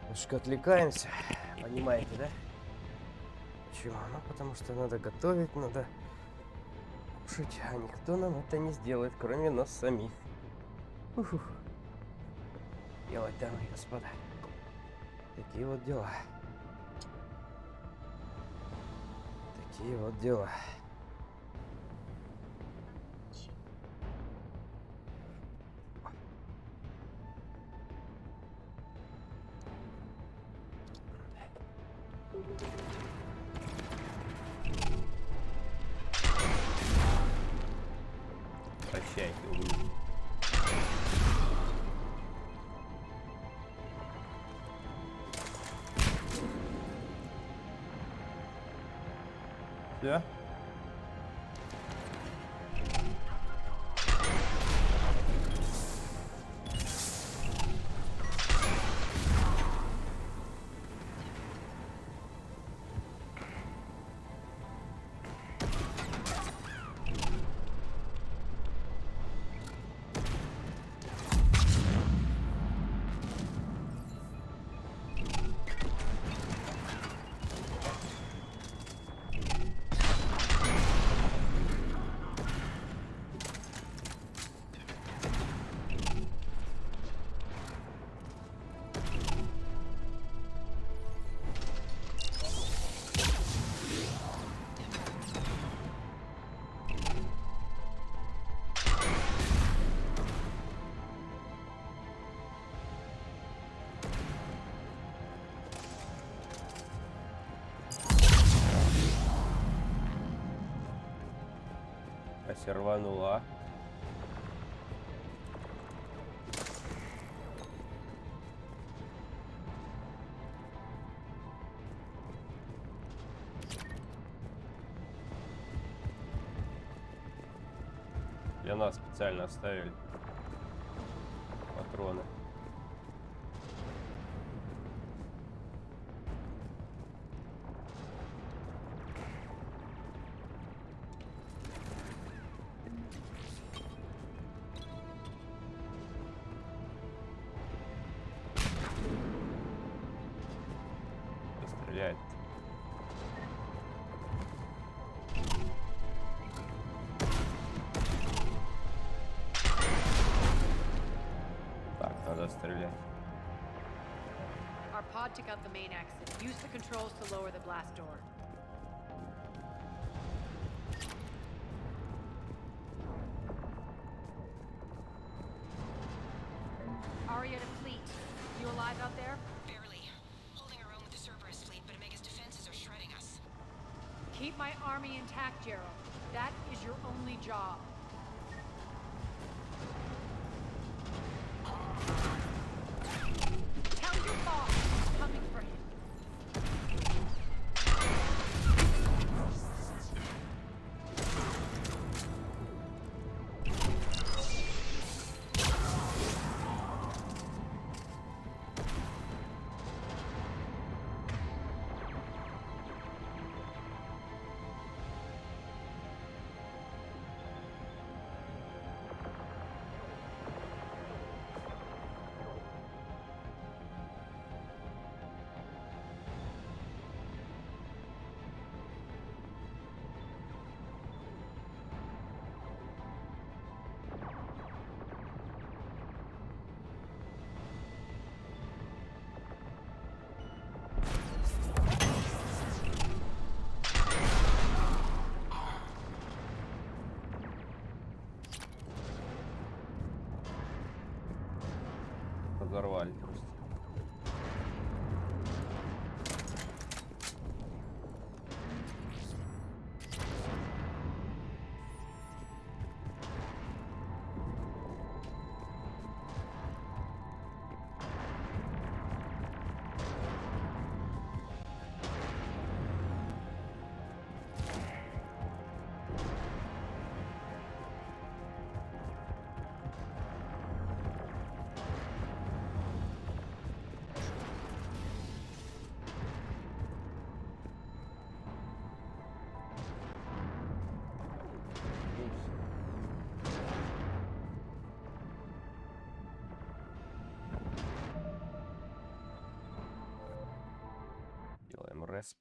Немножко отвлекаемся, понимаете, да? Почему? Ну, потому что надо готовить, надо кушать, а никто нам это не сделает, кроме нас самих. Уфу. Делать, дамы и господа. Такие вот дела. Такие вот дела. Прощайте, умник. Да? Рванула. Для нас специально оставили патроны. Стреляет. Так, надо стрелять. Our pod took out the main exit. Use the controls to lower the blast door. Aria to fleet. You alive out there? Barely. Holding our own with the Cerberus fleet, but Omega's defenses are shredding us. Keep my army intact, Gerald. That is your only job. Tell your boss I'm coming for him. Resp.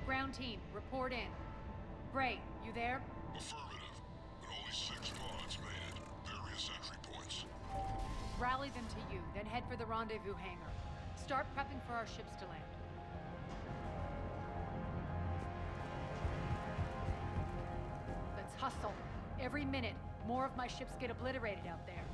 Ground team, report in. Bray, you there? Affirmative, but only 6 pods manned. Various entry points. Rally them to you, then head for the rendezvous hangar. Start prepping for our ships to land. Let's hustle. Every minute, more of my ships get obliterated out there.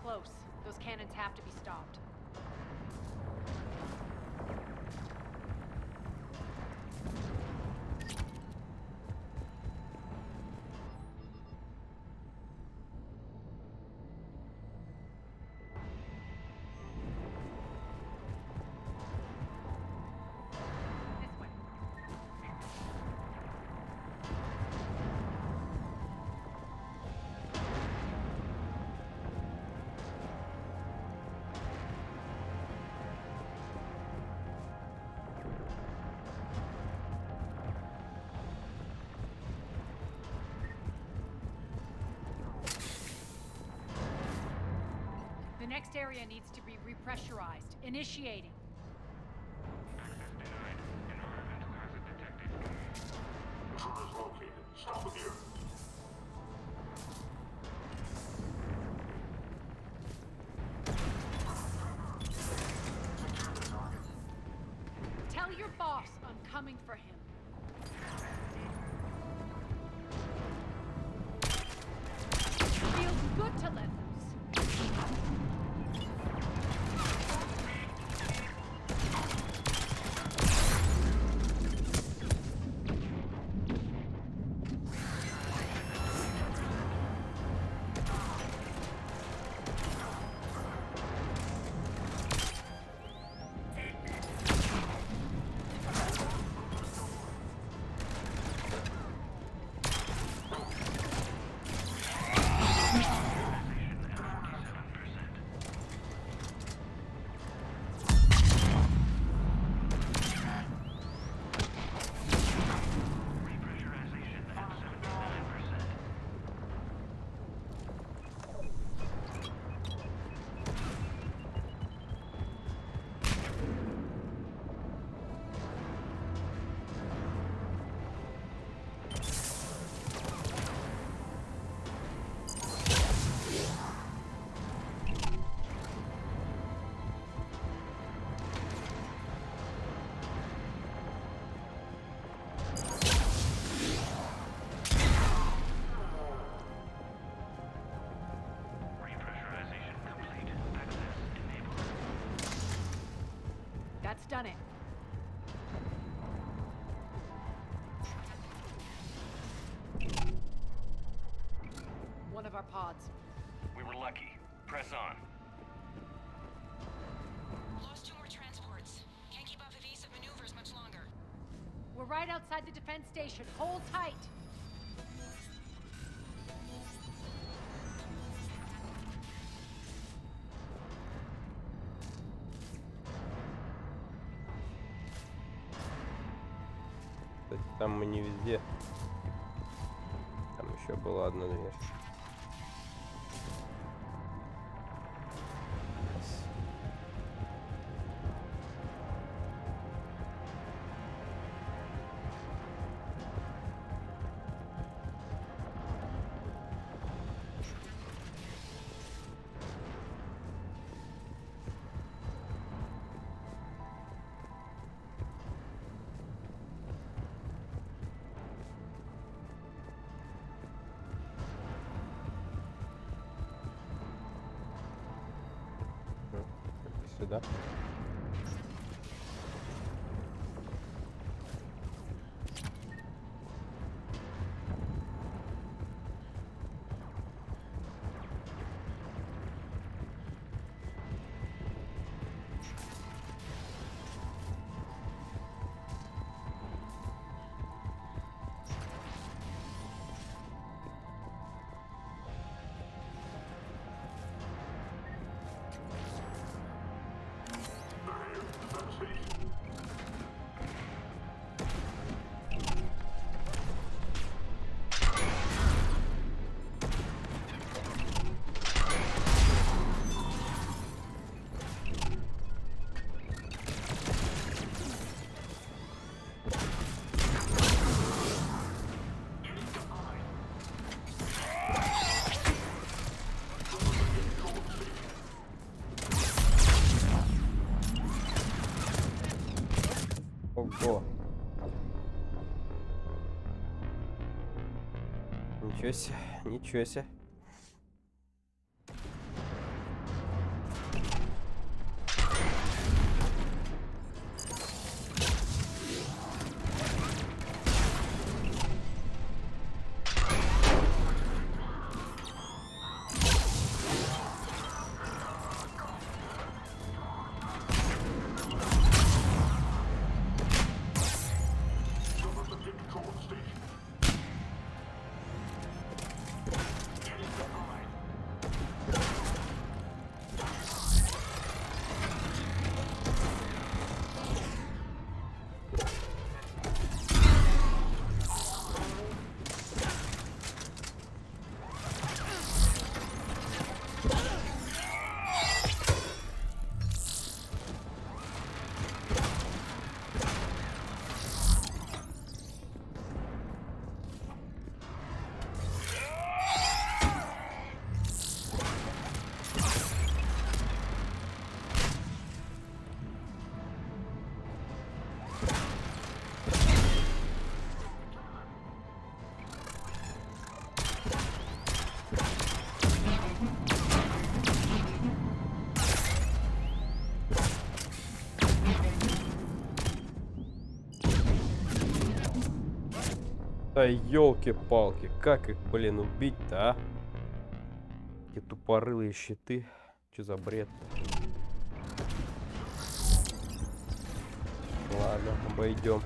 Close. Those cannons have to be stopped. The next area needs to be repressurized. Initiating. Intruders located. Stop them here. Tell your boss I'm coming for him. Feels good to let them. stun it. One of our pods. We were lucky. Press on. Lost 2 more transports. Can't keep up evasive maneuvers much longer. We're right outside the defense station. Hold tight. Там мы не везде. Там еще была одна дверь. Сюда. Ого. Ничего себе, ничего себе. Да елки-палки, как их, блин, убить-то, а? Эти тупорылые щиты. Что за бред? Ладно, обойдем.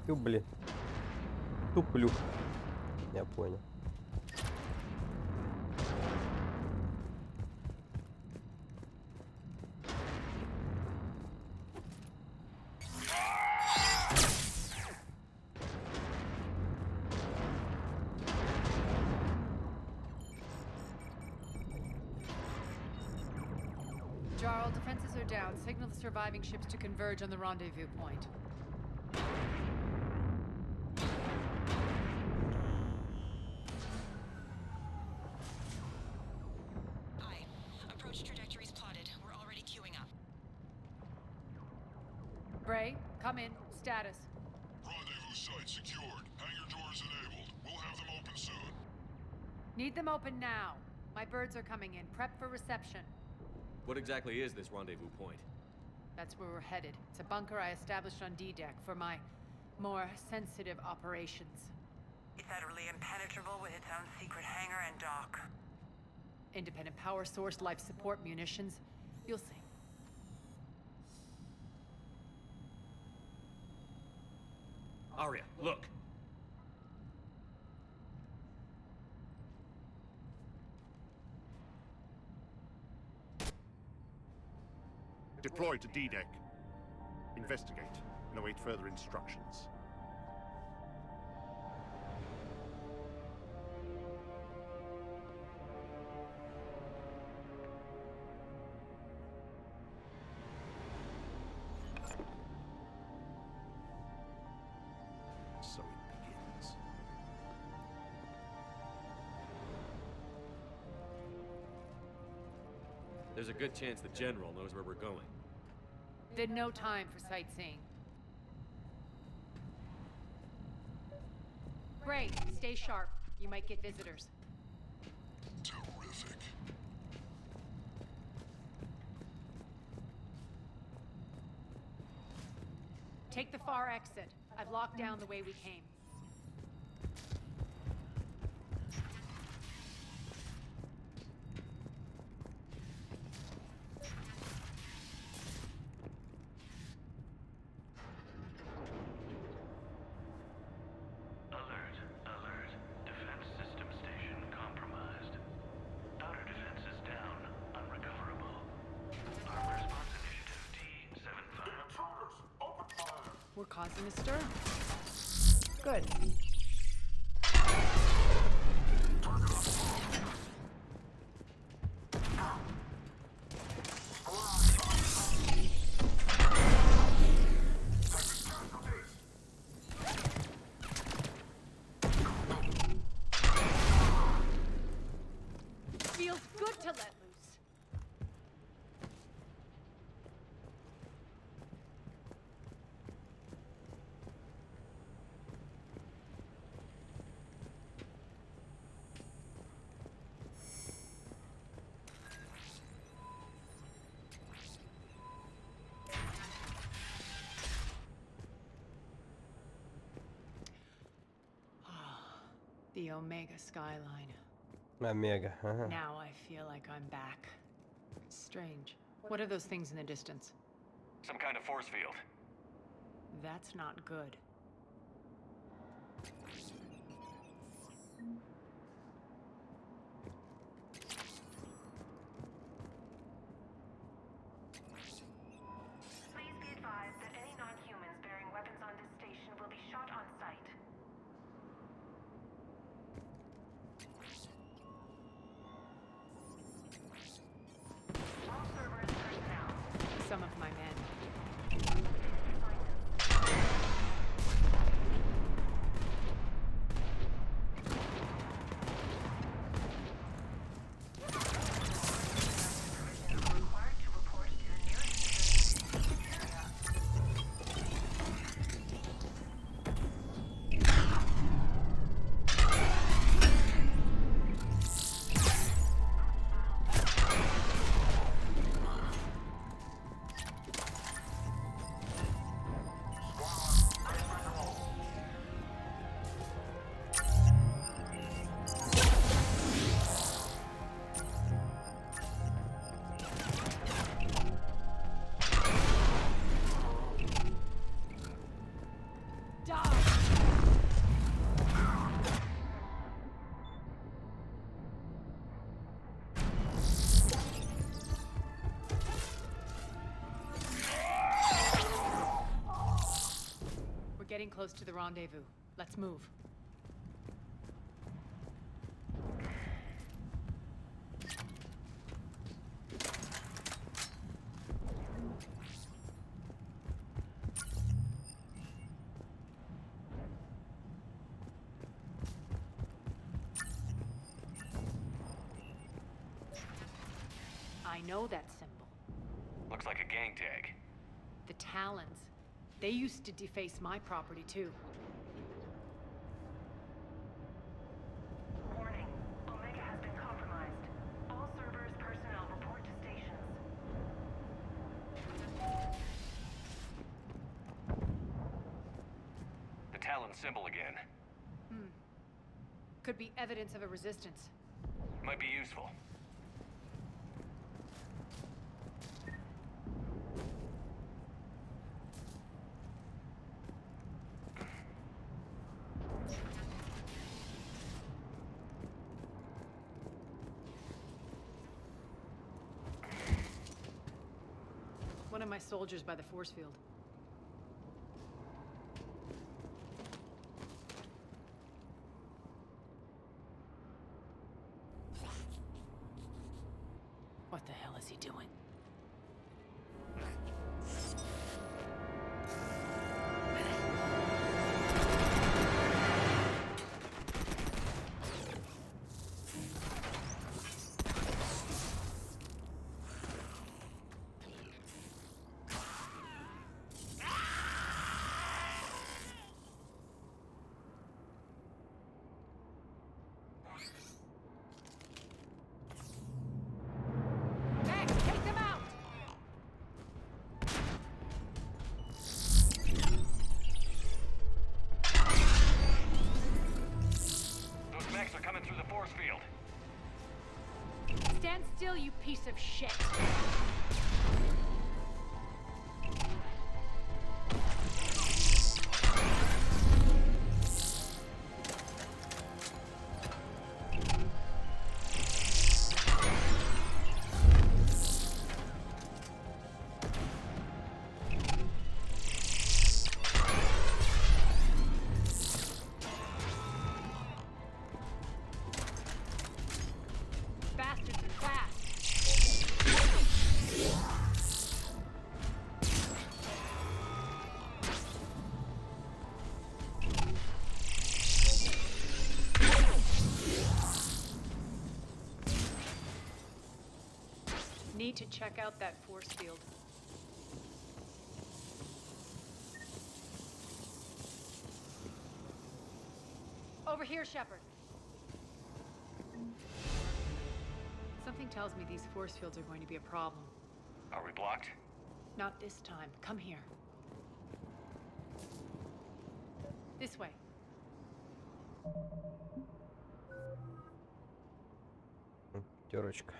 Тюбли. Туплю. Я понял. Jarl, defenses are down. Signal the surviving ships to converge on the rendezvous point. Aye. Approach trajectories plotted. We're already queuing up. Bray, come in. Status. Rendezvous site secured. Hangar doors enabled. We'll have them open soon. Need them open now. My birds are coming in. Prep for reception. What exactly is this rendezvous point? That's where we're headed. It's a bunker I established on D-Deck for my more sensitive operations. It's utterly impenetrable with its own secret hangar and dock. Independent power source, life support, munitions. You'll see. Arya, look! Deploy to D-Deck. Investigate and await further instructions. So it begins. There's a good chance the General knows where we're going. Then no time for sightseeing. Bray, stay sharp. You might get visitors. Terrific. Take the far exit. I've locked down the way we came. Alert, alert. Defense system station compromised. Outer defense is down, unrecoverable. Armor response initiative T-75. We're causing a stir. Good. Feels good to let loose. The Omega skyline. Омега, ага. Now I feel like I'm back. Strange. What are those things in the distance? Some kind of force field. That's not good. Please be advised that any non-humans bearing weapons on this station will be shot on sight. All servers personnel. Some of my men. close to the rendezvous. Let's move. I know that symbol. Looks like a gang tag. The Talons. They used to deface my property, too. Warning. Omega has been compromised. All servers, personnel, report to stations. The Talon symbol again. Could be evidence of a resistance. Might be useful. One of my soldiers by the force field. What the hell is he doing? Stand still, you piece of shit! Need to check out that force field. Over here, Shepard. Something tells me these force fields are going to be a problem. Are we blocked? Not this time. Come here. This way. Терочка.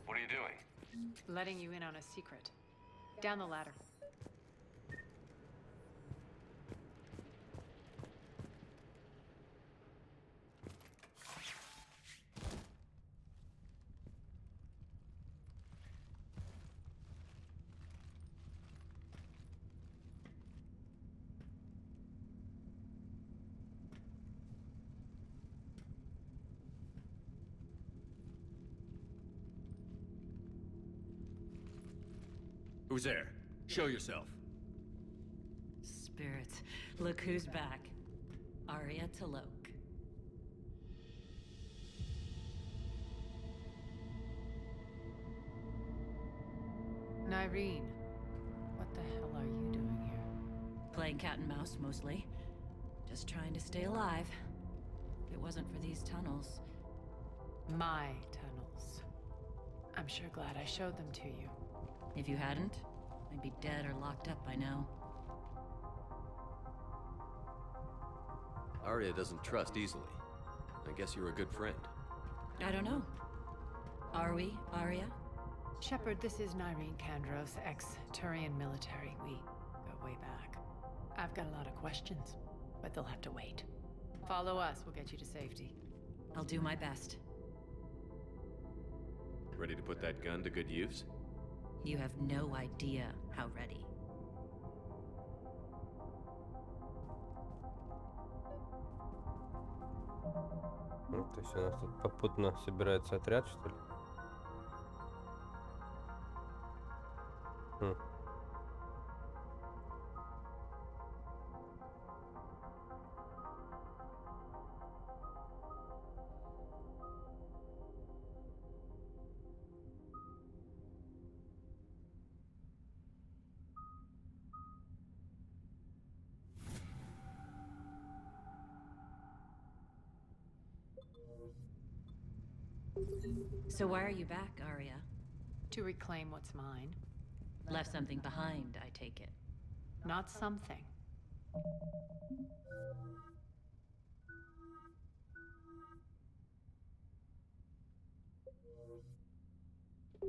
What are you doing? Letting you in on a secret. Down the ladder. Who's there? Show yourself. Spirits, look who's back. Arya Talok. Nyreen, what the hell are you doing here? Playing cat and mouse, mostly. Just trying to stay alive. If it wasn't for these tunnels... My tunnels. I'm sure glad I showed them to you. If you hadn't, I'd be dead or locked up by now. Arya doesn't trust easily. I guess you're a good friend. I don't know. Are we, Arya? Shepard, this is Nyreen Kandros, ex-Turian military. We go way back. I've got a lot of questions, but they'll have to wait. Follow us, we'll get you to safety. I'll do my best. Ready to put that gun to good use? You have no idea how ready. То есть у нас тут попутно собирается отряд, что ли? So why are you back, Arya? To reclaim what's mine. Left something behind, I take it. Not something.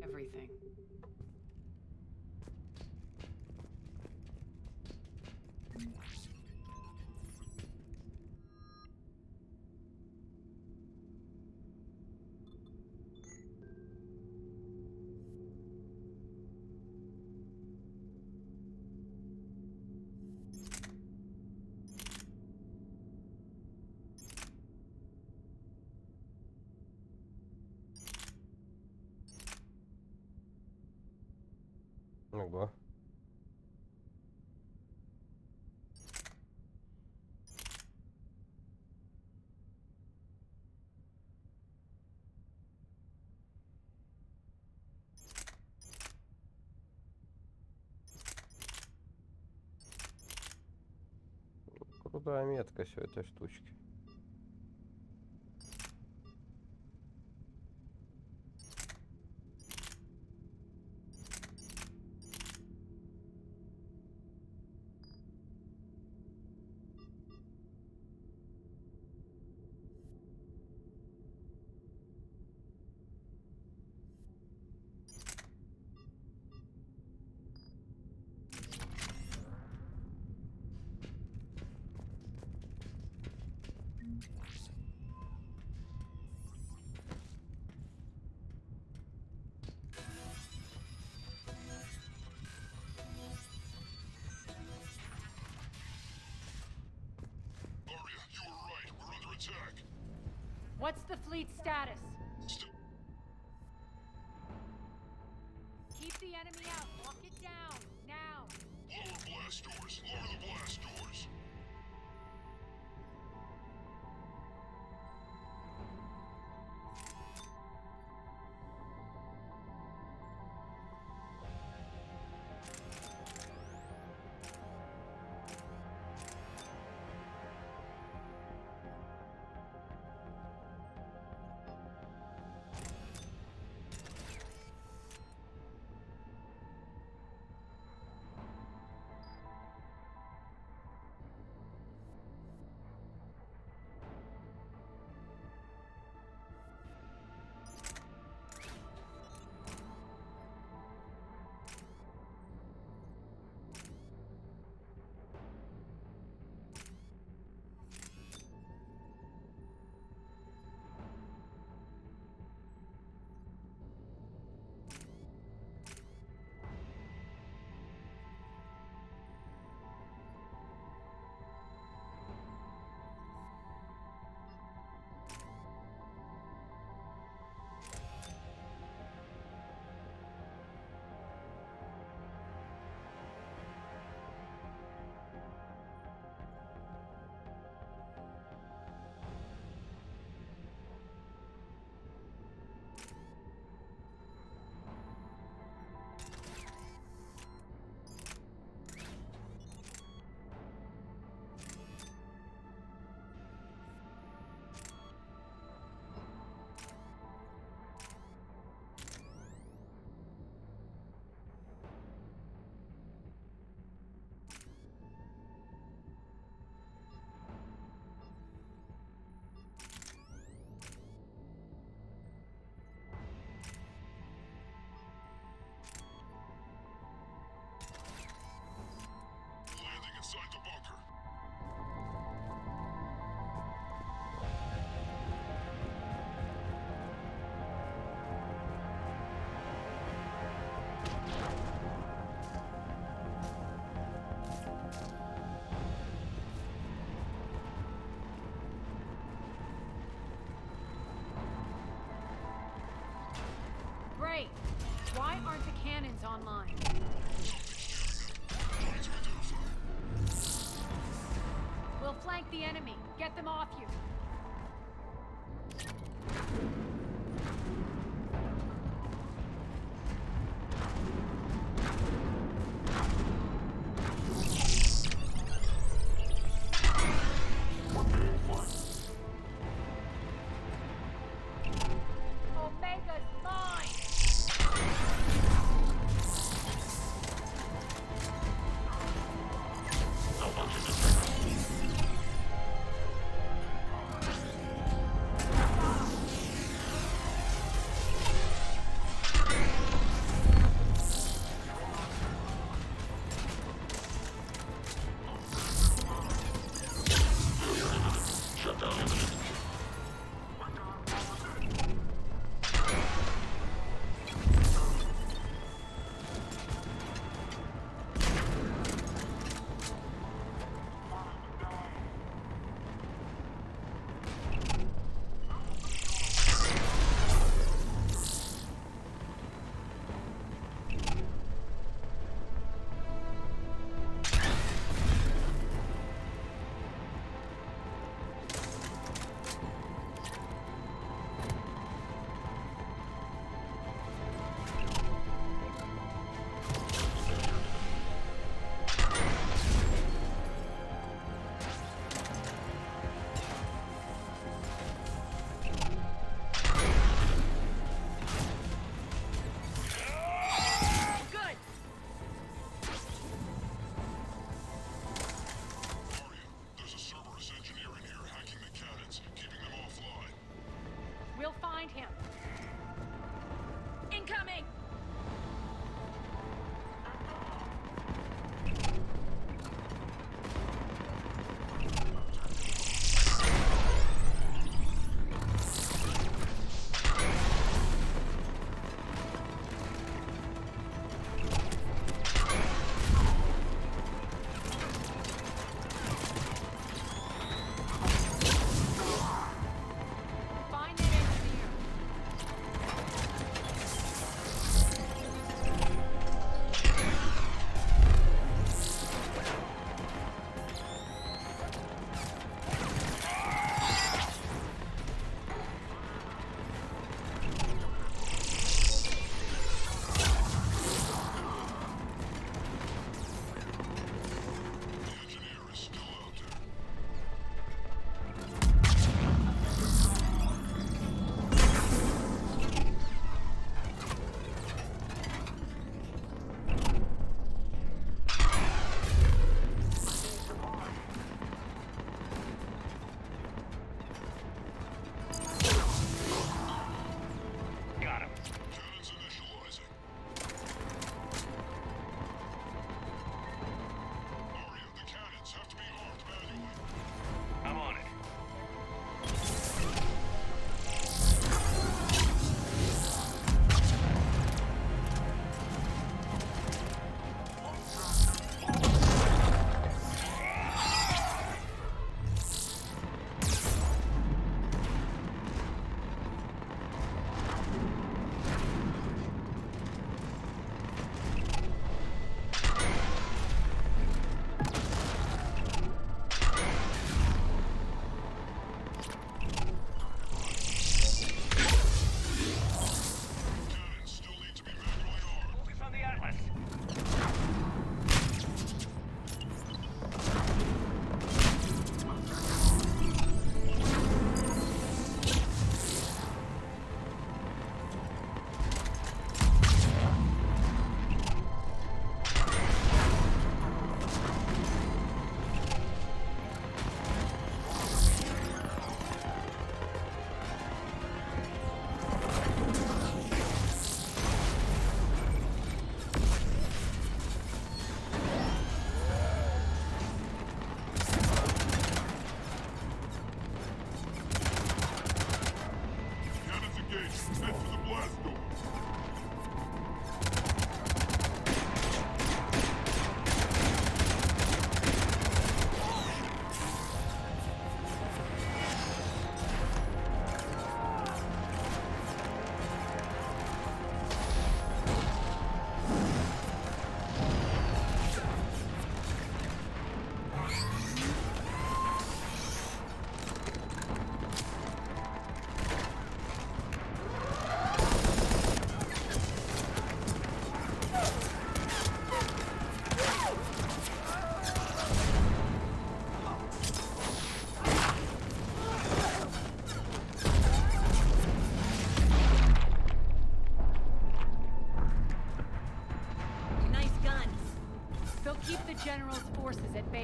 Everything. Ого. Крутая метка все этой штучки. What's the fleet status? Keep the enemy out. Lock it down. Now. Lower blast doors. Lower the blast doors. cannons online. We'll flank the enemy. Get them off you. Omega's mine!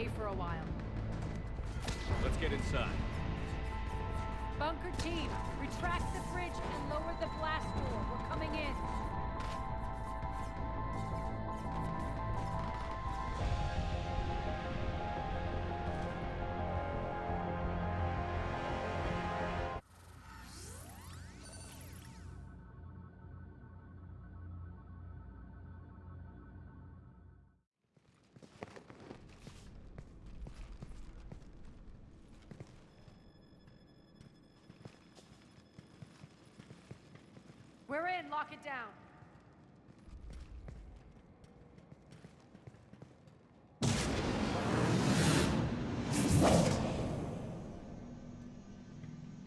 away for a while. Let's get inside. Bunker team, retract the bridge and lower the blast door. We're coming in. We're in, lock it down.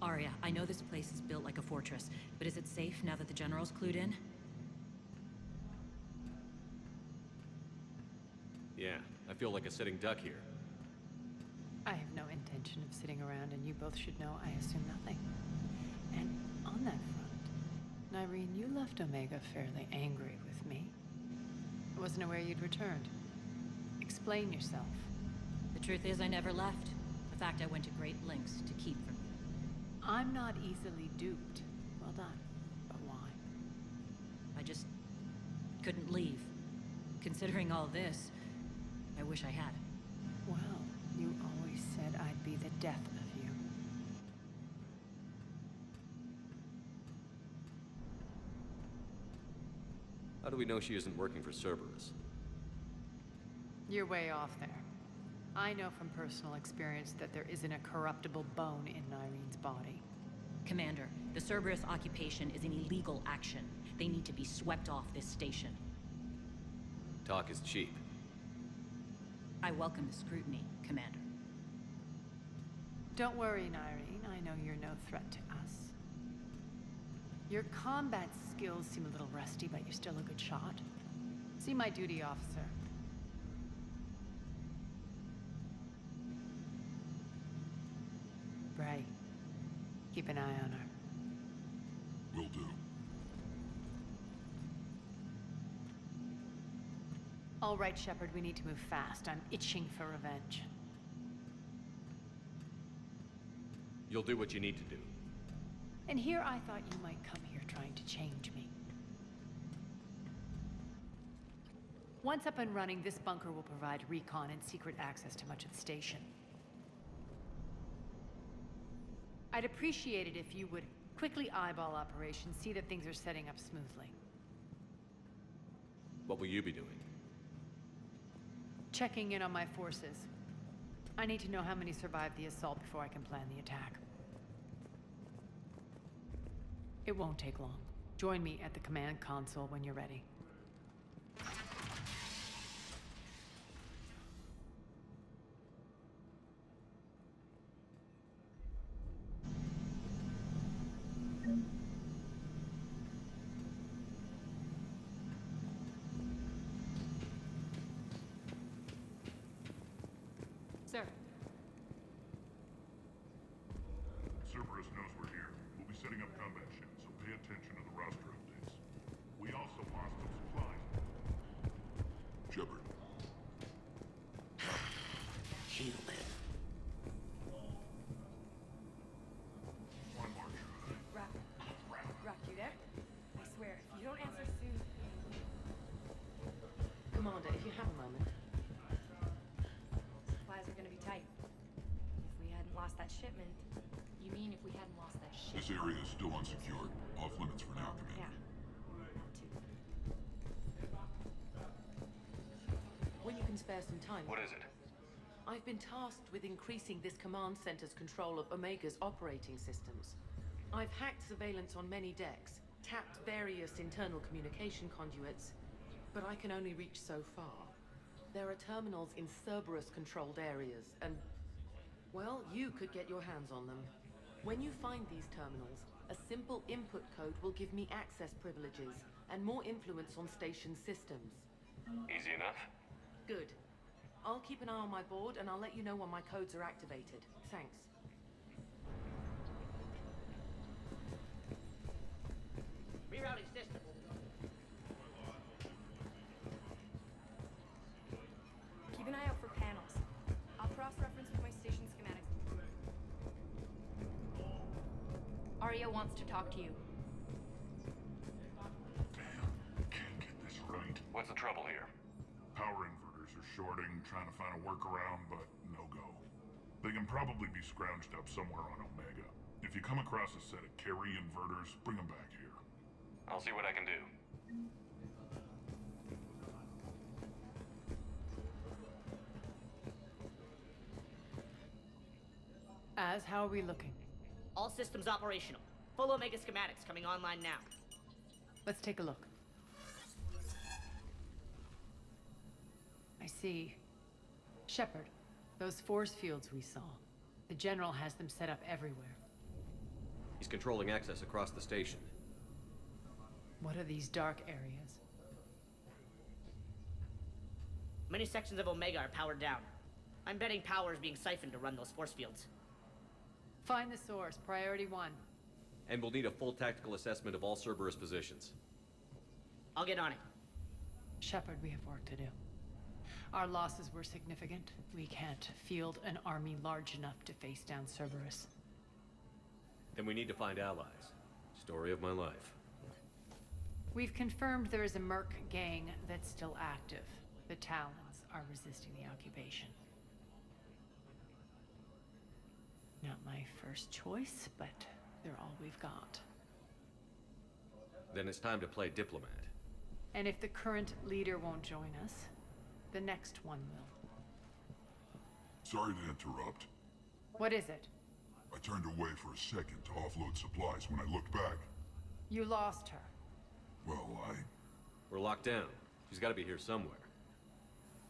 Arya, I know this place is built like a fortress, but is it safe now that the General's clued in? Yeah, I feel like a sitting duck here. I have no intention of sitting around, and you both should know I assume nothing. And on that front, Nyreen, you left Omega fairly angry with me. I wasn't aware you'd returned. Explain yourself. The truth is, I never left. In fact, I went to great lengths to keep from you. I'm not easily duped. Well done. But why? I just couldn't leave. Considering all this, I wish I had. Well, you always said I'd be the death of you. How do we know she isn't working for Cerberus? You're way off there. I know from personal experience that there isn't a corruptible bone in Nyreen's body. Commander, the Cerberus occupation is an illegal action. They need to be swept off this station. Talk is cheap. I welcome the scrutiny, Commander. Don't worry, Nyreen. I know you're no threat to us. Your combat skills seem a little rusty, but you're still a good shot. See my duty officer. Bray, keep an eye on her. Will do. All right, Shepard, we need to move fast. I'm itching for revenge. You'll do what you need to do. And here I thought you might come here trying to change me. Once up and running, this bunker will provide recon and secret access to much of the station. I'd appreciate it if you would quickly eyeball operations, see that things are setting up smoothly. What will you be doing? Checking in on my forces. I need to know how many survived the assault before I can plan the attack. It won't take long. Join me at the command console when you're ready. Sir. Cerberus knows we're here. We'll be setting up combat ships, so pay attention to the roster updates. We also lost some supplies. Shepard. Human. One more try. Rock, you there? I swear, if you don't answer soon... Commander, if you have a moment. Supplies are gonna be tight. If we hadn't lost that shipment... You mean if we hadn't lost that shipment? This area is still unsecured. Off limits for now, Commander. Yeah. That too. When you can spare some time. What is it? I've been tasked with increasing this command center's control of Omega's operating systems. I've hacked surveillance on many decks, tapped various internal communication conduits, but I can only reach so far. There are terminals in Cerberus-controlled areas, and... well, you could get your hands on them. When you find these terminals, a simple input code will give me access privileges and more influence on station systems. Easy enough. Good. I'll keep an eye on my board, and I'll let you know when my codes are activated. Thanks. Rerouting system. Keep an eye out for panels. Daria wants to talk to you. Can't get this right. What's the trouble here? Power inverters are shorting, trying to find a workaround, but no go. They can probably be scrounged up somewhere on Omega. If you come across a set of carry inverters, bring them back here. I'll see what I can do. How are we looking? All systems operational. Full Omega schematics coming online now. Let's take a look. I see. Shepard, those force fields we saw. The General has them set up everywhere. He's controlling access across the station. What are these dark areas? Many sections of Omega are powered down. I'm betting power is being siphoned to run those force fields. Find the source, priority 1. And we'll need a full tactical assessment of all Cerberus positions. I'll get on it. Shepard, we have work to do. Our losses were significant. We can't field an army large enough to face down Cerberus. Then we need to find allies. Story of my life. We've confirmed there is a Merc gang that's still active. The Talons are resisting the occupation. Not my first choice, but they're all we've got. Then it's time to play diplomat. And if the current leader won't join us, the next one will. Sorry to interrupt. What is it? I turned away for a second to offload supplies. When I looked back, You lost her. well, We're locked down. She's got to be here somewhere.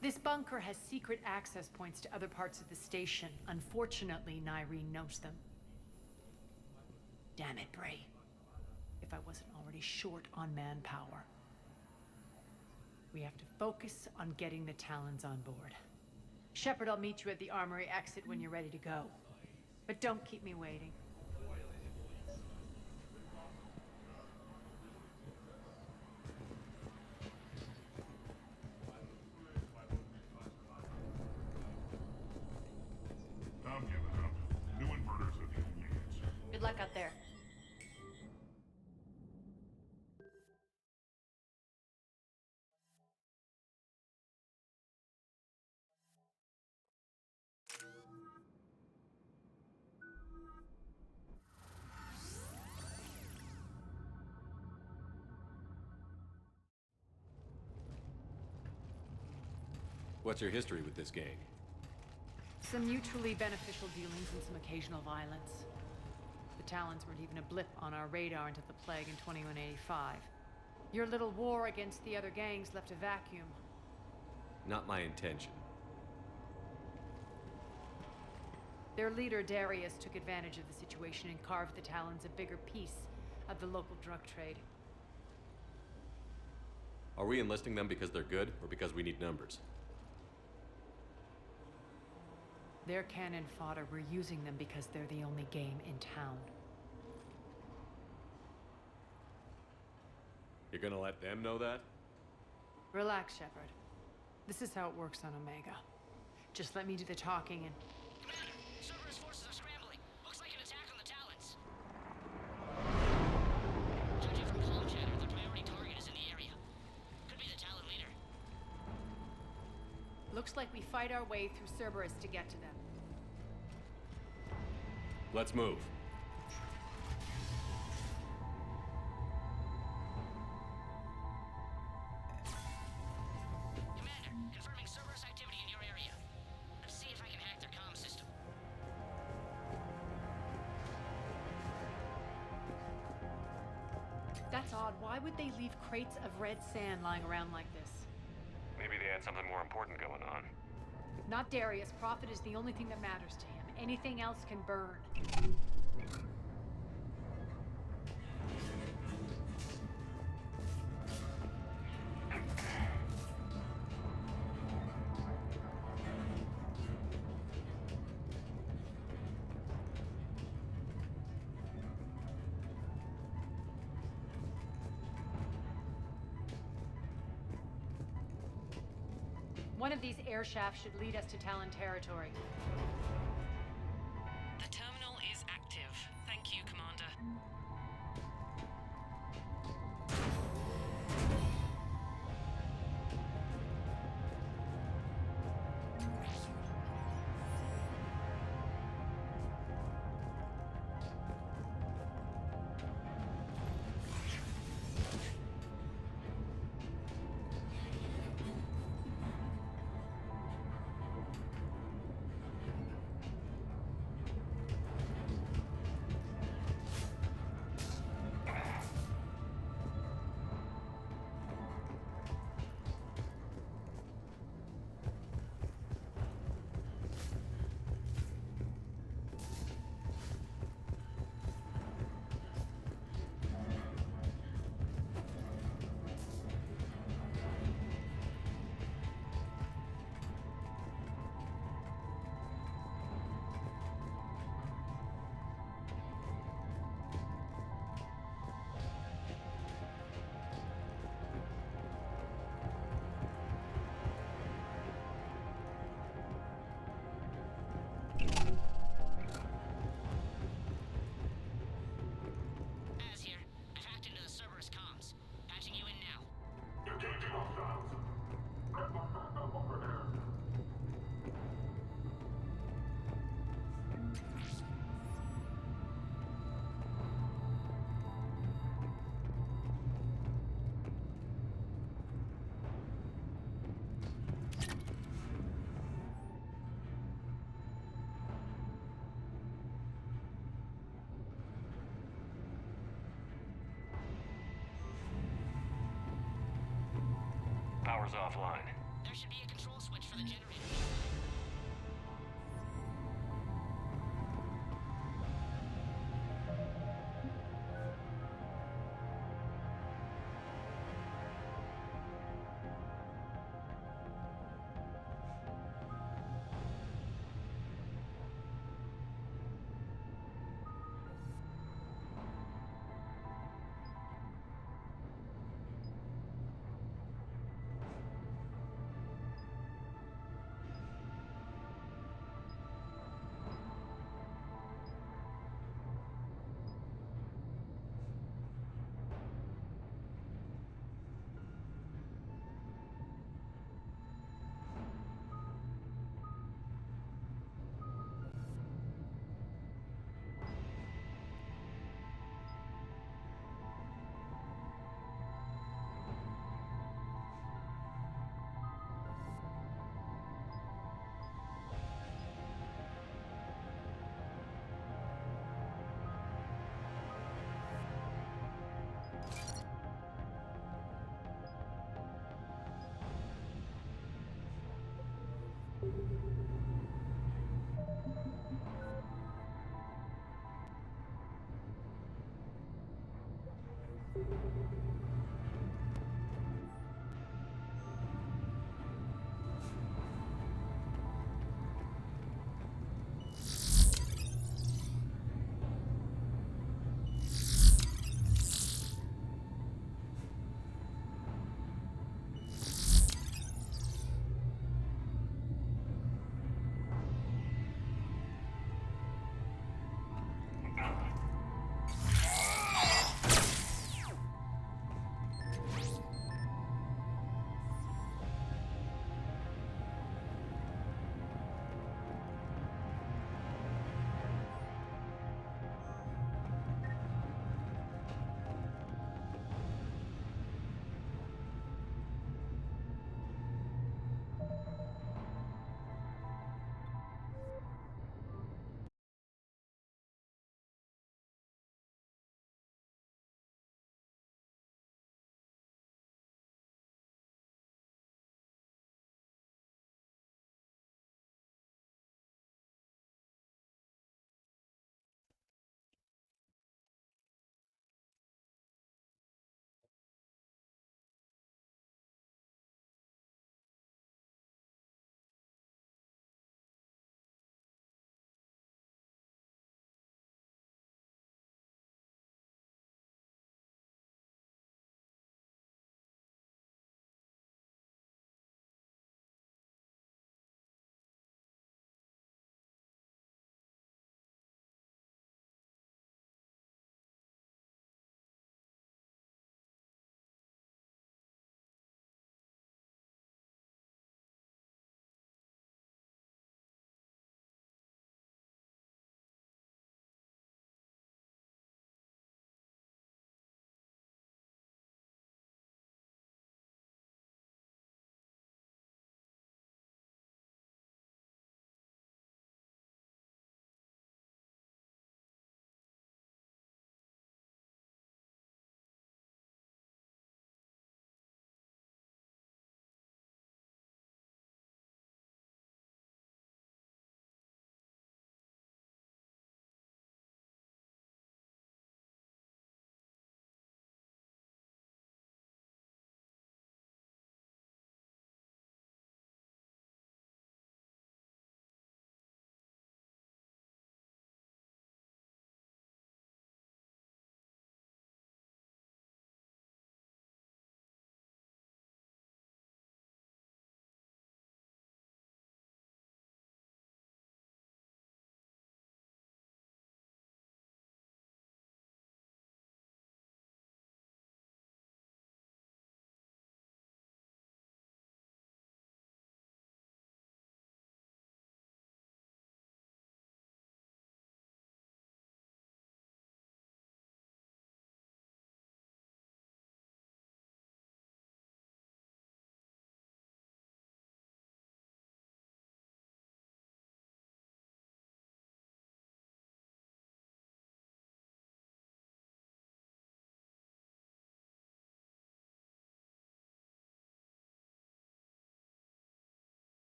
This bunker has secret access points to other parts of the station. Unfortunately, Nyreen knows them. Damn it, Bray. If I wasn't already short on manpower. We have to focus on getting the Talons on board. Shepard, I'll meet you at the armory exit when you're ready to go. But don't keep me waiting. I'm giving up. New inverters are the only answer. Good luck out there. What's your history with this gang? Some mutually beneficial dealings and some occasional violence. The Talons weren't even a blip on our radar until the plague in 2185. Your little war against the other gangs left a vacuum. Not my intention. Their leader, Darius, took advantage of the situation and carved the Talons a bigger piece of the local drug trade. Are we enlisting them because they're good, or because we need numbers? They're cannon fodder. We're using them because they're the only game in town. You're gonna let them know that? Relax, Shepard. This is how it works on Omega. Just let me do the talking and... Commander, Cerberus forces are scrambling. Looks like an attack on the Talons. Judging from comm chatter, the priority target is in the area. Could be the Talon leader. Looks like we fight our way through Cerberus to get to them. Let's move. Commander, confirming Cerberus activity in your area. Let's see if I can hack their comm system. That's odd. Why would they leave crates of red sand lying around like this? Maybe they had something more important going on. Not Darius. Profit is the only thing that matters to him. Anything else can burn. One of these air shafts should lead us to Talon territory. The terminal is active. Thank you, Commander. power's offline. There should be a control switch for the generator.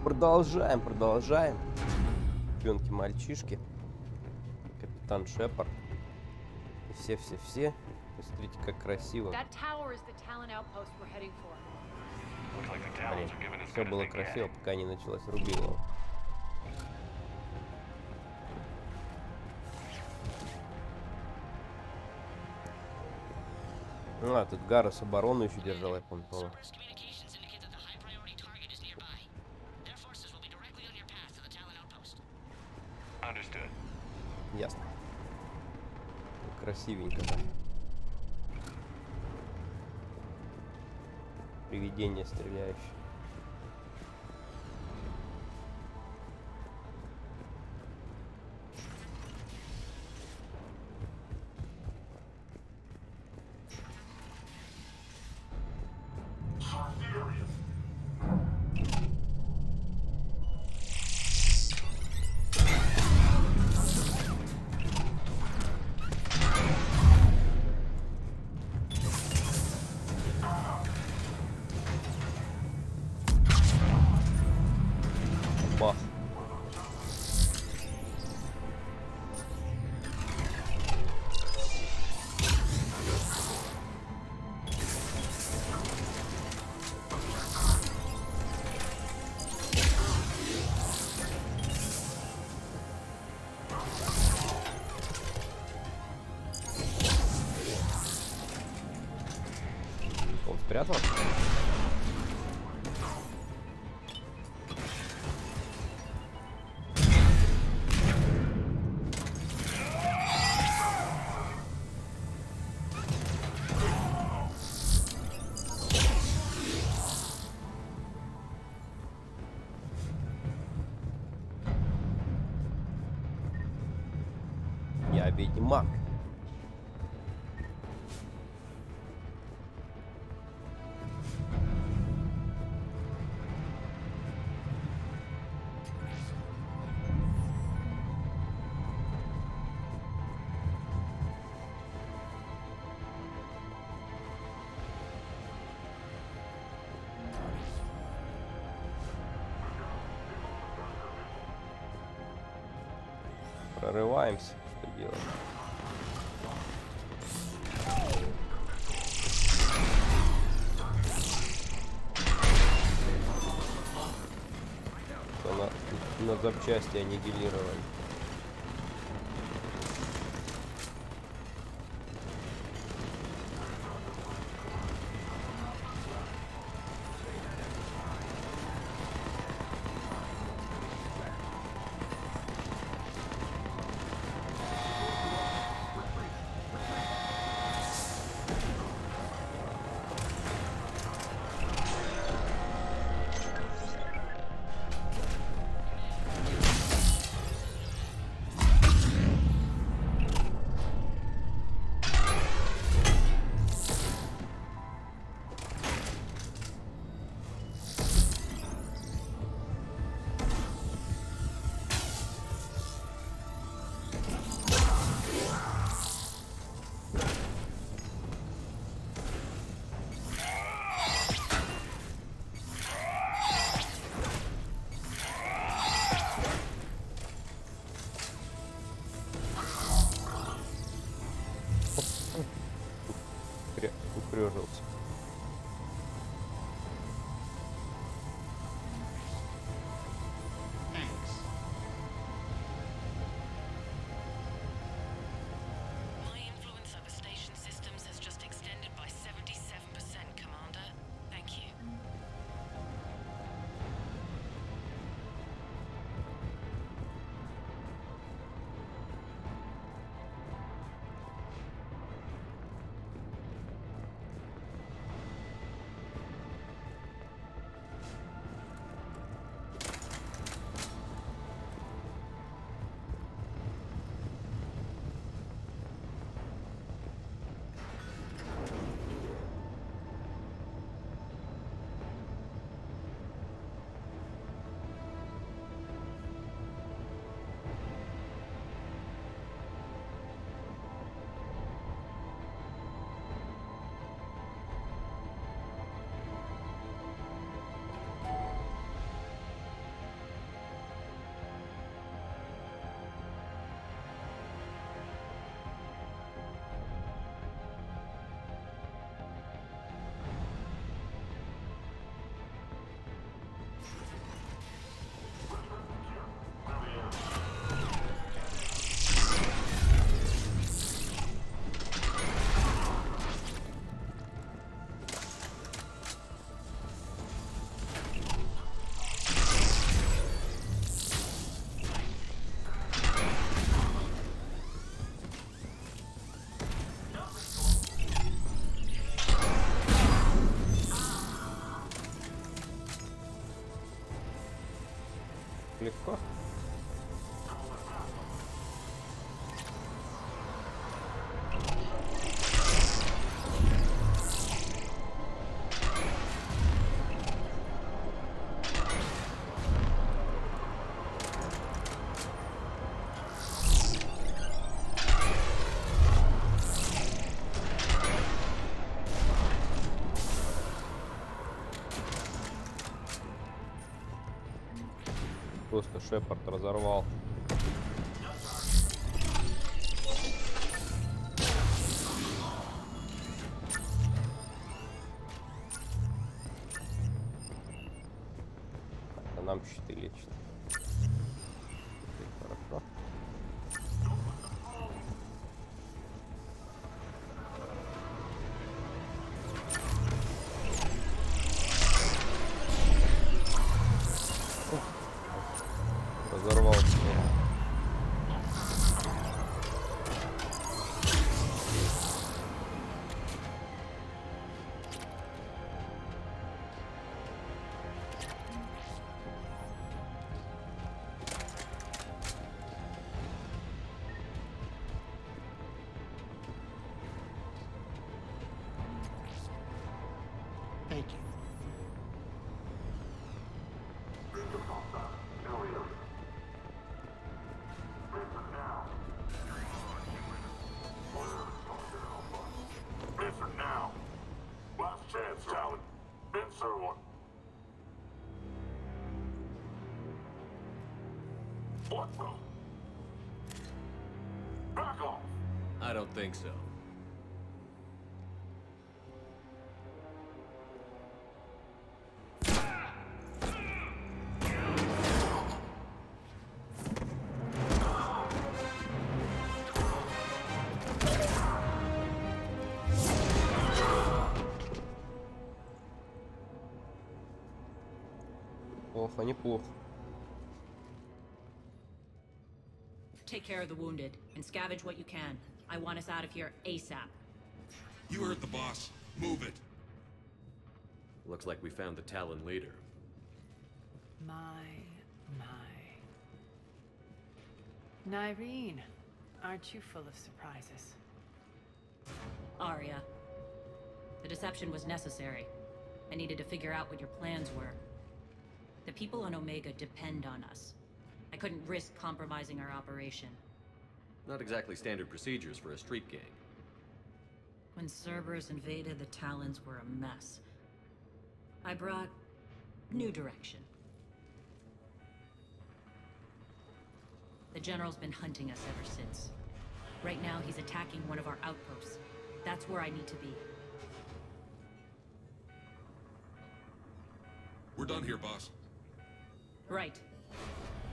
Продолжаем. Девчонки-мальчишки. Капитан Шепард. И все. Посмотрите, как красиво. Блин, все было красиво, пока не началась рубилова. Ну, а тут Гаррес оборону еще держал, я помню. Ясно. Красивенько, да. Привидение стреляющее. Бах. Он спрятался? Я ведьмак. Прорываемся, что делать? На запчасти аннигилировали. Легко. Просто Шепард разорвал. Это нам щиты лечат. Хорошо. Разорвался. Thank you. Answer now. Last chance, Talon. Answer one. What the? Back off. I don't think so. Плохо, неплохо. Take care of the wounded and scavenge what you can. I want us out of here ASAP. You heard the boss. Move it. Looks like we found the Talon leader. My. Nyreen, aren't you full of surprises? Arya. The deception was necessary. I needed to figure out what your plans were. The people on Omega depend on us. I couldn't risk compromising our operation. Not exactly standard procedures for a street gang. When Cerberus invaded, the Talons were a mess. I brought new direction. The General's been hunting us ever since. Right now, he's attacking one of our outposts. That's where I need to be. We're done here, boss. Right.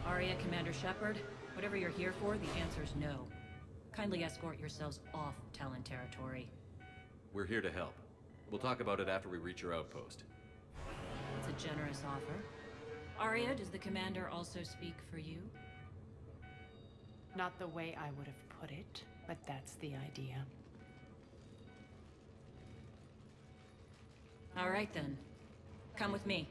Arya, Commander Shepard, whatever you're here for, the answer's no. Kindly escort yourselves off Talon territory. We're here to help. We'll talk about it after we reach your outpost. It's a generous offer. Arya, does the Commander also speak for you? Not the way I would have put it, but that's the idea. All right then. Come with me.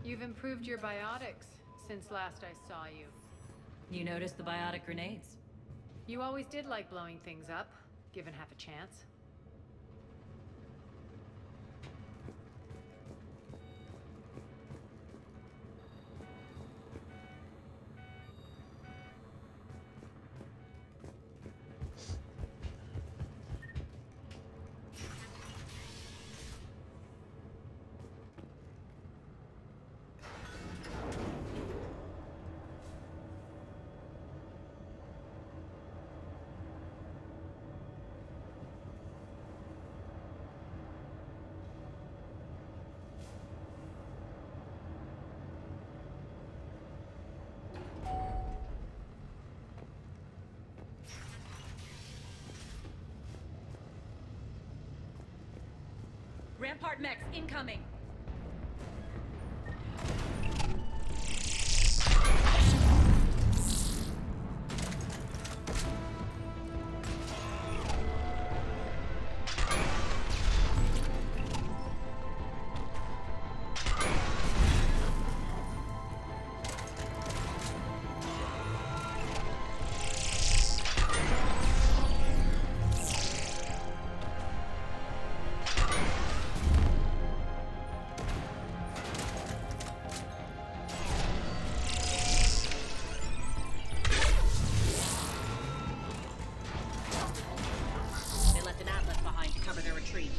You've improved your biotics since last I saw you. You noticed the biotic grenades? You always did like blowing things up, given half a chance. Rampart mechs incoming! cover their retreat.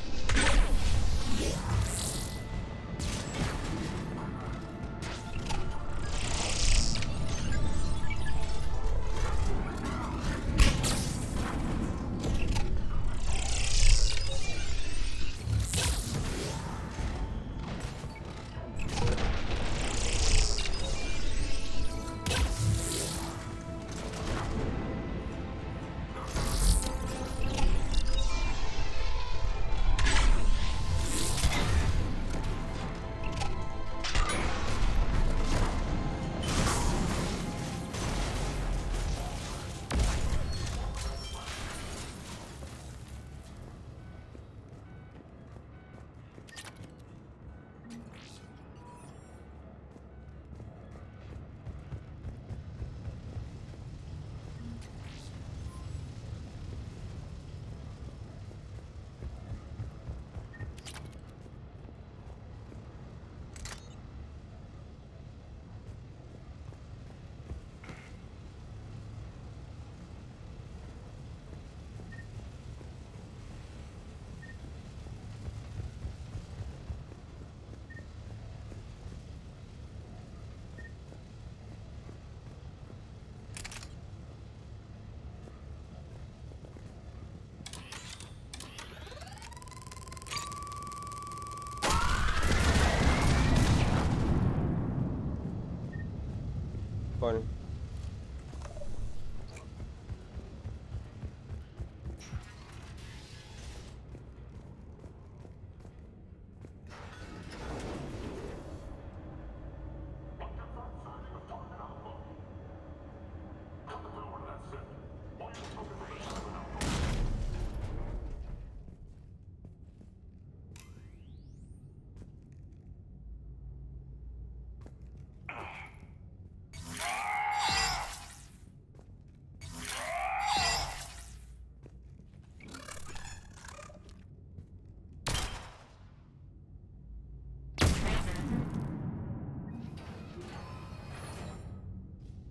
Понял.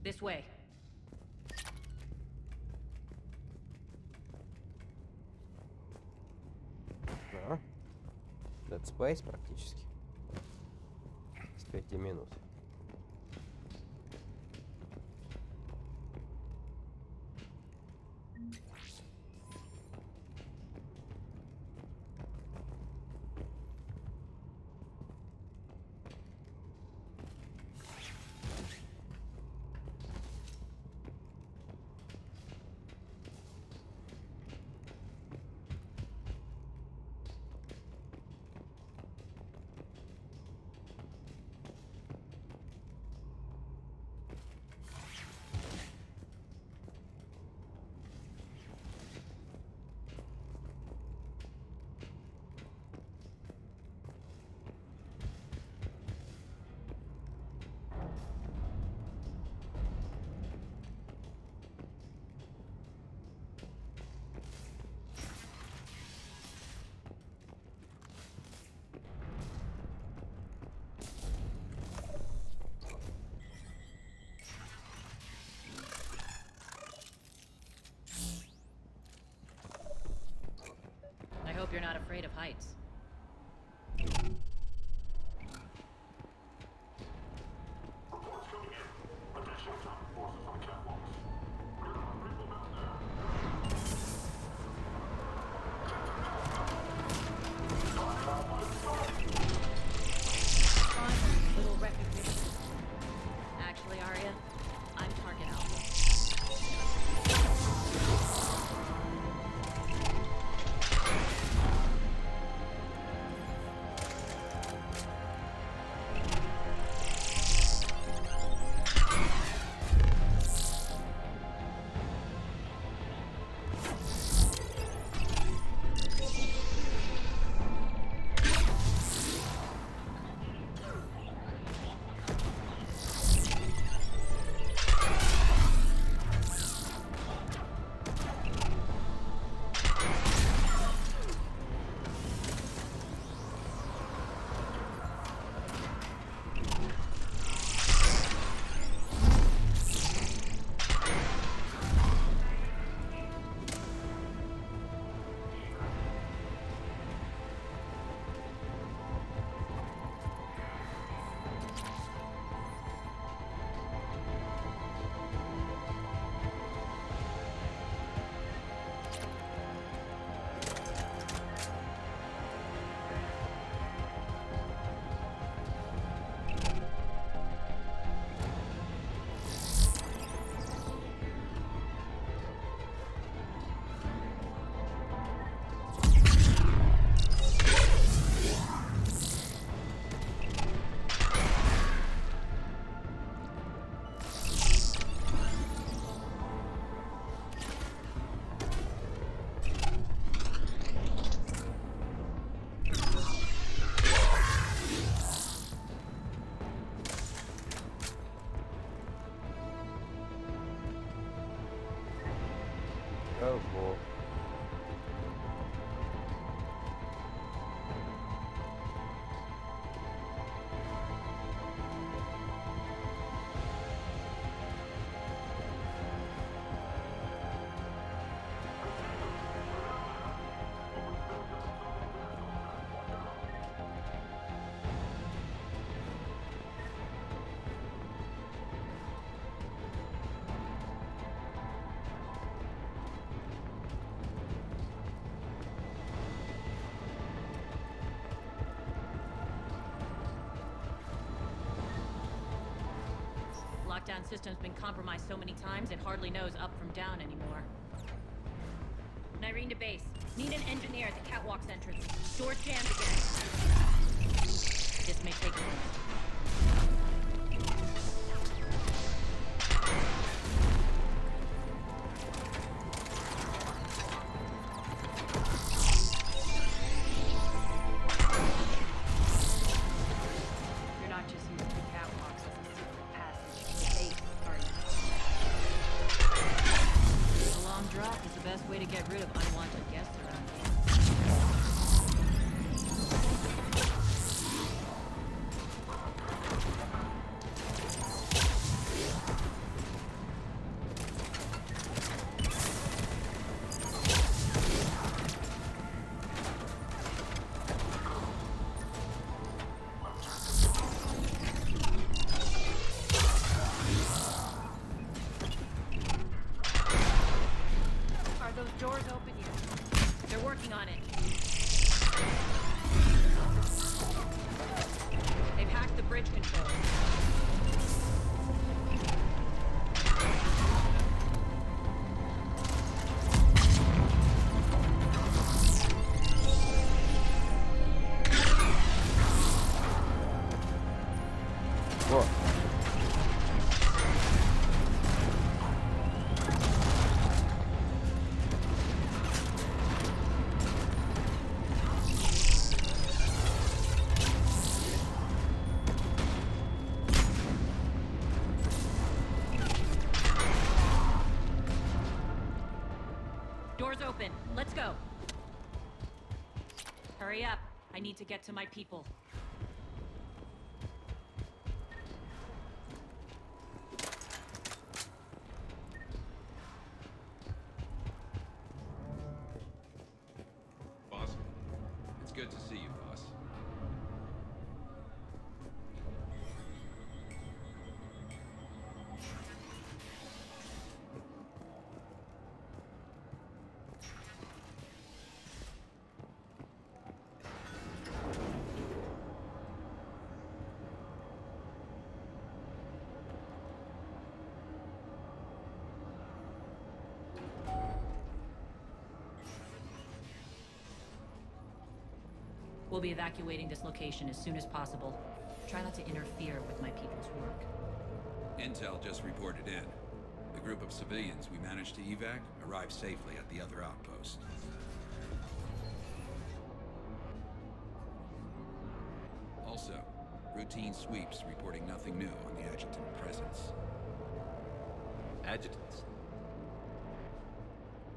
This way. Да. Dead Space практически. С 5 минут. I hope you're not afraid of heights. Little recognition. Actually, Arya, I'm target alpha. Кого? Lockdown system's been compromised so many times it hardly knows up from down anymore. Nyrene to base. Need an engineer at the catwalk's entrance. Door's jammed again. This may take a minute. You're not just using the catwalks as a secret passage to the base, are you? A long drop is the best way to get rid of unwanted guests around here. Are those doors open yet? They're working on it. They've hacked the bridge control. О! Doors open. Let's go. Hurry up. I need to get to my people. Boss, it's good to see you, boss. We'll be evacuating this location as soon as possible. Try not to interfere with my people's work. Intel just reported in. The group of civilians we managed to evac arrived safely at the other outpost. Also, routine sweeps reporting nothing new on the adjutant presence. Adjutants.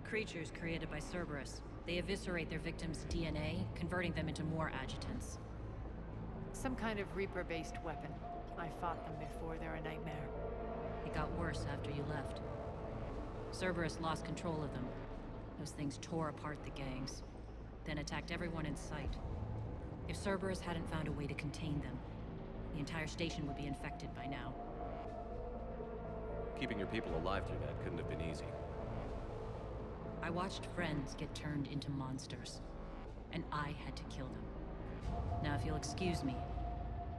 Creatures created by Cerberus. They eviscerate their victims' DNA, converting them into more adjutants. Some kind of Reaper-based weapon. I fought them before, they're a nightmare. It got worse after you left. Cerberus lost control of them. Those things tore apart the gangs, then attacked everyone in sight. If Cerberus hadn't found a way to contain them, the entire station would be infected by now. Keeping your people alive through that couldn't have been easy. I watched friends get turned into monsters, and I had to kill them. Now, if you'll excuse me,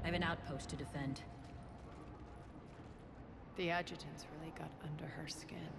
I have an outpost to defend. The adjutants really got under her skin.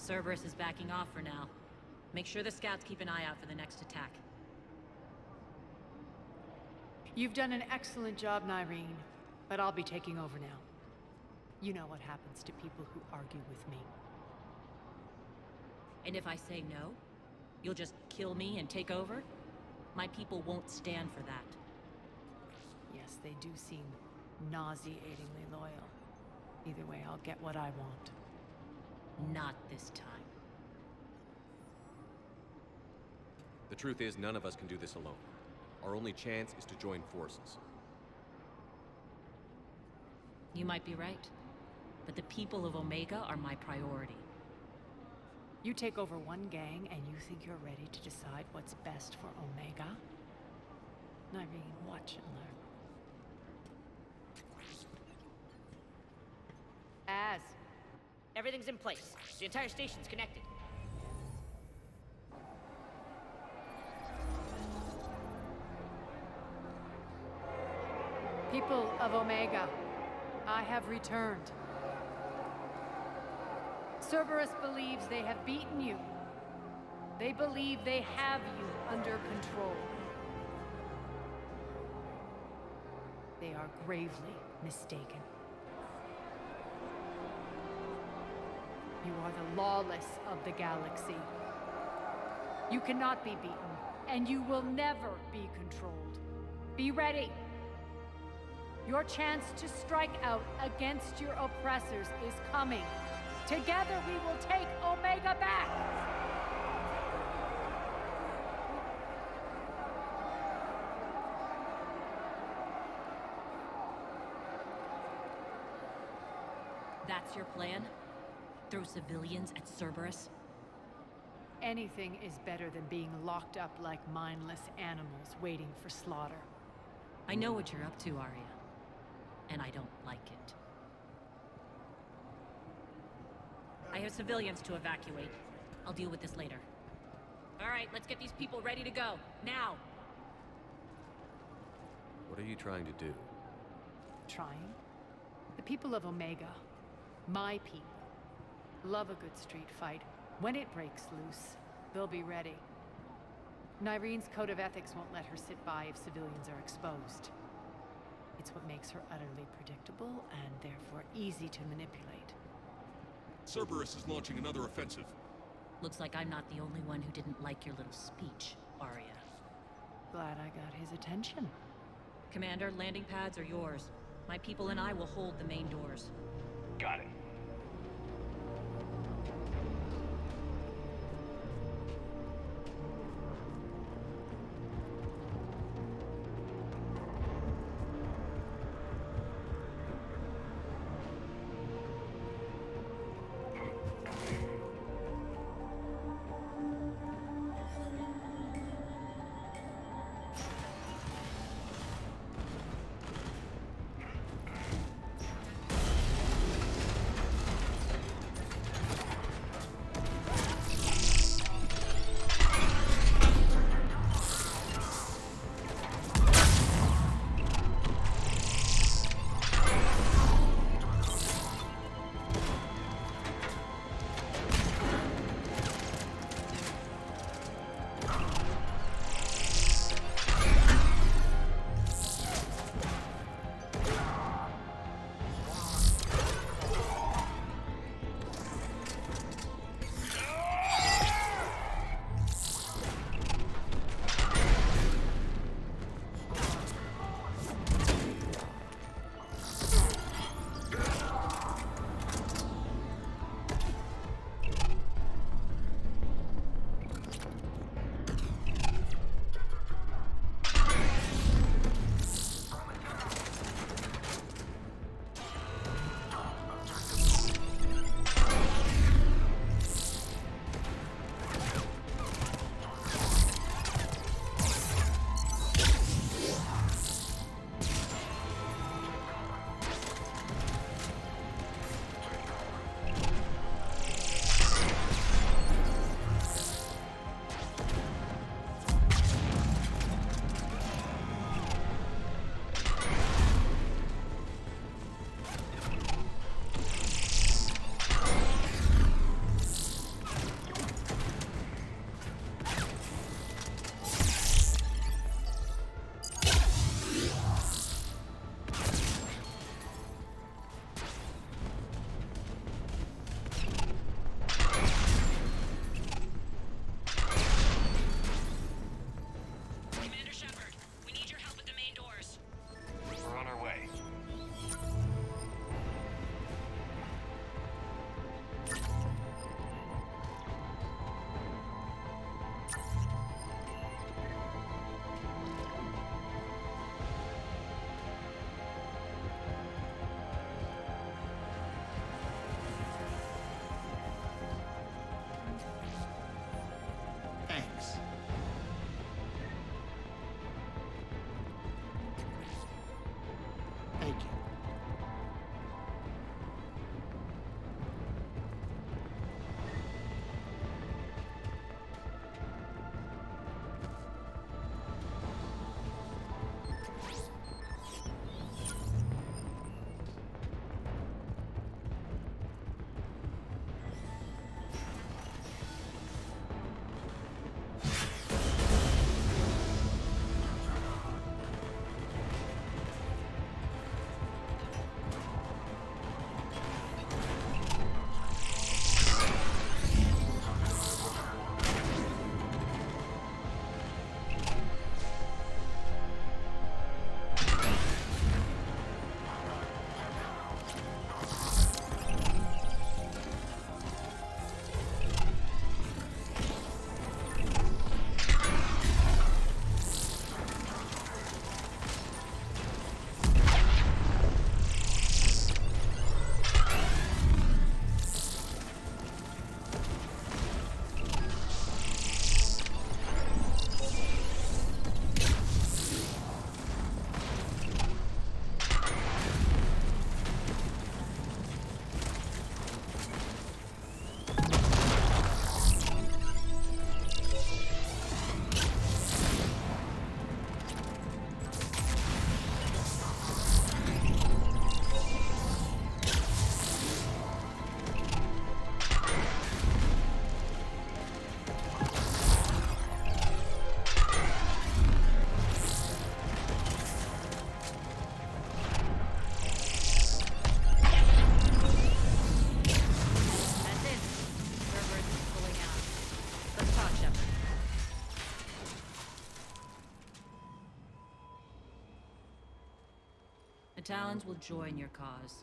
Cerberus is backing off for now. Make sure the scouts keep an eye out for the next attack. You've done an excellent job, Nyreen, but I'll be taking over now. You know what happens to people who argue with me. And if I say no, you'll just kill me and take over? My people won't stand for that. Yes, they do seem nauseatingly loyal. Either way, I'll get what I want. Not this time. The truth is, none of us can do this alone. Our only chance is to join forces. You might be right, but the people of Omega are my priority. You take over one gang and you think you're ready to decide what's best for Omega? Nyreen, watch and learn. Az. Everything's in place. The entire station's connected. People of Omega, I have returned. Cerberus believes they have beaten you. They believe they have you under control. They are gravely mistaken. You are the lawless of the galaxy. You cannot be beaten, and you will never be controlled. Be ready. Your chance to strike out against your oppressors is coming. Together we will take Omega back! That's your plan? Throw civilians at Cerberus? Anything is better than being locked up like mindless animals waiting for slaughter. I know what you're up to, Arya. And I don't like it. I have civilians to evacuate. I'll deal with this later. All right, let's get these people ready to go. Now! What are you trying to do? Trying? The people of Omega, my people, love a good street fight. When it breaks loose, they'll be ready. Nyreen's code of ethics won't let her sit by if civilians are exposed. It's what makes her utterly predictable and therefore easy to manipulate. Cerberus is launching another offensive. Looks like I'm not the only one who didn't like your little speech, Arya. Glad I got his attention. Commander, landing pads are yours. My people and I will hold the main doors. Got it. The Talons will join your cause.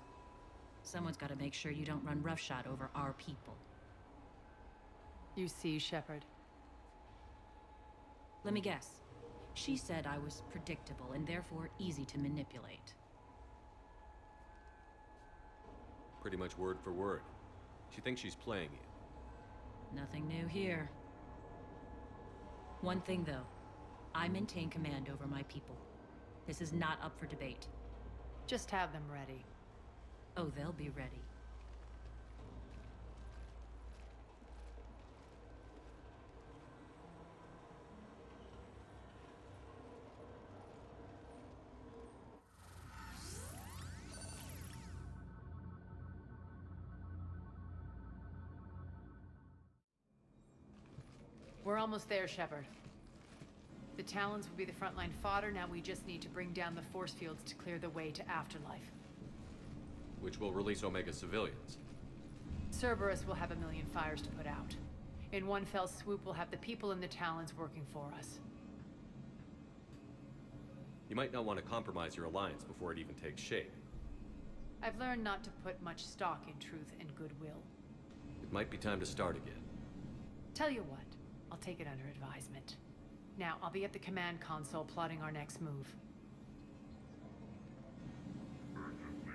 Someone's got to make sure you don't run roughshod over our people. You see, Shepard? Let me guess. She said I was predictable and therefore easy to manipulate. Pretty much word for word. She thinks she's playing you. Nothing new here. One thing, though. I maintain command over my people. This is not up for debate. Just have them ready. Oh, they'll be ready. We're almost there, Shepard. The Talons will be the frontline fodder. Now we just need to bring down the force fields to clear the way to Afterlife. Which will release Omega civilians. Cerberus will have 1,000,000 fires to put out. In one fell swoop, we'll have the people in the Talons working for us. You might not want to compromise your alliance before it even takes shape. I've learned not to put much stock in truth and goodwill. It might be time to start again. Tell you what, I'll take it under advisement. Now, I'll be at the command console plotting our next move. Urgently,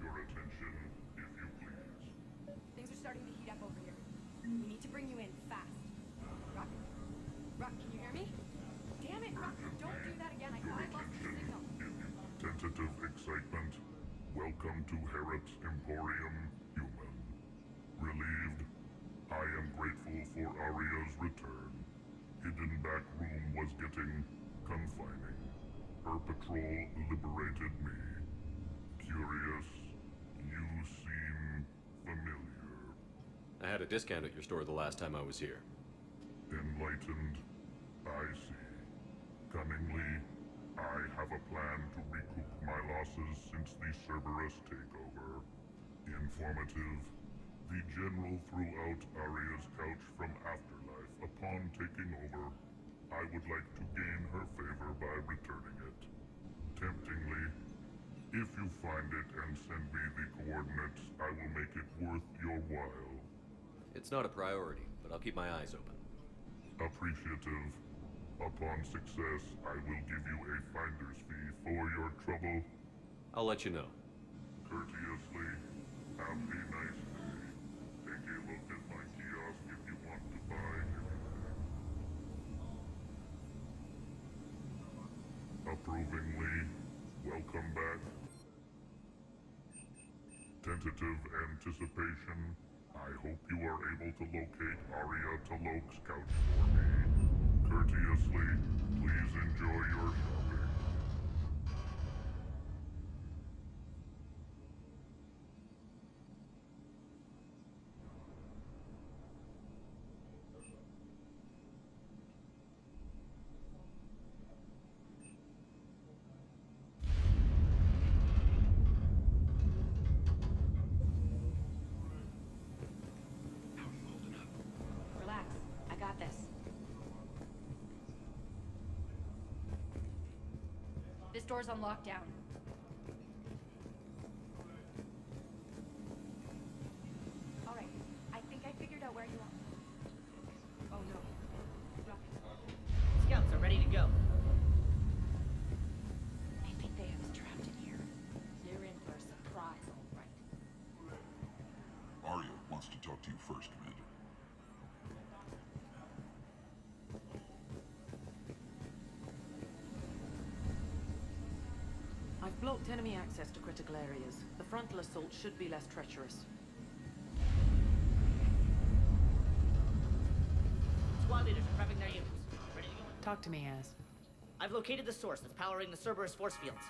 your attention, if you please. Things are starting to heat up over here. We need to bring you in fast. Rock? Rock, can you hear me? Damn it, Rock, don't do that again. I thought I lost the signal. Tentative excitement. Welcome to Harrot's Emporium, human. Relieved, I am grateful for Aria's return. Hidden back room was getting confining. Her patrol liberated me. Curious, you seem familiar. I had a discount at your store the last time I was here. Enlightened, I see. Cunningly, I have a plan to recoup my losses since the Cerberus takeover. Informative, the General threw out Aria's couch from Afterlife upon taking over. I would like to gain her favor by returning it. Temptingly, if you find it and send me the coordinates, I will make it worth your while. It's not a priority, but I'll keep my eyes open. Appreciative. Upon success, I will give you a finder's fee for your trouble. I'll let you know. Courteously, have a nice day. Take a look at my kiosk if you want to buy anything. Approvingly, welcome back. Tentative anticipation. I hope you are able to locate Aria Talok's couch for me. Courteously, please enjoy your shopping. Relax. I got this. This door's on lockdown. All right. I think I figured out where you are. Oh no. Rock. Scouts are ready to go. I think they have us trapped in here. They're in for a surprise, all right. Aria wants to talk to you first, Commander. I've blocked enemy access to critical areas. The frontal assault should be less treacherous. Squad leaders are prepping their units. Ready to go. Talk to me, Az. I've located the source that's powering the Cerberus force fields.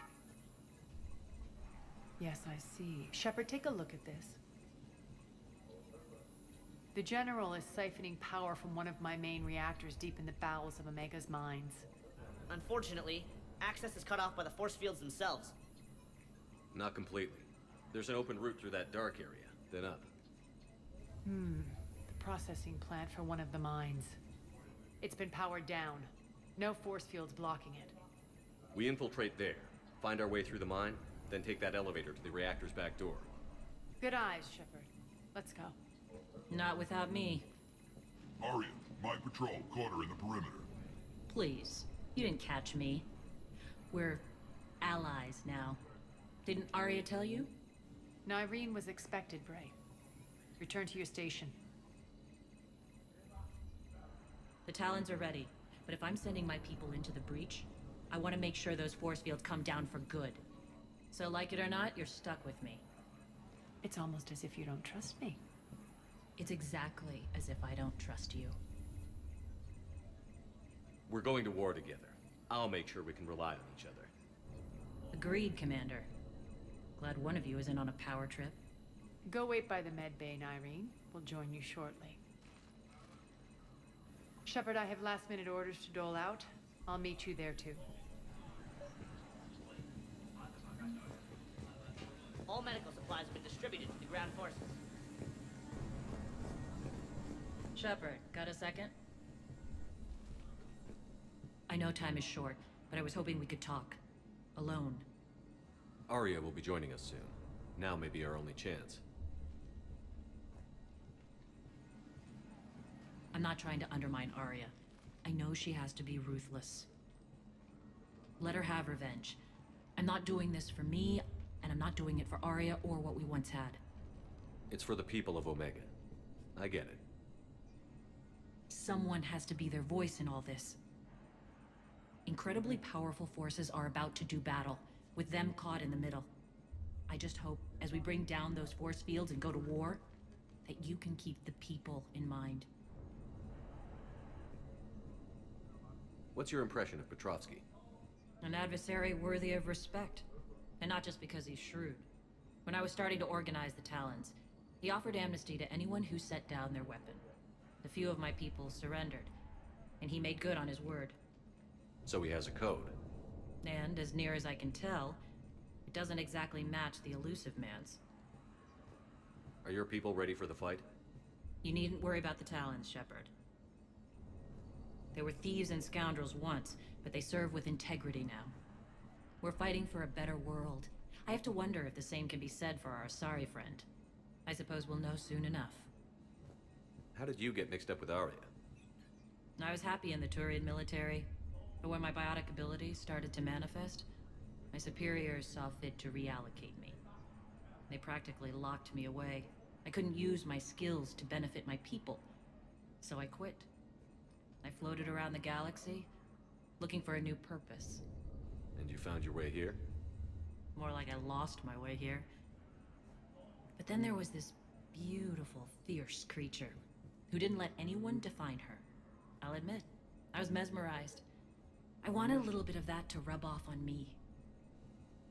Yes, I see. Shepard, take a look at this. The General is siphoning power from one of my main reactors deep in the bowels of Omega's mines. Unfortunately, access is cut off by the force fields themselves. Not completely. There's an open route through that dark area, then up. The processing plant for one of the mines. It's been powered down. No force fields blocking it. We infiltrate there, find our way through the mine, Then take that elevator to the reactor's back door. Good eyes, Shepard. Let's go. Not without me. Arya, my patrol caught her in the perimeter. Please. You didn't catch me. We're allies now. Didn't Arya tell you? Nyreen was expected, Bray. Return to your station. The Talons are ready, but if I'm sending my people into the breach, I want to make sure those force fields come down for good. So like it or not, you're stuck with me. It's almost as if you don't trust me. It's exactly as if I don't trust you. We're going to war together. I'll make sure we can rely on each other. Agreed, Commander. Glad one of you isn't on a power trip. Go wait by the med bay, Nyreen. We'll join you shortly. Shepard, I have last-minute orders to dole out. I'll meet you there, too. All medical supplies have been distributed to the ground forces. Shepard, got a second? I know time is short, but I was hoping we could talk. Alone. Arya will be joining us soon. Now may be our only chance. I'm not trying to undermine Arya. I know she has to be ruthless. Let her have revenge. I'm not doing this for me, and I'm not doing it for Arya or what we once had. It's for the people of Omega. I get it. Someone has to be their voice in all this. Incredibly powerful forces are about to do battle, with them caught in the middle. I just hope, as we bring down those force fields and go to war, that you can keep the people in mind. What's your impression of Petrovsky? An adversary worthy of respect. And not just because he's shrewd. When I was starting to organize the Talons, he offered amnesty to anyone who set down their weapon. A few of my people surrendered, and he made good on his word. So he has a code. And, as near as I can tell, it doesn't exactly match the elusive man's. Are your people ready for the fight? You needn't worry about the Talons, Shepard. They were thieves and scoundrels once, but they serve with integrity now. We're fighting for a better world. I have to wonder if the same can be said for our Asari friend. I suppose we'll know soon enough. How did you get mixed up with Arya? I was happy in the Turian military, but when my biotic abilities started to manifest, my superiors saw fit to reallocate me. They practically locked me away. I couldn't use my skills to benefit my people, so I quit. I floated around the galaxy, looking for a new purpose. And you found your way here? More like I lost my way here. But then there was this beautiful, fierce creature who didn't let anyone define her. I'll admit, I was mesmerized. I wanted a little bit of that to rub off on me.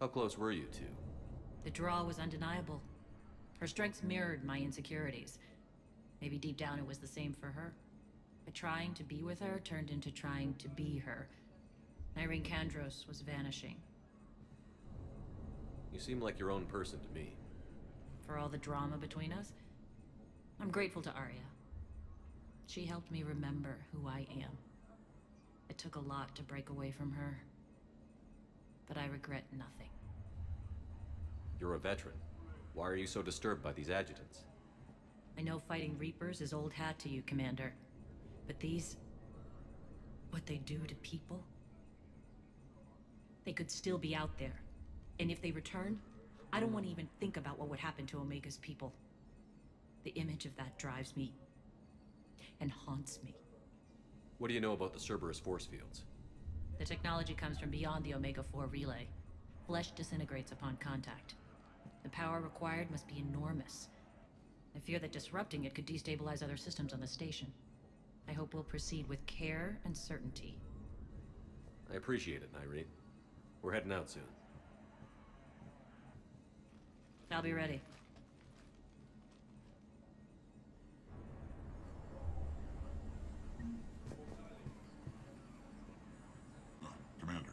How close were you two? The draw was undeniable. Her strengths mirrored my insecurities. Maybe deep down it was the same for her. But trying to be with her turned into trying to be her. Nyreen Kandros was vanishing. You seem like your own person to me. For all the drama between us, I'm grateful to Arya. She helped me remember who I am. It took a lot to break away from her, but I regret nothing. You're a veteran. Why are you so disturbed by these adjutants? I know fighting Reapers is old hat to you, Commander. But these... what they do to people? They could still be out there. And if they return, I don't want to even think about what would happen to Omega's people. The image of that drives me and haunts me. What do you know about the Cerberus force fields? The technology comes from beyond the Omega-4 relay. Flesh disintegrates upon contact. The power required must be enormous. I fear that disrupting it could destabilize other systems on the station. I hope we'll proceed with care and certainty. I appreciate it, Nyreen. We're heading out soon. I'll be ready. Commander.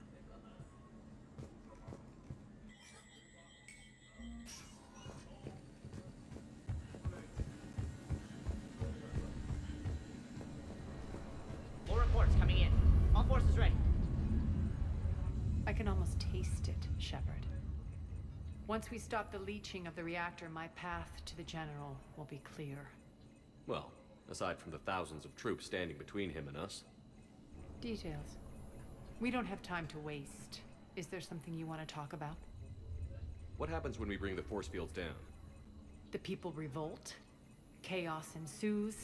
More reports coming in. All forces ready. I can almost taste it, Shepard. Once we stop the leaching of the reactor, my path to the General will be clear. Well, aside from the thousands of troops standing between him and us. Details. We don't have time to waste. Is there something you want to talk about? What happens when we bring the force fields down? The people revolt, chaos ensues,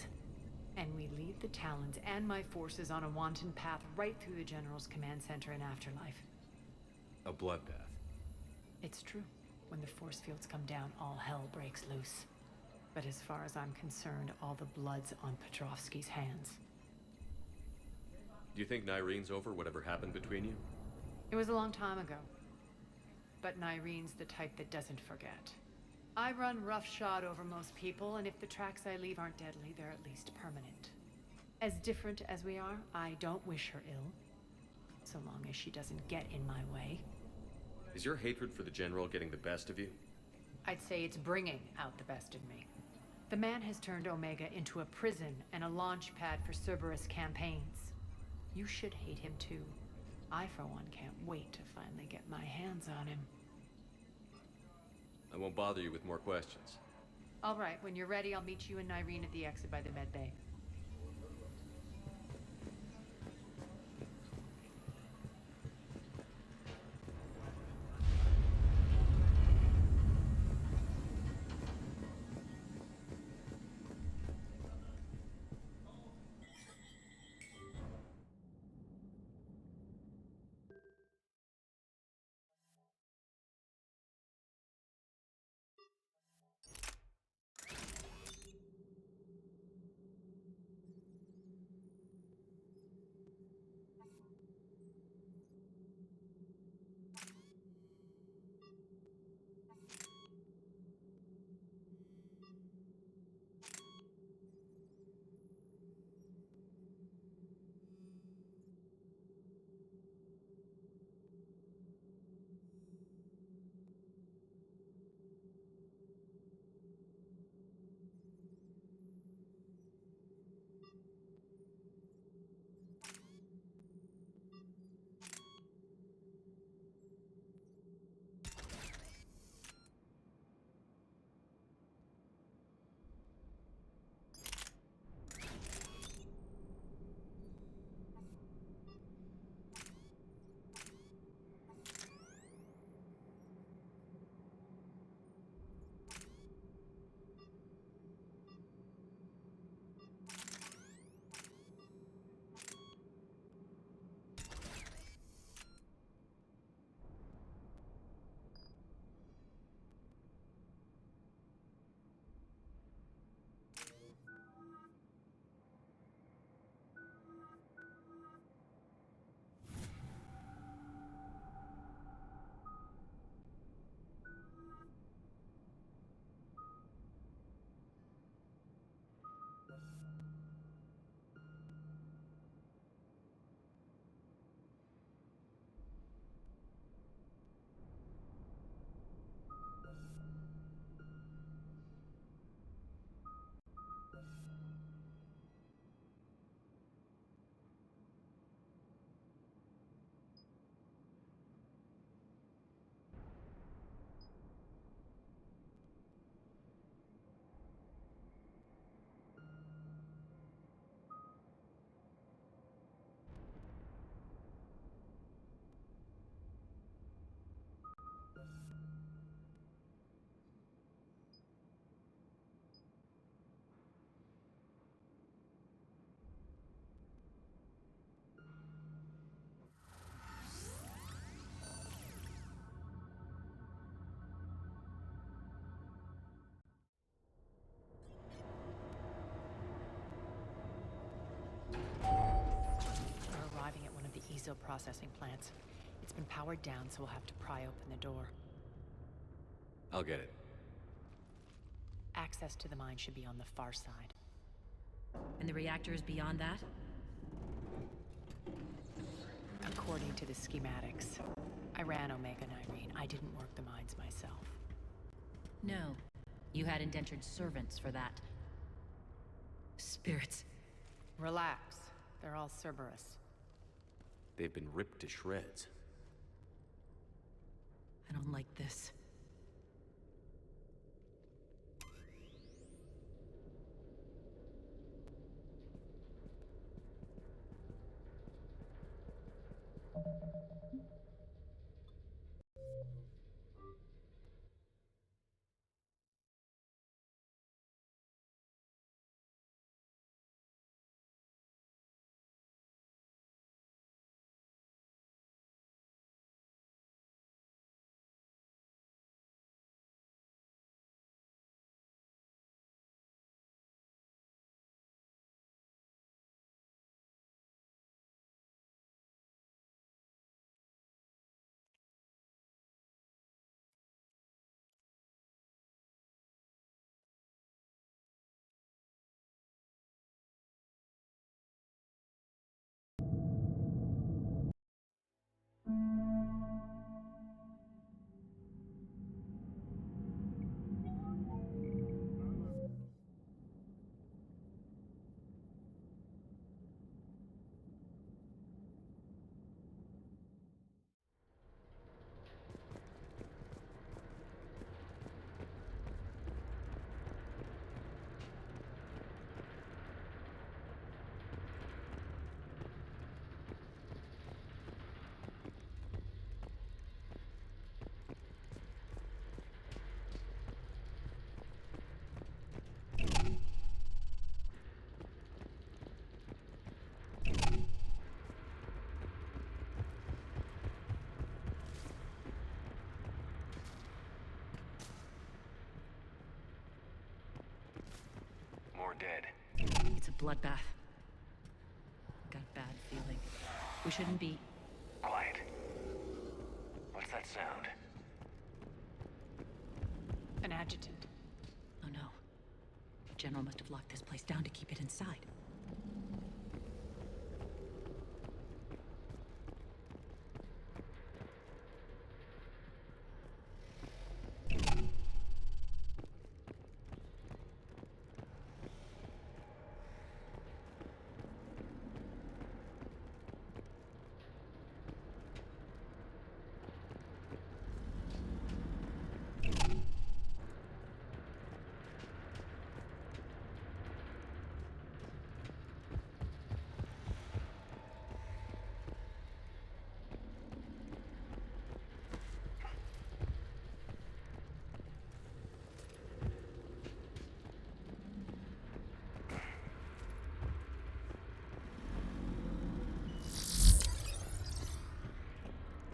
and we lead the Talons and my forces on a wanton path right through the General's command center and afterlife. A bloodbath. It's true. When the force fields come down, all hell breaks loose. But as far as I'm concerned, all the blood's on Petrovsky's hands. Do you think Nyrene's over whatever happened between you? It was a long time ago. But Nyrene's the type that doesn't forget. I run roughshod over most people, and if the tracks I leave aren't deadly, they're at least permanent. As different as we are, I don't wish her ill. So long as she doesn't get in my way. Is your hatred for the General getting the best of you? I'd say it's bringing out the best in me. The man has turned Omega into a prison and a launch pad for Cerberus campaigns. You should hate him too. I, for one, can't wait to finally get my hands on him. I won't bother you with more questions. All right, when you're ready, I'll meet you and Nyrene at the exit by the med bay. Processing plants. It's been powered down, so we'll have to pry open the door. I'll get it. Access to the mine should be on the far side. And the reactor is beyond that? According to the schematics. I ran Omega Nyrene. I didn't work the mines myself. No. You had indentured servants for that. Spirits. Relax. They're all Cerberus. They've been ripped to shreds. I don't like this. More dead. It's a bloodbath. Got a bad feeling. We shouldn't be... Quiet. What's that sound? An adjutant. Oh no. General must have locked this place down to keep it inside.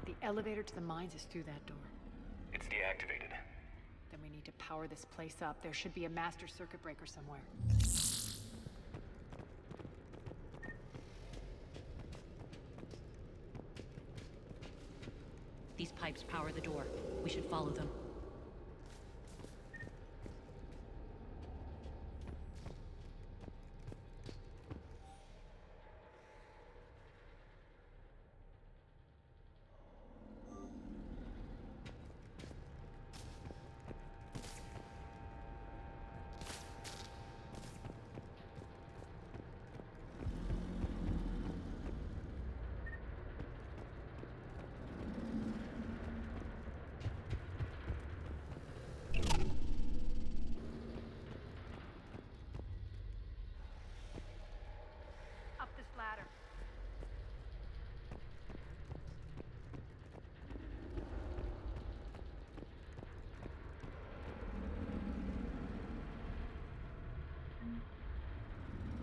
The elevator to the mines is through that door. It's deactivated. Then we need to power this place up. There should be a master circuit breaker somewhere. These pipes power the door. We should follow them.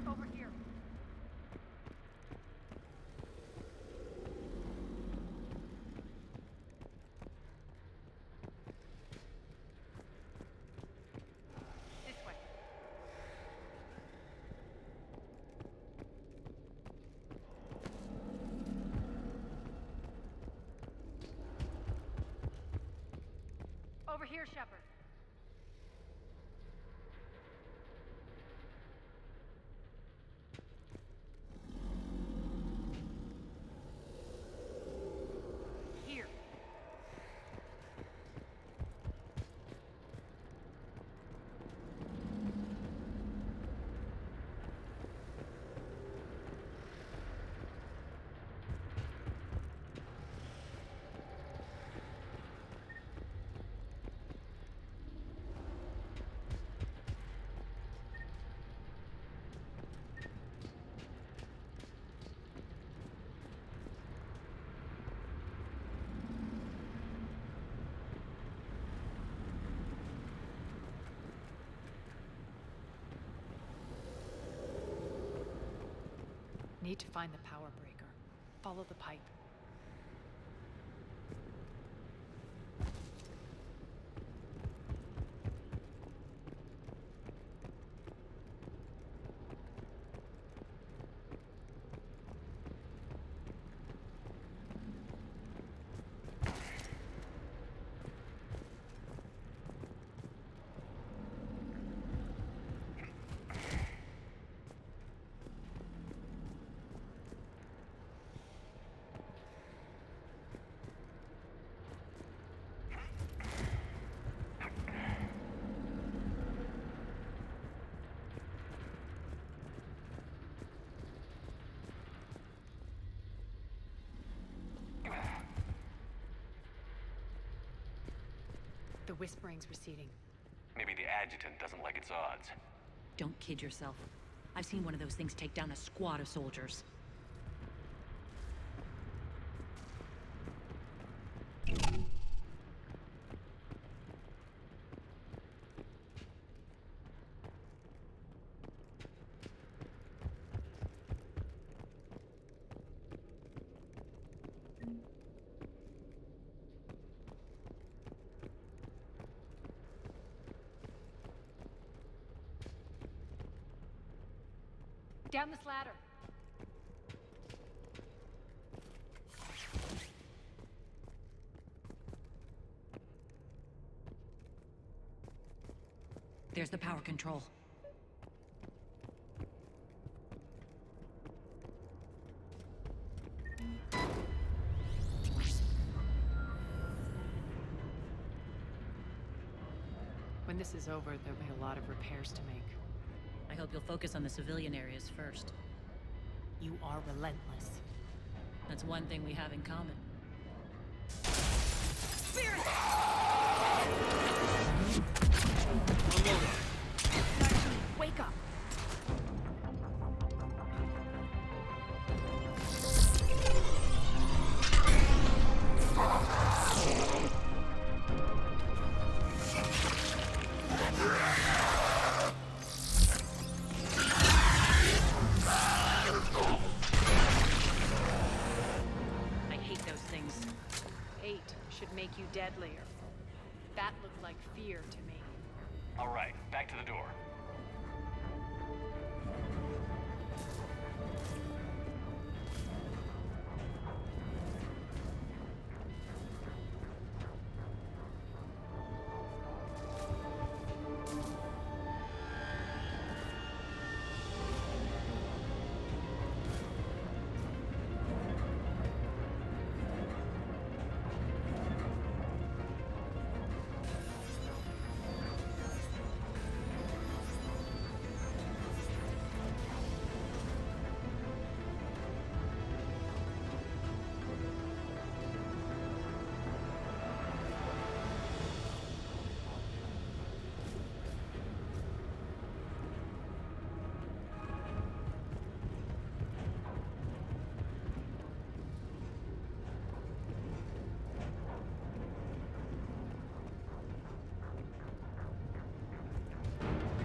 Over here. This way. Over here, Shepard. Here. Need to find the power breaker. Follow the pipe. The whispering's receding. Maybe the adjutant doesn't like its odds. Don't kid yourself. I've seen one of those things take down a squad of soldiers. Down this ladder. There's the power control. When this is over, there'll be a lot of repairs to make. I hope you'll focus on the civilian areas first. You are relentless. That's one thing we have in common. Spirit! Wake up! Make you deadlier. That looked like fear to me. All right, back to the door.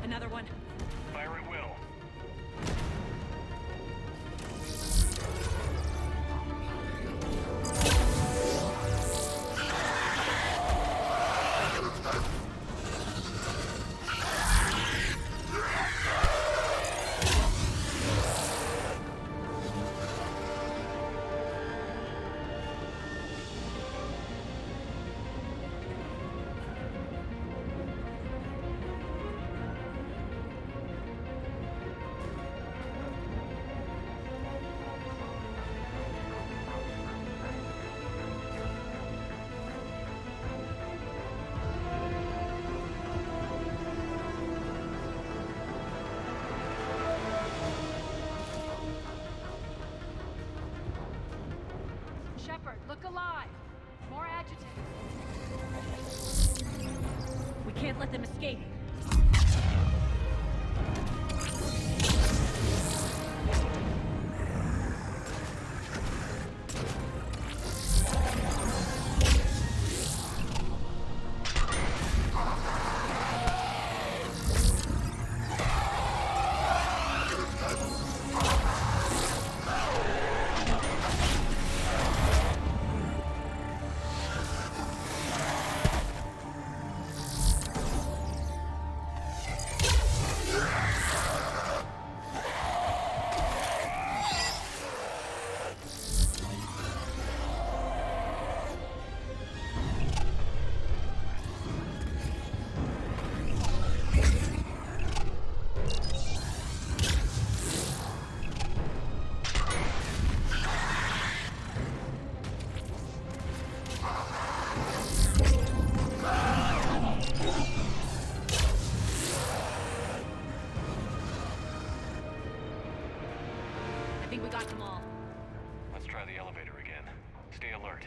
Another one. Fire at will. Shepard, look alive! More adjutants. We can't let them escape. I think we got them all. Let's try the elevator again. Stay alert.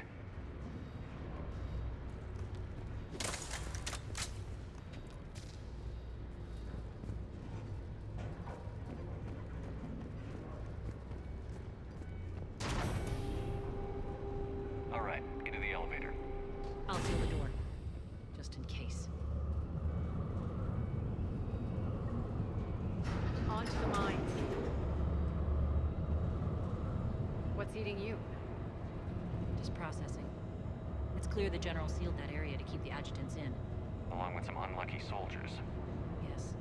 just in case. On to the mines. What's eating you? Just processing. It's clear the General sealed that area to keep the adjutants in. Along with some unlucky soldiers. Yes.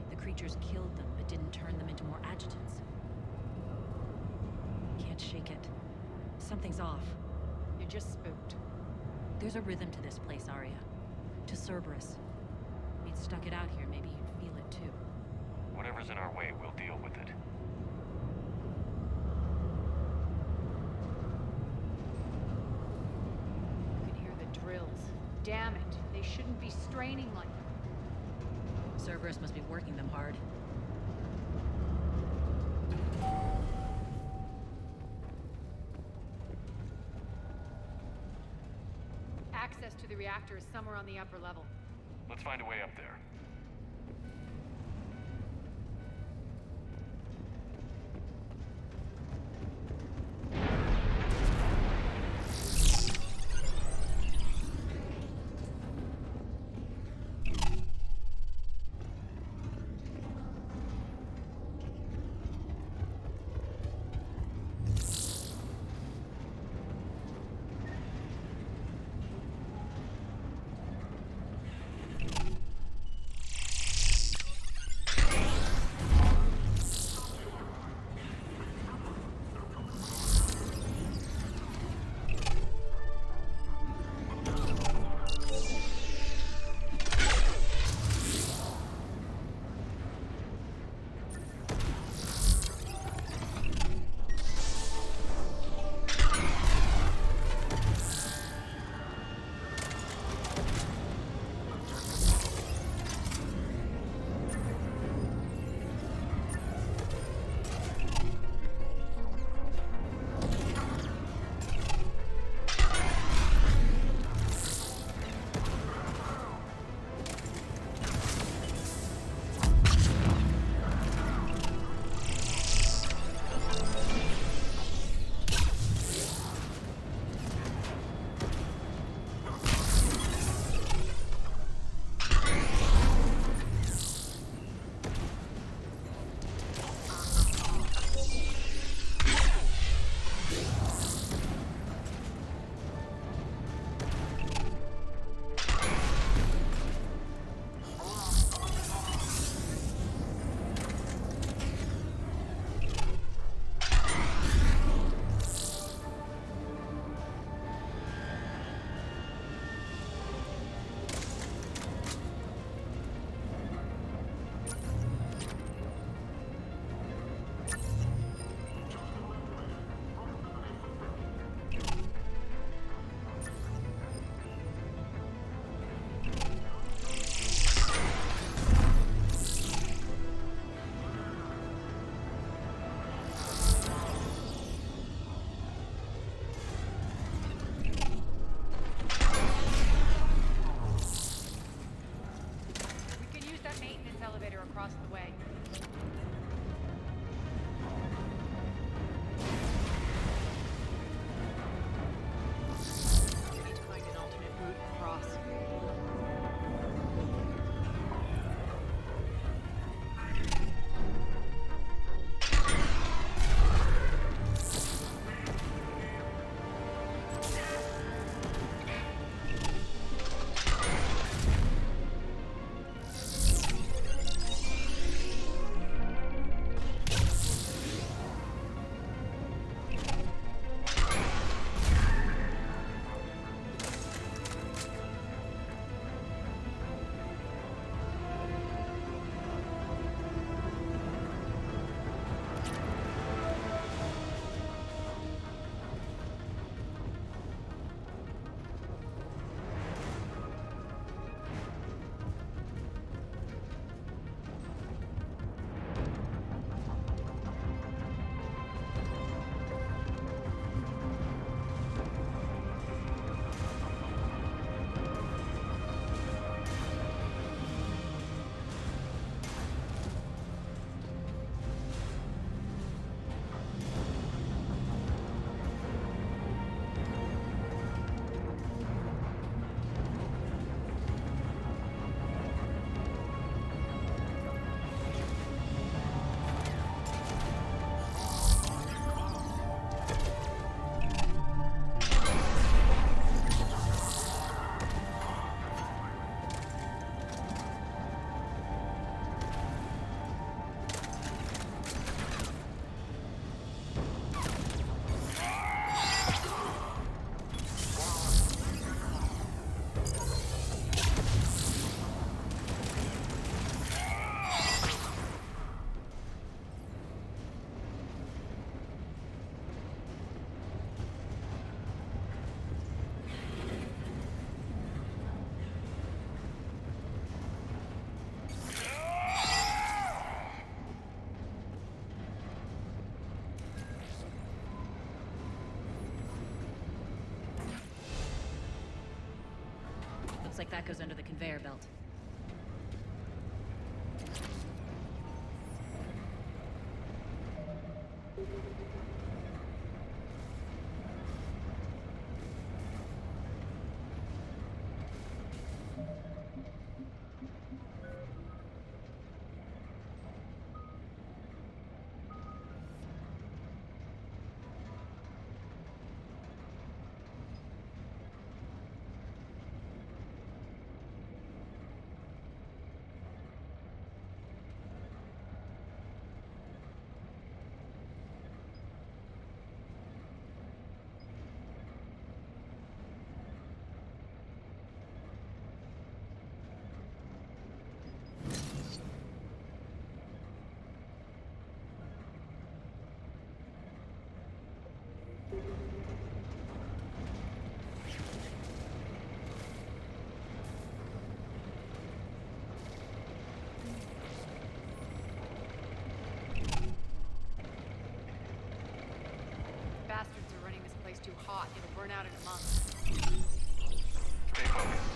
The creatures killed them, but didn't turn them into more adjutants. Can't shake it. Something's off. You're just spooked. There's a rhythm to this place, Arya. To Cerberus. If you'd stuck it out here, maybe you'd feel it too. Whatever's in our way, we'll deal with it. You can hear the drills. Damn it, they shouldn't be straining like that. Cerberus must be working them hard. Access to the reactor is somewhere on the upper level. Let's find a way up there. like that goes under the conveyor belt. Bastards are running this place too hot. It'll burn out in a month. Stay focused.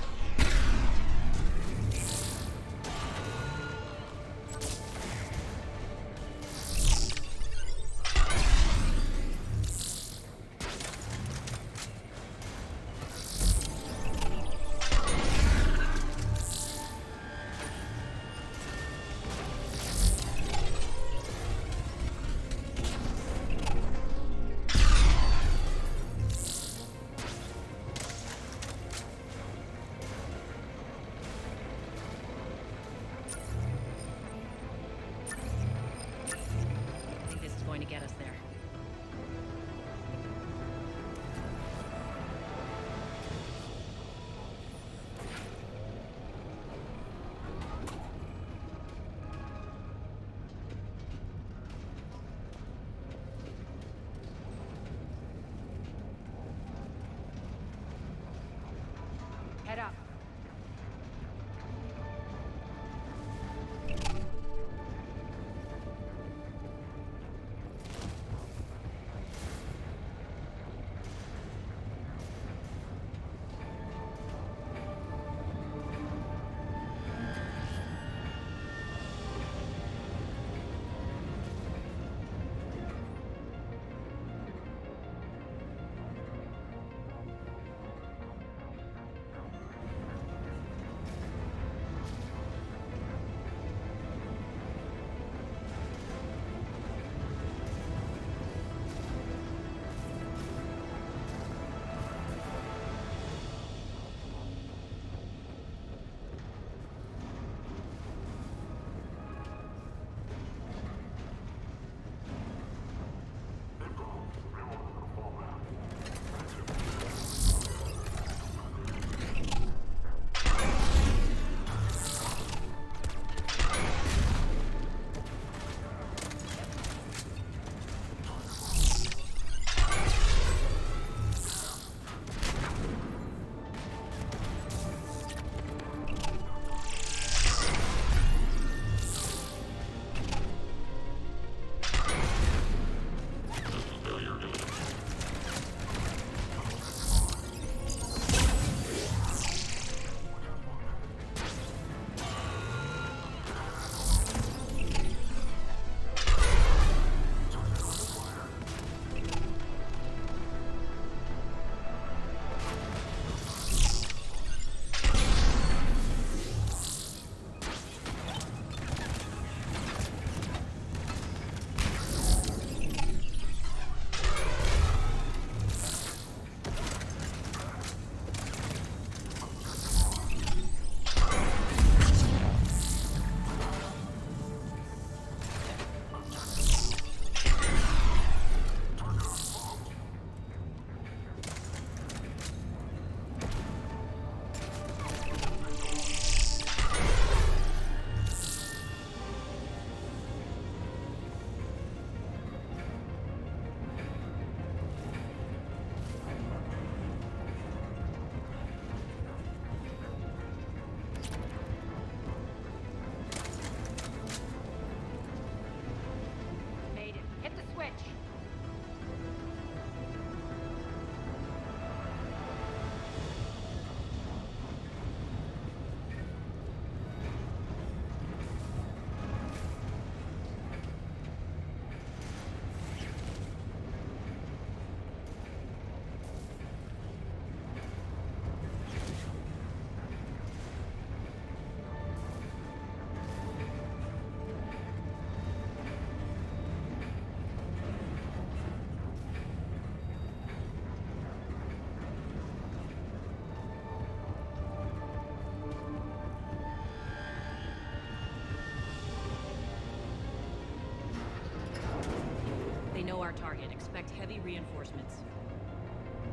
our target. Expect heavy reinforcements.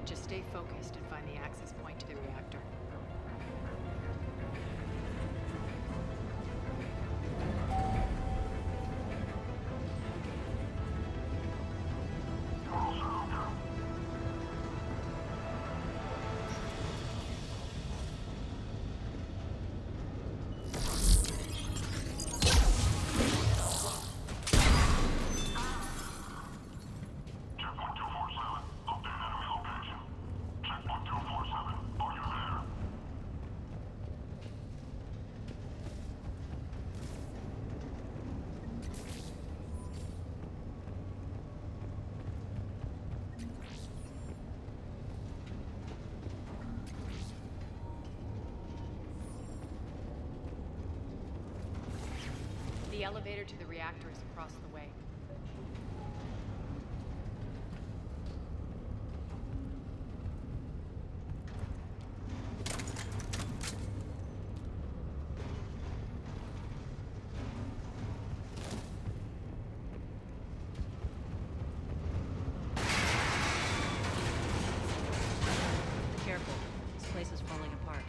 Just stay focused and find the access point to the reactor. The elevator to the reactor is across the way. Careful. This place is falling apart.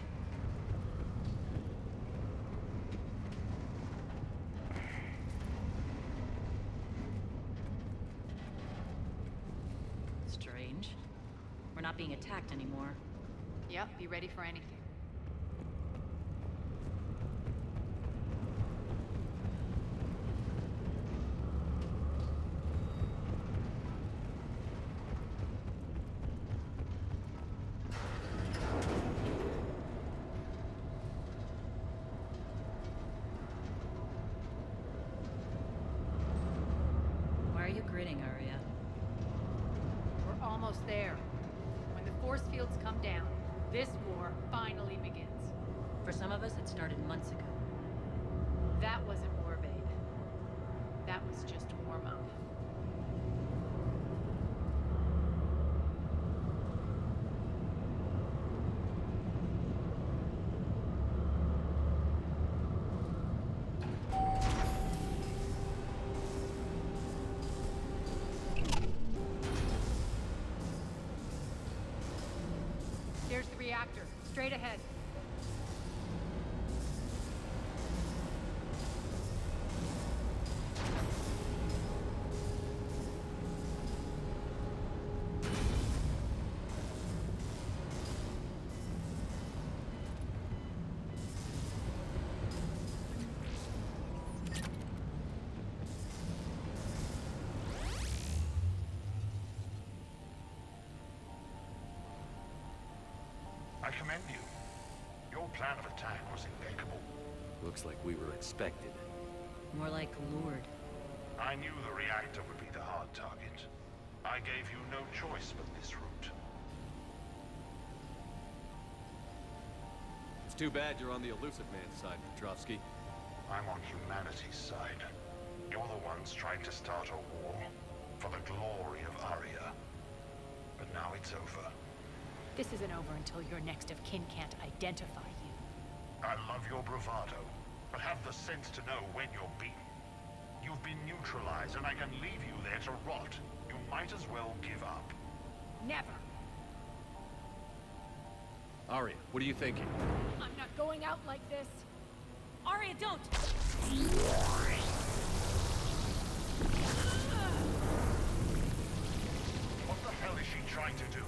Strange. We're not being attacked anymore. Yep, be ready for anything. Why are you grinning, Arya? We're almost there. When the force fields come down, this war finally begins. For some of us, it started months ago. That wasn't war, babe. That was just warm-up. There's the reactor, straight ahead. I commend you. Your plan of attack was impeccable. Looks like we were expected. More like lured. I knew the reactor would be the hard target. I gave you no choice but this route. It's too bad you're on the elusive man's side, Petrovsky. I'm on humanity's side. You're the ones trying to start a war for the glory of Arya. But now it's over. This isn't over until your next of kin can't identify you. I love your bravado, but have the sense to know when you're beaten. You've been neutralized, and I can leave you there to rot. You might as well give up. Never. Arya, what are you thinking? I'm not going out like this. Arya, don't! What the hell is she trying to do?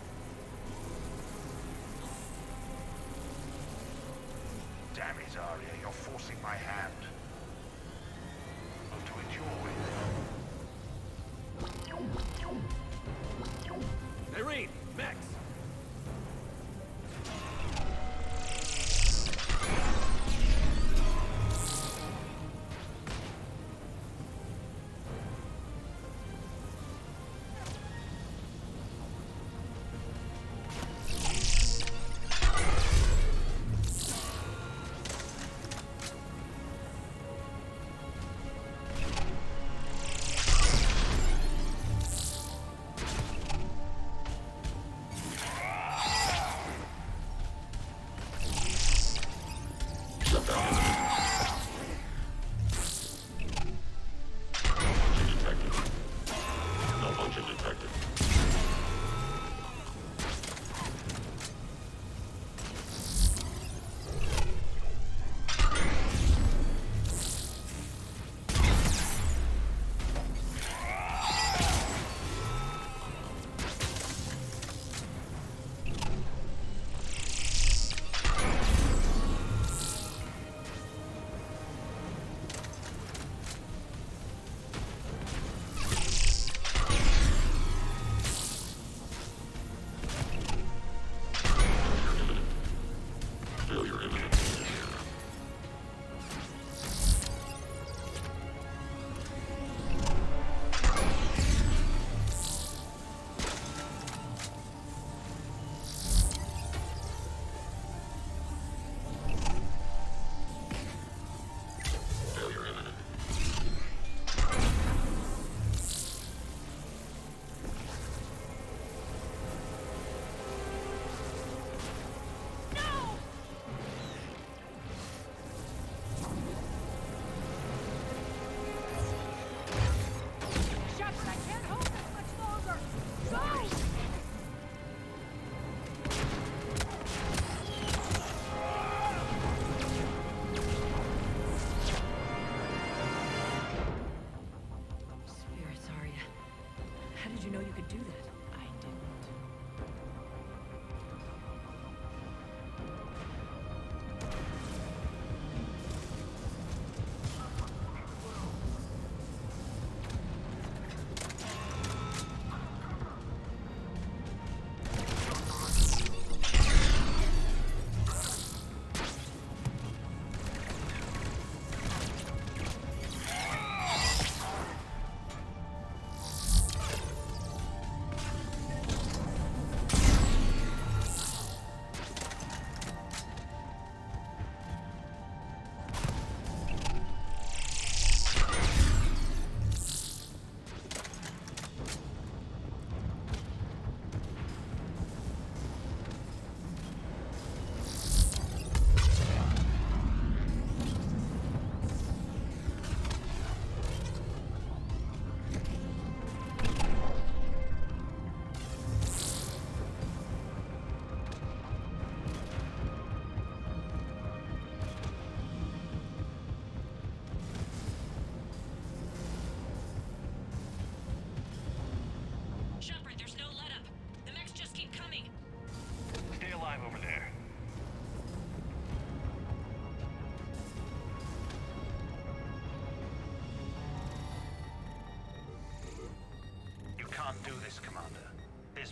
Damn it, Arya, you're forcing my hand. I'll do it your way then. Irene! Max!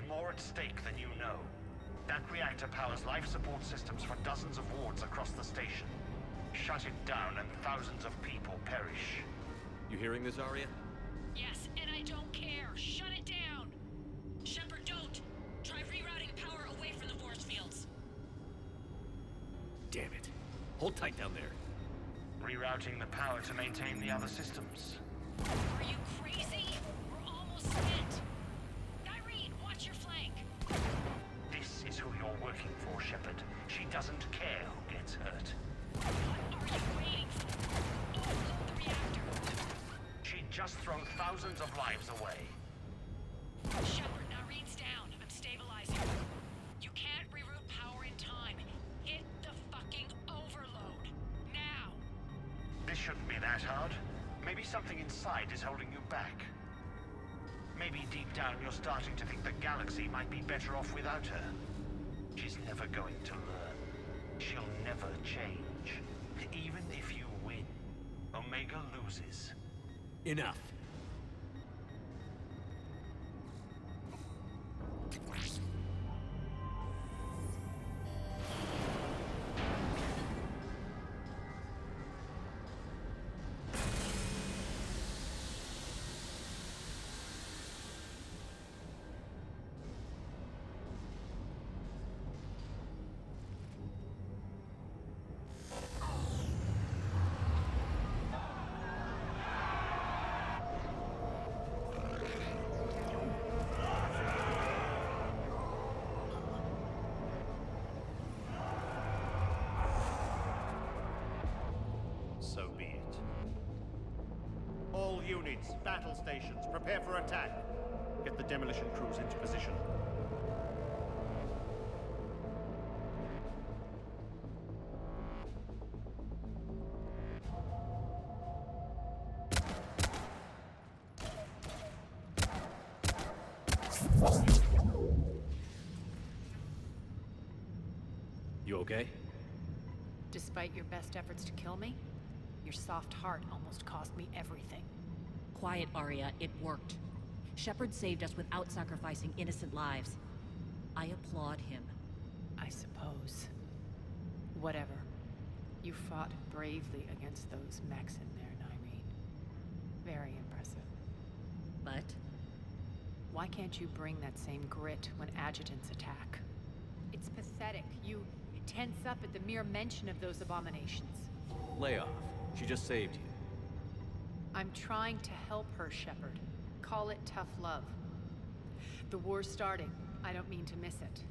more at stake than you know. That reactor powers life support systems for dozens of wards across the station. Shut it down and thousands of people perish. You hearing this, Arya? Yes, and I don't care. Shut it down! Shepard, don't! Try rerouting power away from the force fields. Damn it. Hold tight down there. Rerouting the power to maintain the other systems. Are you crazy? We're almost spent. Irene, watch your flank. This is who you're working for, Shepard. She doesn't care who gets hurt. What are you waiting for? Overload the reactor. She'd just thrown thousands of lives away. Shepard, Irene's down. I'm stabilizing. You can't reroute power in time. Hit the fucking overload. Now! This shouldn't be that hard. Maybe something inside is holding you back. Maybe deep down you're starting to think the galaxy might be better off without her. She's never going to learn. She'll never change. Even if you win, Omega loses. Enough. So be it. All units, battle stations, prepare for attack. Get the demolition crews into position. You okay? Despite your best efforts to kill me, your soft heart almost cost me everything. Quiet, Arya. It worked. Shepard saved us without sacrificing innocent lives. I applaud him. I suppose. Whatever. You fought bravely against those mechs in there, Irene. Very impressive. But? Why can't you bring that same grit when adjutants attack? It's pathetic. You tense up at the mere mention of those abominations. Lay off. She just saved you. I'm trying to help her, Shepard. Call it tough love. The war's starting. I don't mean to miss it.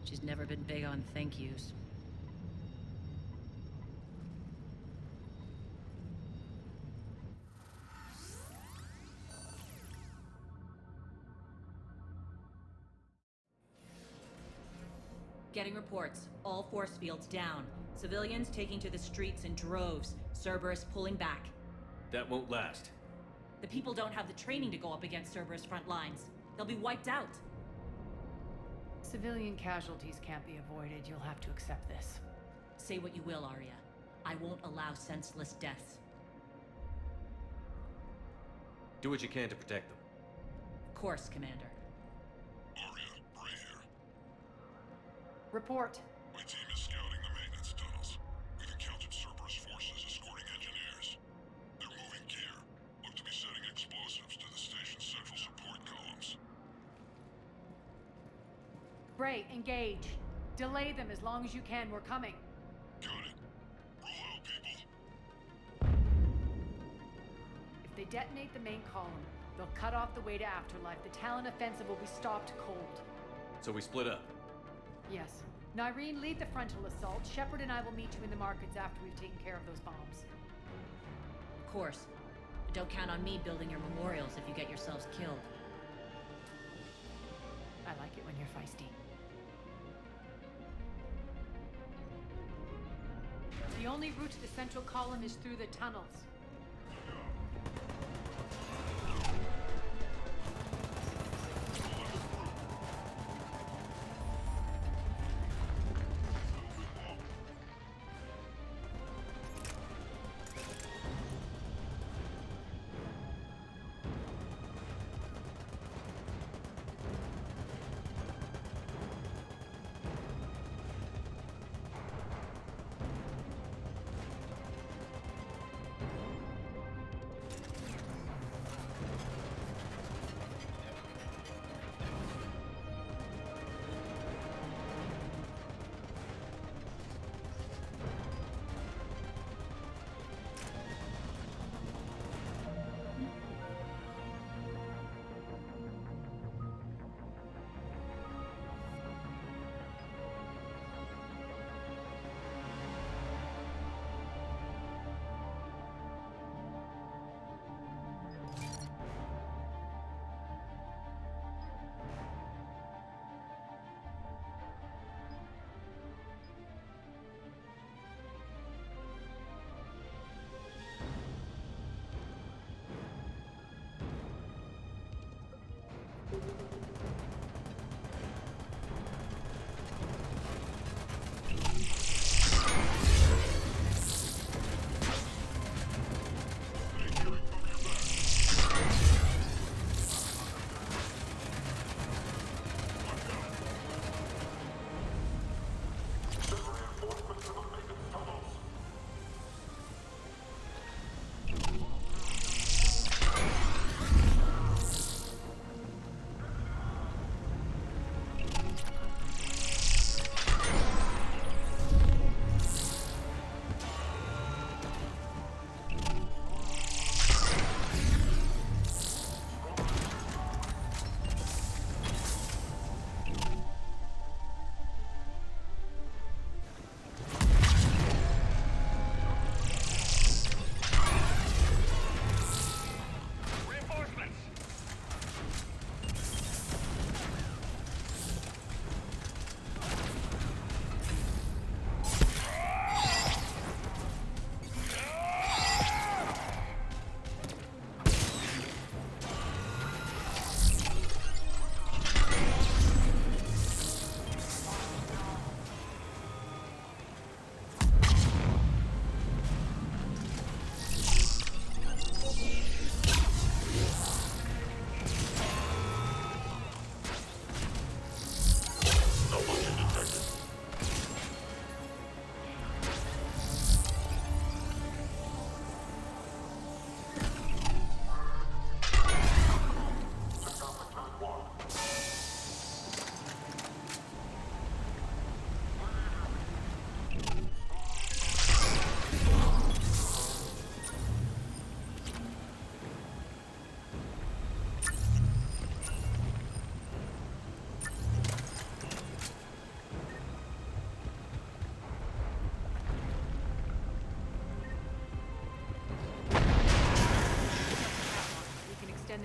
She's never been big on thank yous. Getting reports. All force fields down. Civilians taking to the streets in droves. Cerberus pulling back. That won't last. The people don't have the training to go up against Cerberus front lines. They'll be wiped out. Civilian casualties can't be avoided. You'll have to accept this. Say what you will, Arya. I won't allow senseless deaths. Do what you can to protect them. Of course, Commander. Arya, Bray here. Report. My team is scouting the maintenance tunnels. We've encountered Cerberus forces escorting engineers. They're moving gear. Look to be setting explosives to the station's central support columns. Bray, engage. Delay them as long as you can. We're coming. Got it. Roll out, people. If they detonate the main column, they'll cut off the way to Afterlife. The Talon offensive will be stopped cold. So we split up. Yes. Irene, lead the frontal assault. Shepard and I will meet you in the markets after we've taken care of those bombs. Of course. But don't count on me building your memorials if you get yourselves killed. I like it when you're feisty. The only route to the central column is through the tunnels.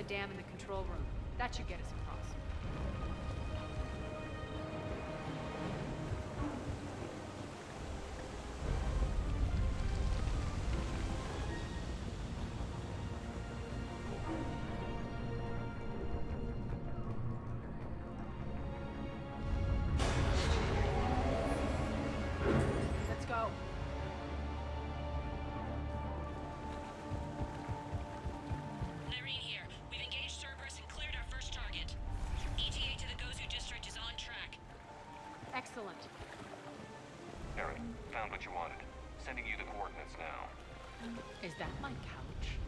dam in the control room. That should get us across. Let's go. Irene here. We've engaged Cerberus and cleared our first target. ETA to the Gozu district is on track. Excellent. Aaron, found what you wanted. Sending you the coordinates now. Is that my couch?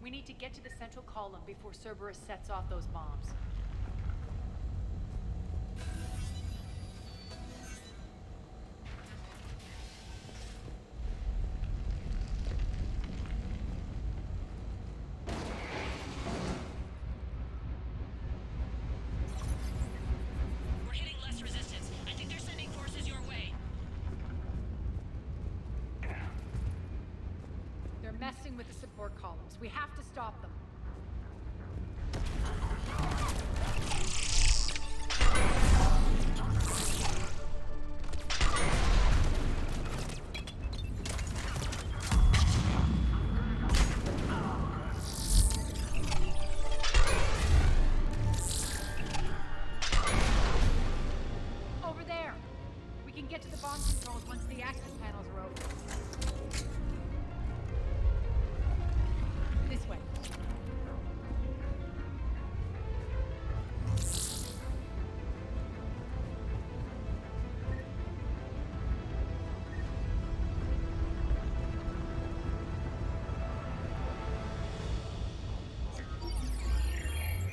We need to get to the central column before Cerberus sets off those bombs. We're hitting less resistance. I think they're sending forces your way. They're messing with the support columns. We have to stop them. Over there! We can get to the bomb controls once the access panels are open. This way.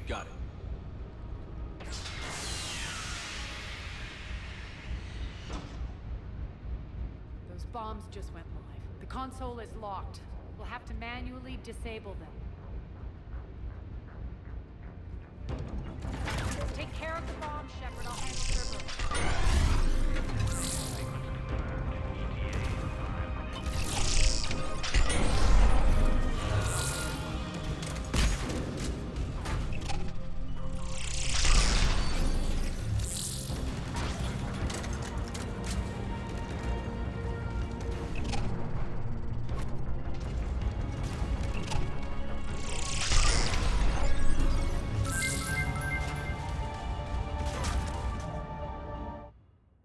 Got it. Those bombs just went live. The console is locked. We'll have to manually disable them. Take care of the bomb, Shepard. I'll handle Cerberus.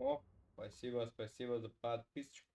О, спасибо за подписочку.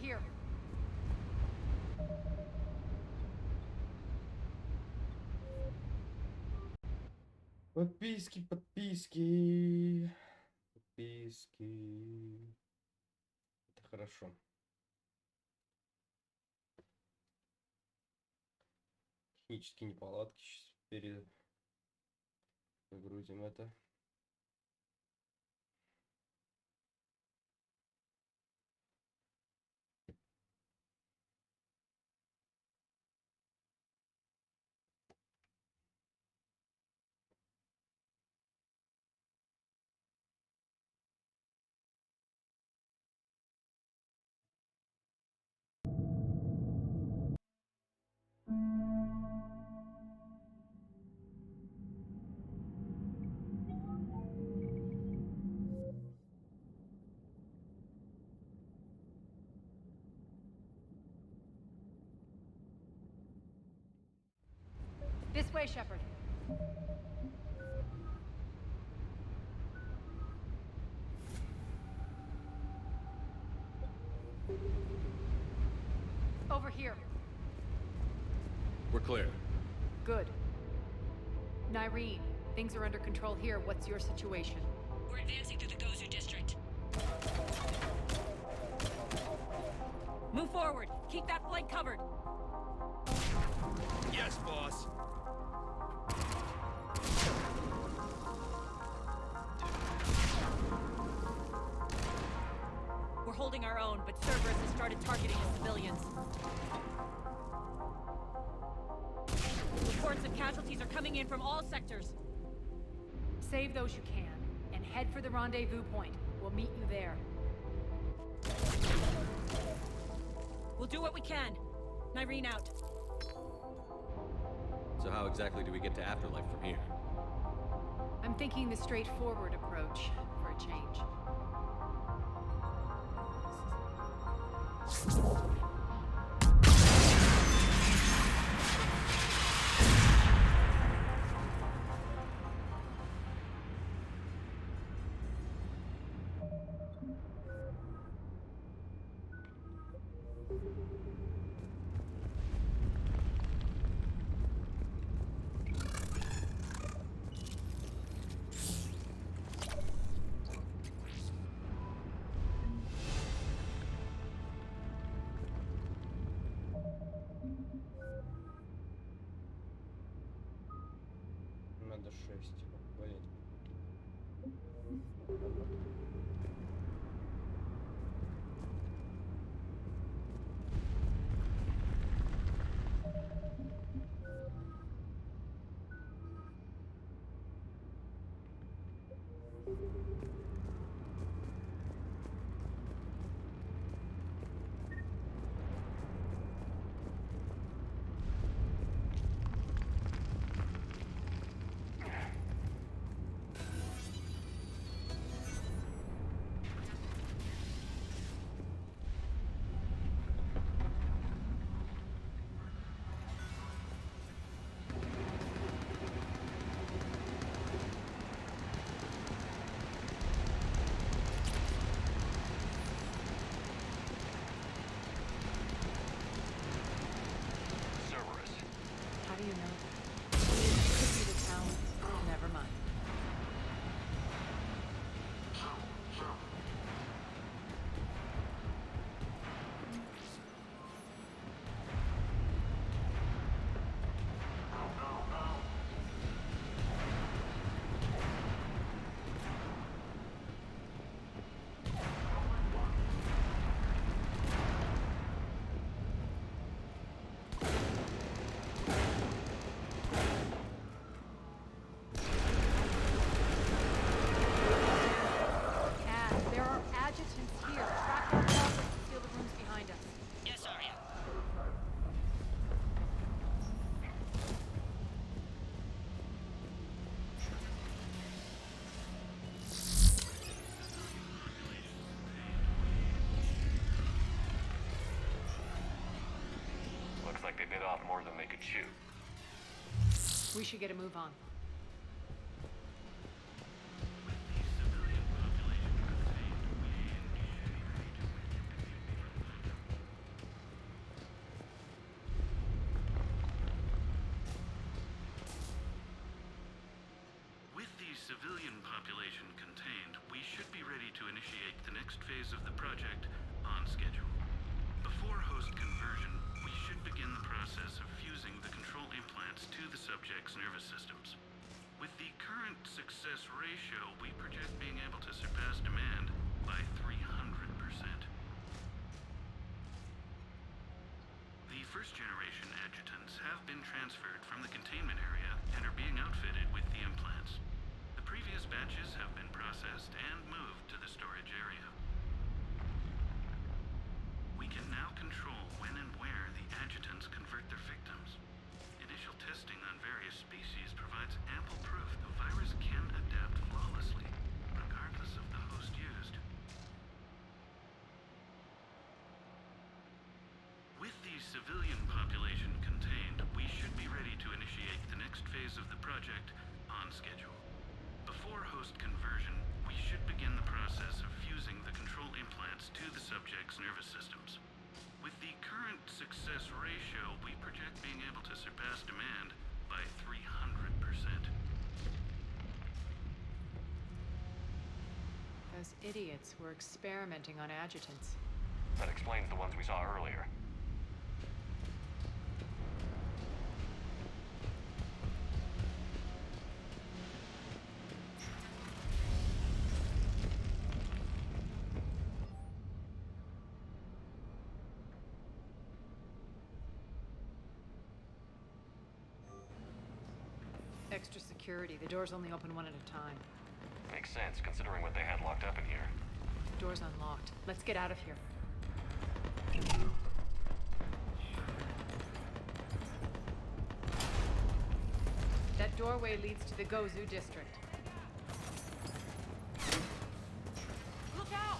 here. Подписки, подписки. Подписки. Это хорошо. Технические неполадки. Сейчас перегрузим это. This way, Shepard. Over here. We're clear. Good. Nyreen, things are under control here. What's your situation? We're advancing through the Gozu district. Move forward. Keep that flank covered. Yes, boss. We're holding our own, but Cerberus has started targeting the civilians. Reports of casualties are coming in from all sectors. Save those you can, and head for the rendezvous point. We'll meet you there. We'll do what we can. Nyreen out. So how exactly do we get to Afterlife from here? I'm thinking the straightforward approach for a change. Надо 6. Блин. How do you know? Could be the town. Never mind. There are adjutants here. Track them down and seal the rooms behind us. Yes, Arya. Looks like they bit off more than they could chew. We should get a move on. civilian population contained, we should be ready to initiate the next phase of the project on schedule. Before host conversion, we should begin the process of fusing the control implants to the subject's nervous systems. With the current success ratio, we project being able to surpass demand by 300%. The first-generation adjutants have been transferred from the containment area and are being outfitted with the implants. The previous batches have been processed and moved to the storage area. We can now control when and where the adjutants convert their victims. Initial testing on various species provides ample proof the virus can adapt flawlessly, regardless of the host used. With the civilian population contained, we should be ready to initiate the next phase of the project on schedule. Before host conversion, we should begin the process of fusing the control implants to the subject's nervous systems. With the current success ratio, we project being able to surpass demand by 300%. Those idiots were experimenting on adjutants. That explains the ones we saw earlier. Extra security. The doors only open one at a time. Makes sense, considering what they had locked up in here. Door's unlocked. Let's get out of here. That doorway leads to the Gozu district. Look out!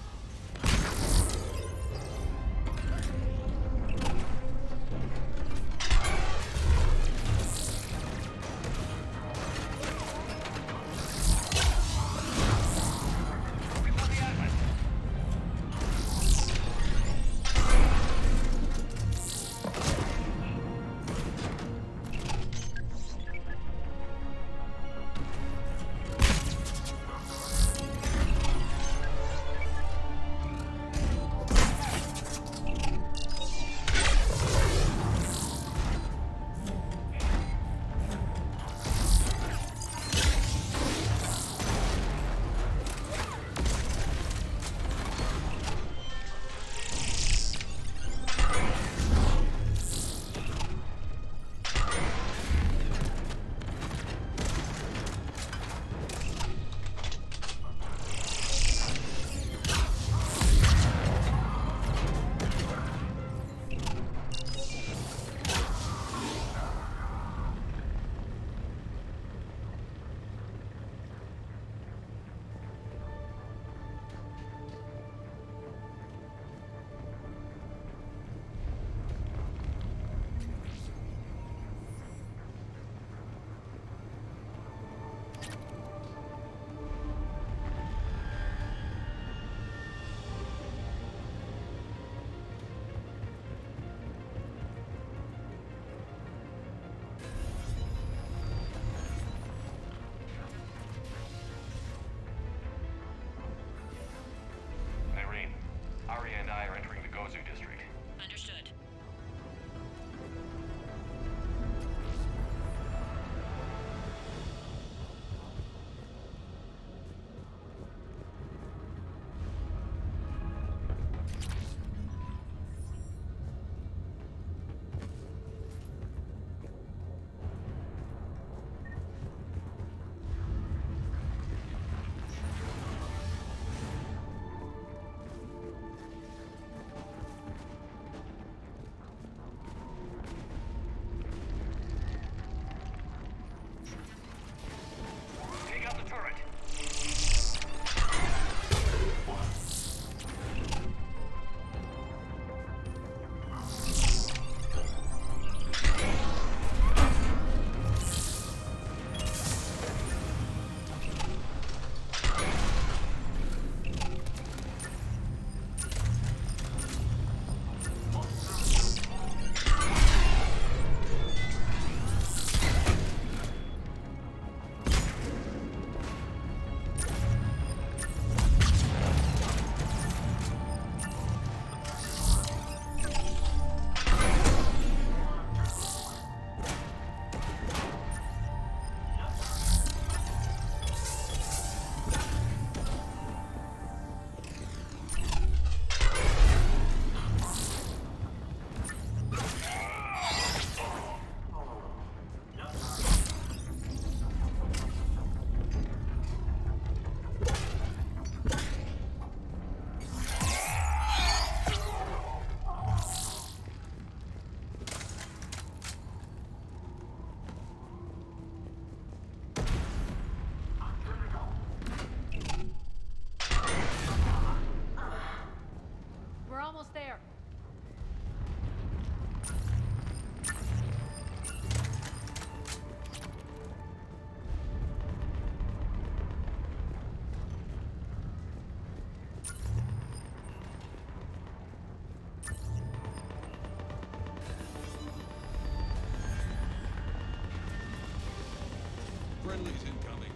Friendlies incoming.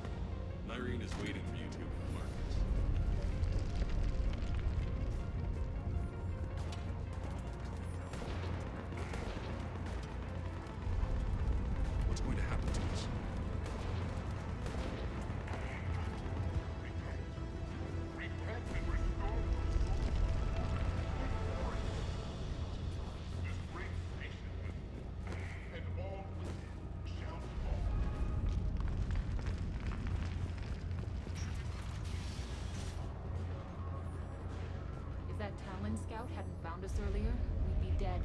Irene is waiting for you two in the markets. What's going to happen to us? If that Talon scout hadn't found us earlier, we'd be dead.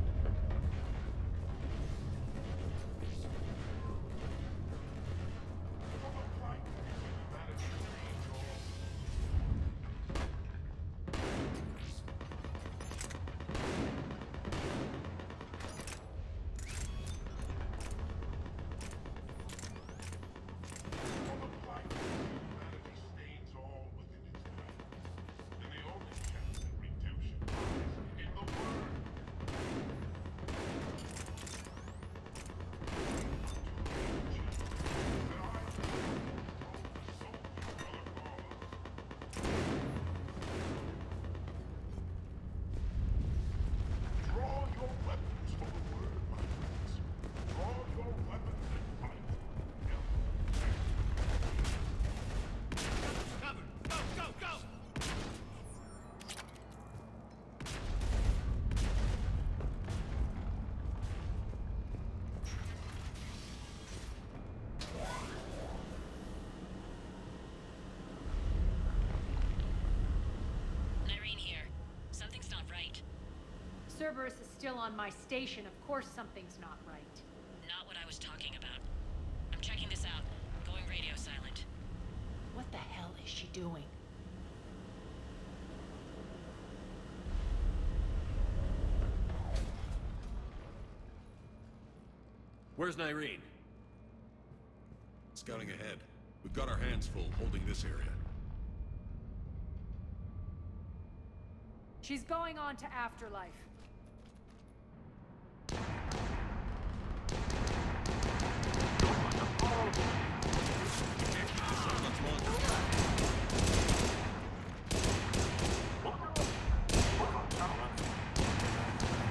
Cerberus is still on my station. Of course something's not right. Not what I was talking about. I'm checking this out. Going radio silent. What the hell is she doing? Where's Irene? Scouting ahead. We've got our hands full holding this area. She's going on to Afterlife.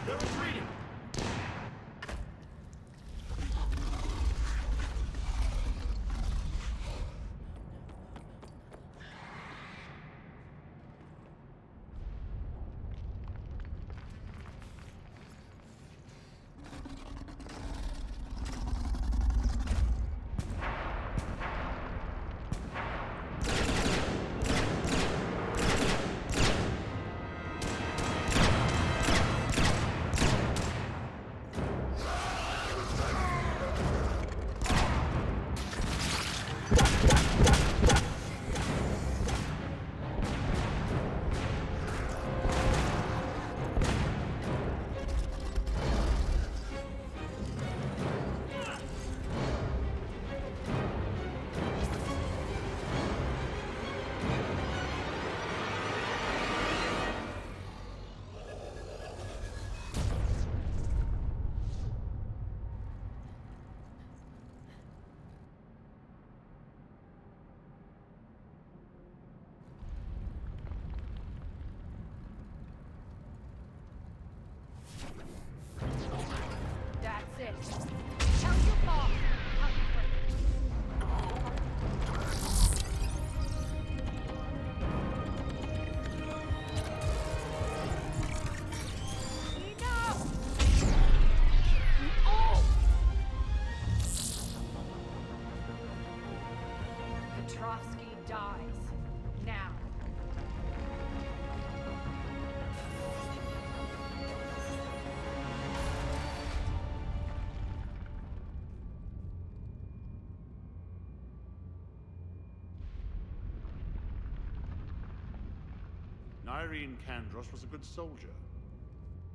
They're retreating! That's it. Tell your boss. Enough! Oh! Petrovsky dies. Now. Irene Kandros was a good soldier.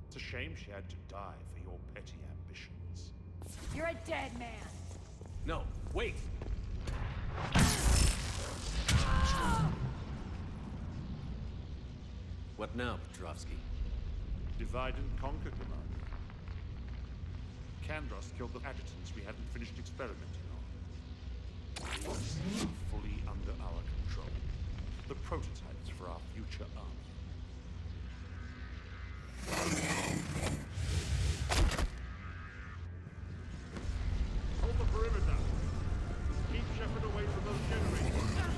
It's a shame she had to die for your petty ambitions. You're a dead man. No, wait! What now, Petrovsky? Divide and conquer, Commander. Kandros killed the adjutants we hadn't finished experimenting on. are fully under our control. The prototypes for our future army. Hold the perimeter. Keep Shepard away from those generators.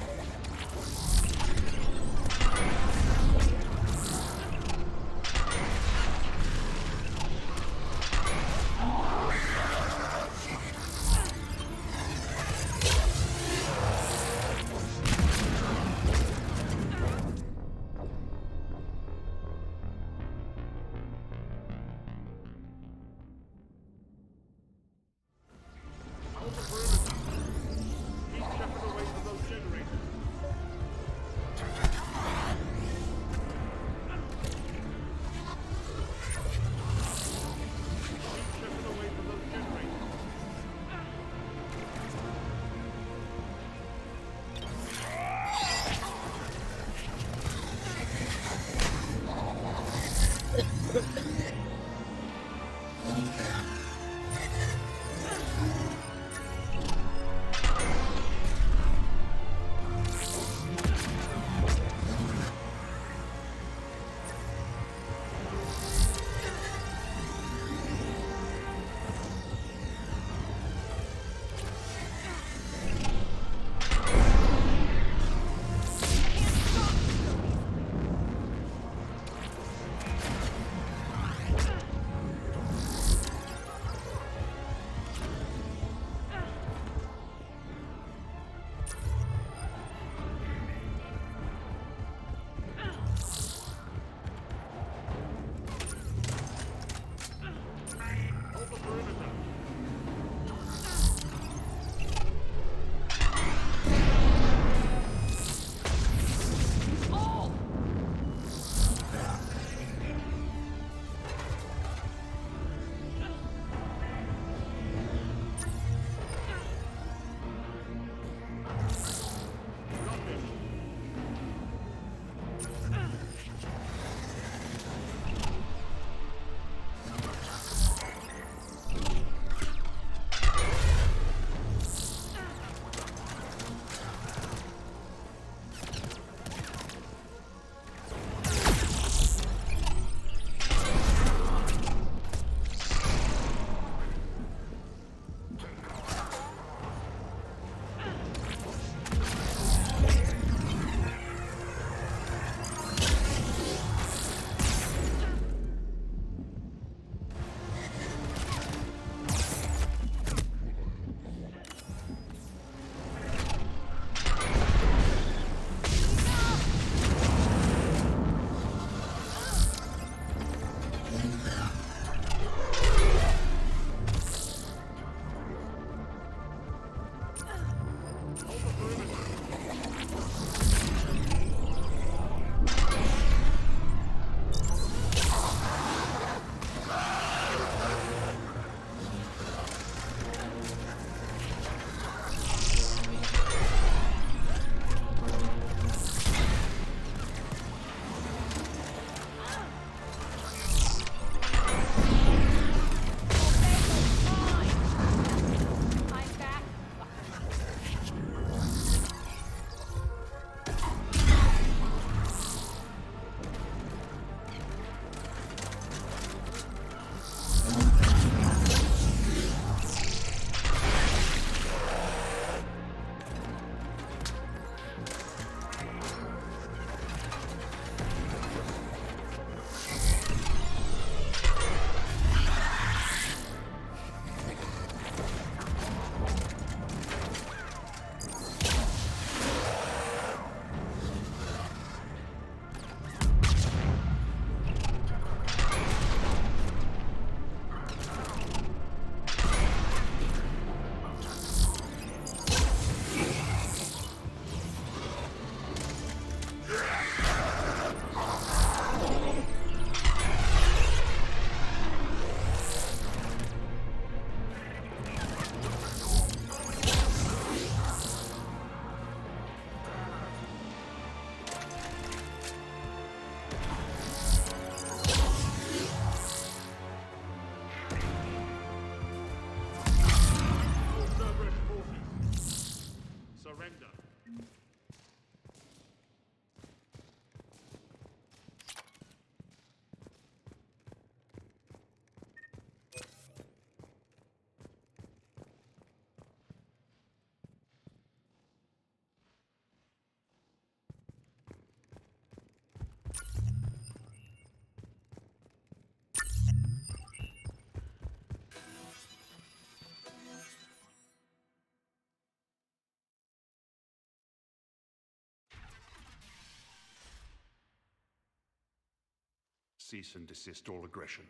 Cease and desist all aggression.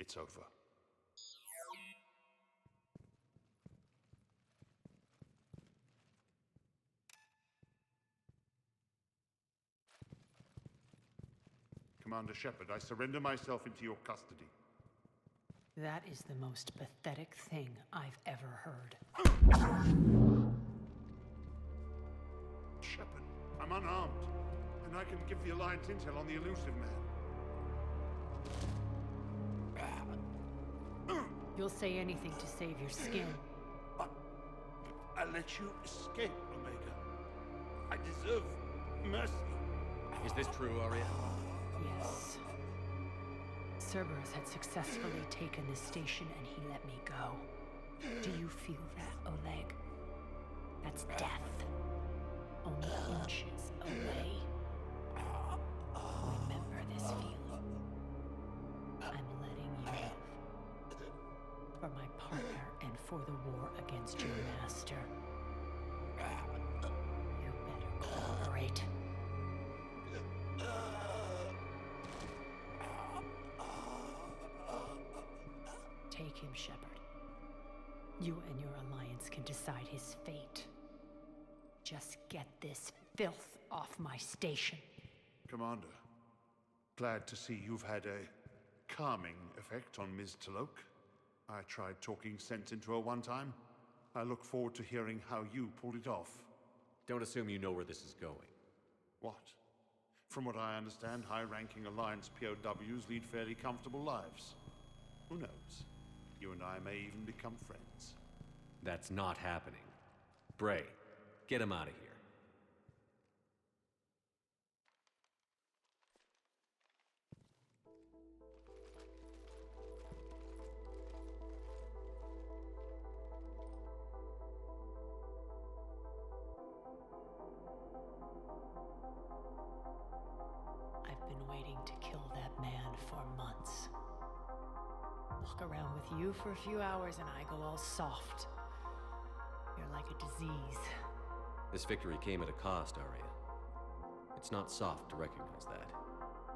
It's over. Commander Shepard, I surrender myself into your custody. That is the most pathetic thing I've ever heard. Shepard, I'm unarmed, and I can give the Alliance intel on the elusive man. You'll say anything to save your skin. I let you escape, Omega. I deserve mercy. Is this true, Arya? Yes. Cerberus had successfully taken this station and he let me go. Do you feel that, Oleg? That's death. Only inches away. Remember this feeling. I'm letting you live. For my partner and for the war against your master. You better cooperate. Take him, Shepard. You and your alliance can decide his fate. Just get this filth off my station. Commander, glad to see you've had a calming effect on Ms. Talok. I tried talking sense into her one time. I look forward to hearing how you pulled it off. Don't assume you know where this is going. What? From what I understand, high-ranking Alliance POWs lead fairly comfortable lives. Who knows? You and I may even become friends. That's not happening. Bray, get him out of here. I've been waiting to kill that man for months. Walk around with you for a few hours and I go all soft. You're like a disease. This victory came at a cost, Arya. It's not soft to recognize that.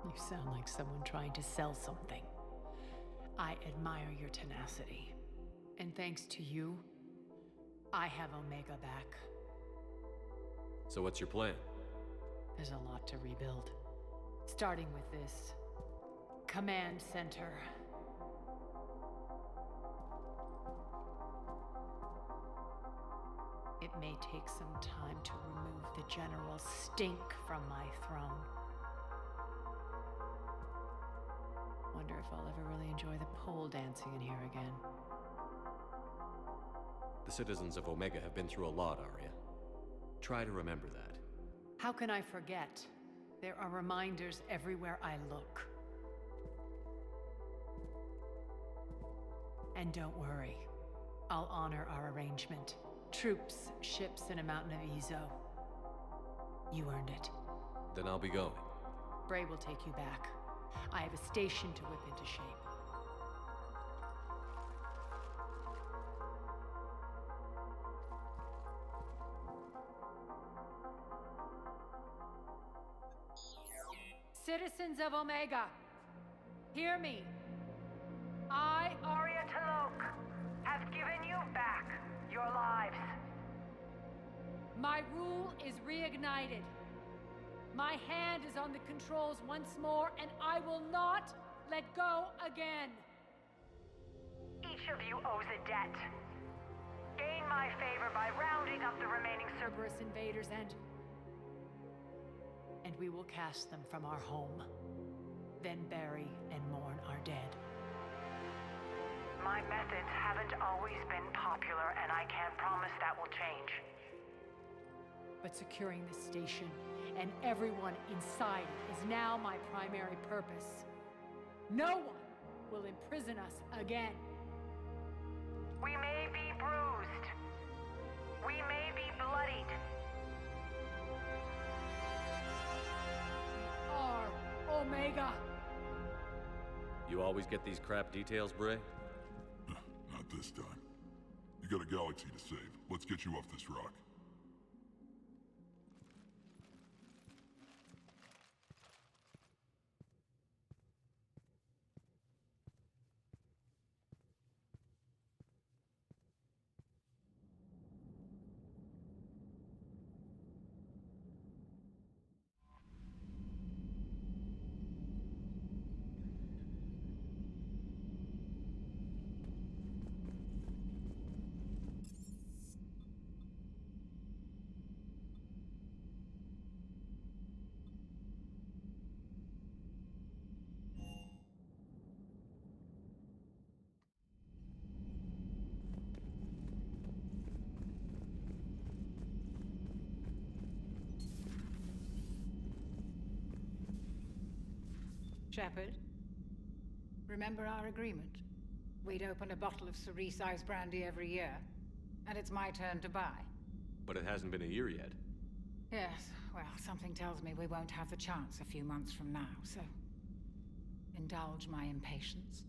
You sound like someone trying to sell something. I admire your tenacity. And thanks to you, I have Omega back. So what's your plan? There's a lot to rebuild. Starting with this command center. It may take some time to remove the general stink from my throne. Wonder if I'll ever really enjoy the pole dancing in here again. The citizens of Omega have been through a lot, Arya. Try to remember that. How can I forget? There are reminders everywhere I look. And don't worry, I'll honor our arrangement. Troops, ships, and a mountain of Ezo. You earned it. Then I'll be going. Bray will take you back. I have a station to whip into shape. Citizens of Omega, hear me. I, Arya Talok, have given you back your lives. My rule is reignited. My hand is on the controls once more, and I will not let go again. Each of you owes a debt. Gain my favor by rounding up the remaining Cerberus invaders and we will cast them from our home. Then bury and mourn our dead. My methods haven't always been popular, and I can't promise that will change. But securing this station and everyone inside it is now my primary purpose. No one will imprison us again. We may be bruised. We may be bloodied. We are Omega. You always get these crap details, Bray? Not this time. You got a galaxy to save. Let's get you off this rock. Shepard, remember our agreement? We'd open a bottle of cerise-sized brandy every year, and it's my turn to buy. But it hasn't been a year yet. Yes, well, something tells me we won't have the chance a few months from now, so... indulge my impatience.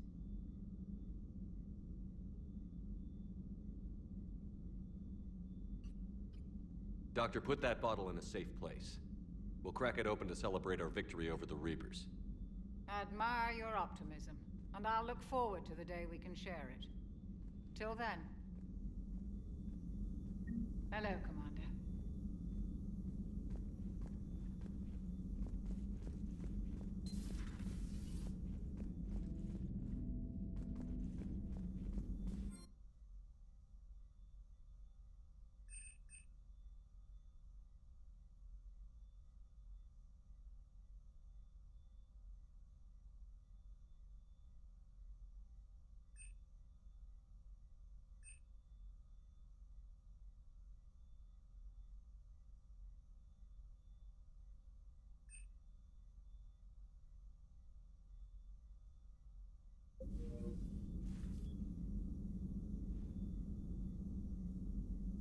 Doctor, put that bottle in a safe place. We'll crack it open to celebrate our victory over the Reapers. Admire your optimism, and I'll look forward to the day we can share it. Till then. Hello, Commander.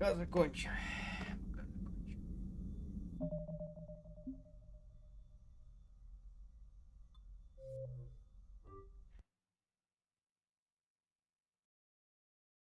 Пока закончим.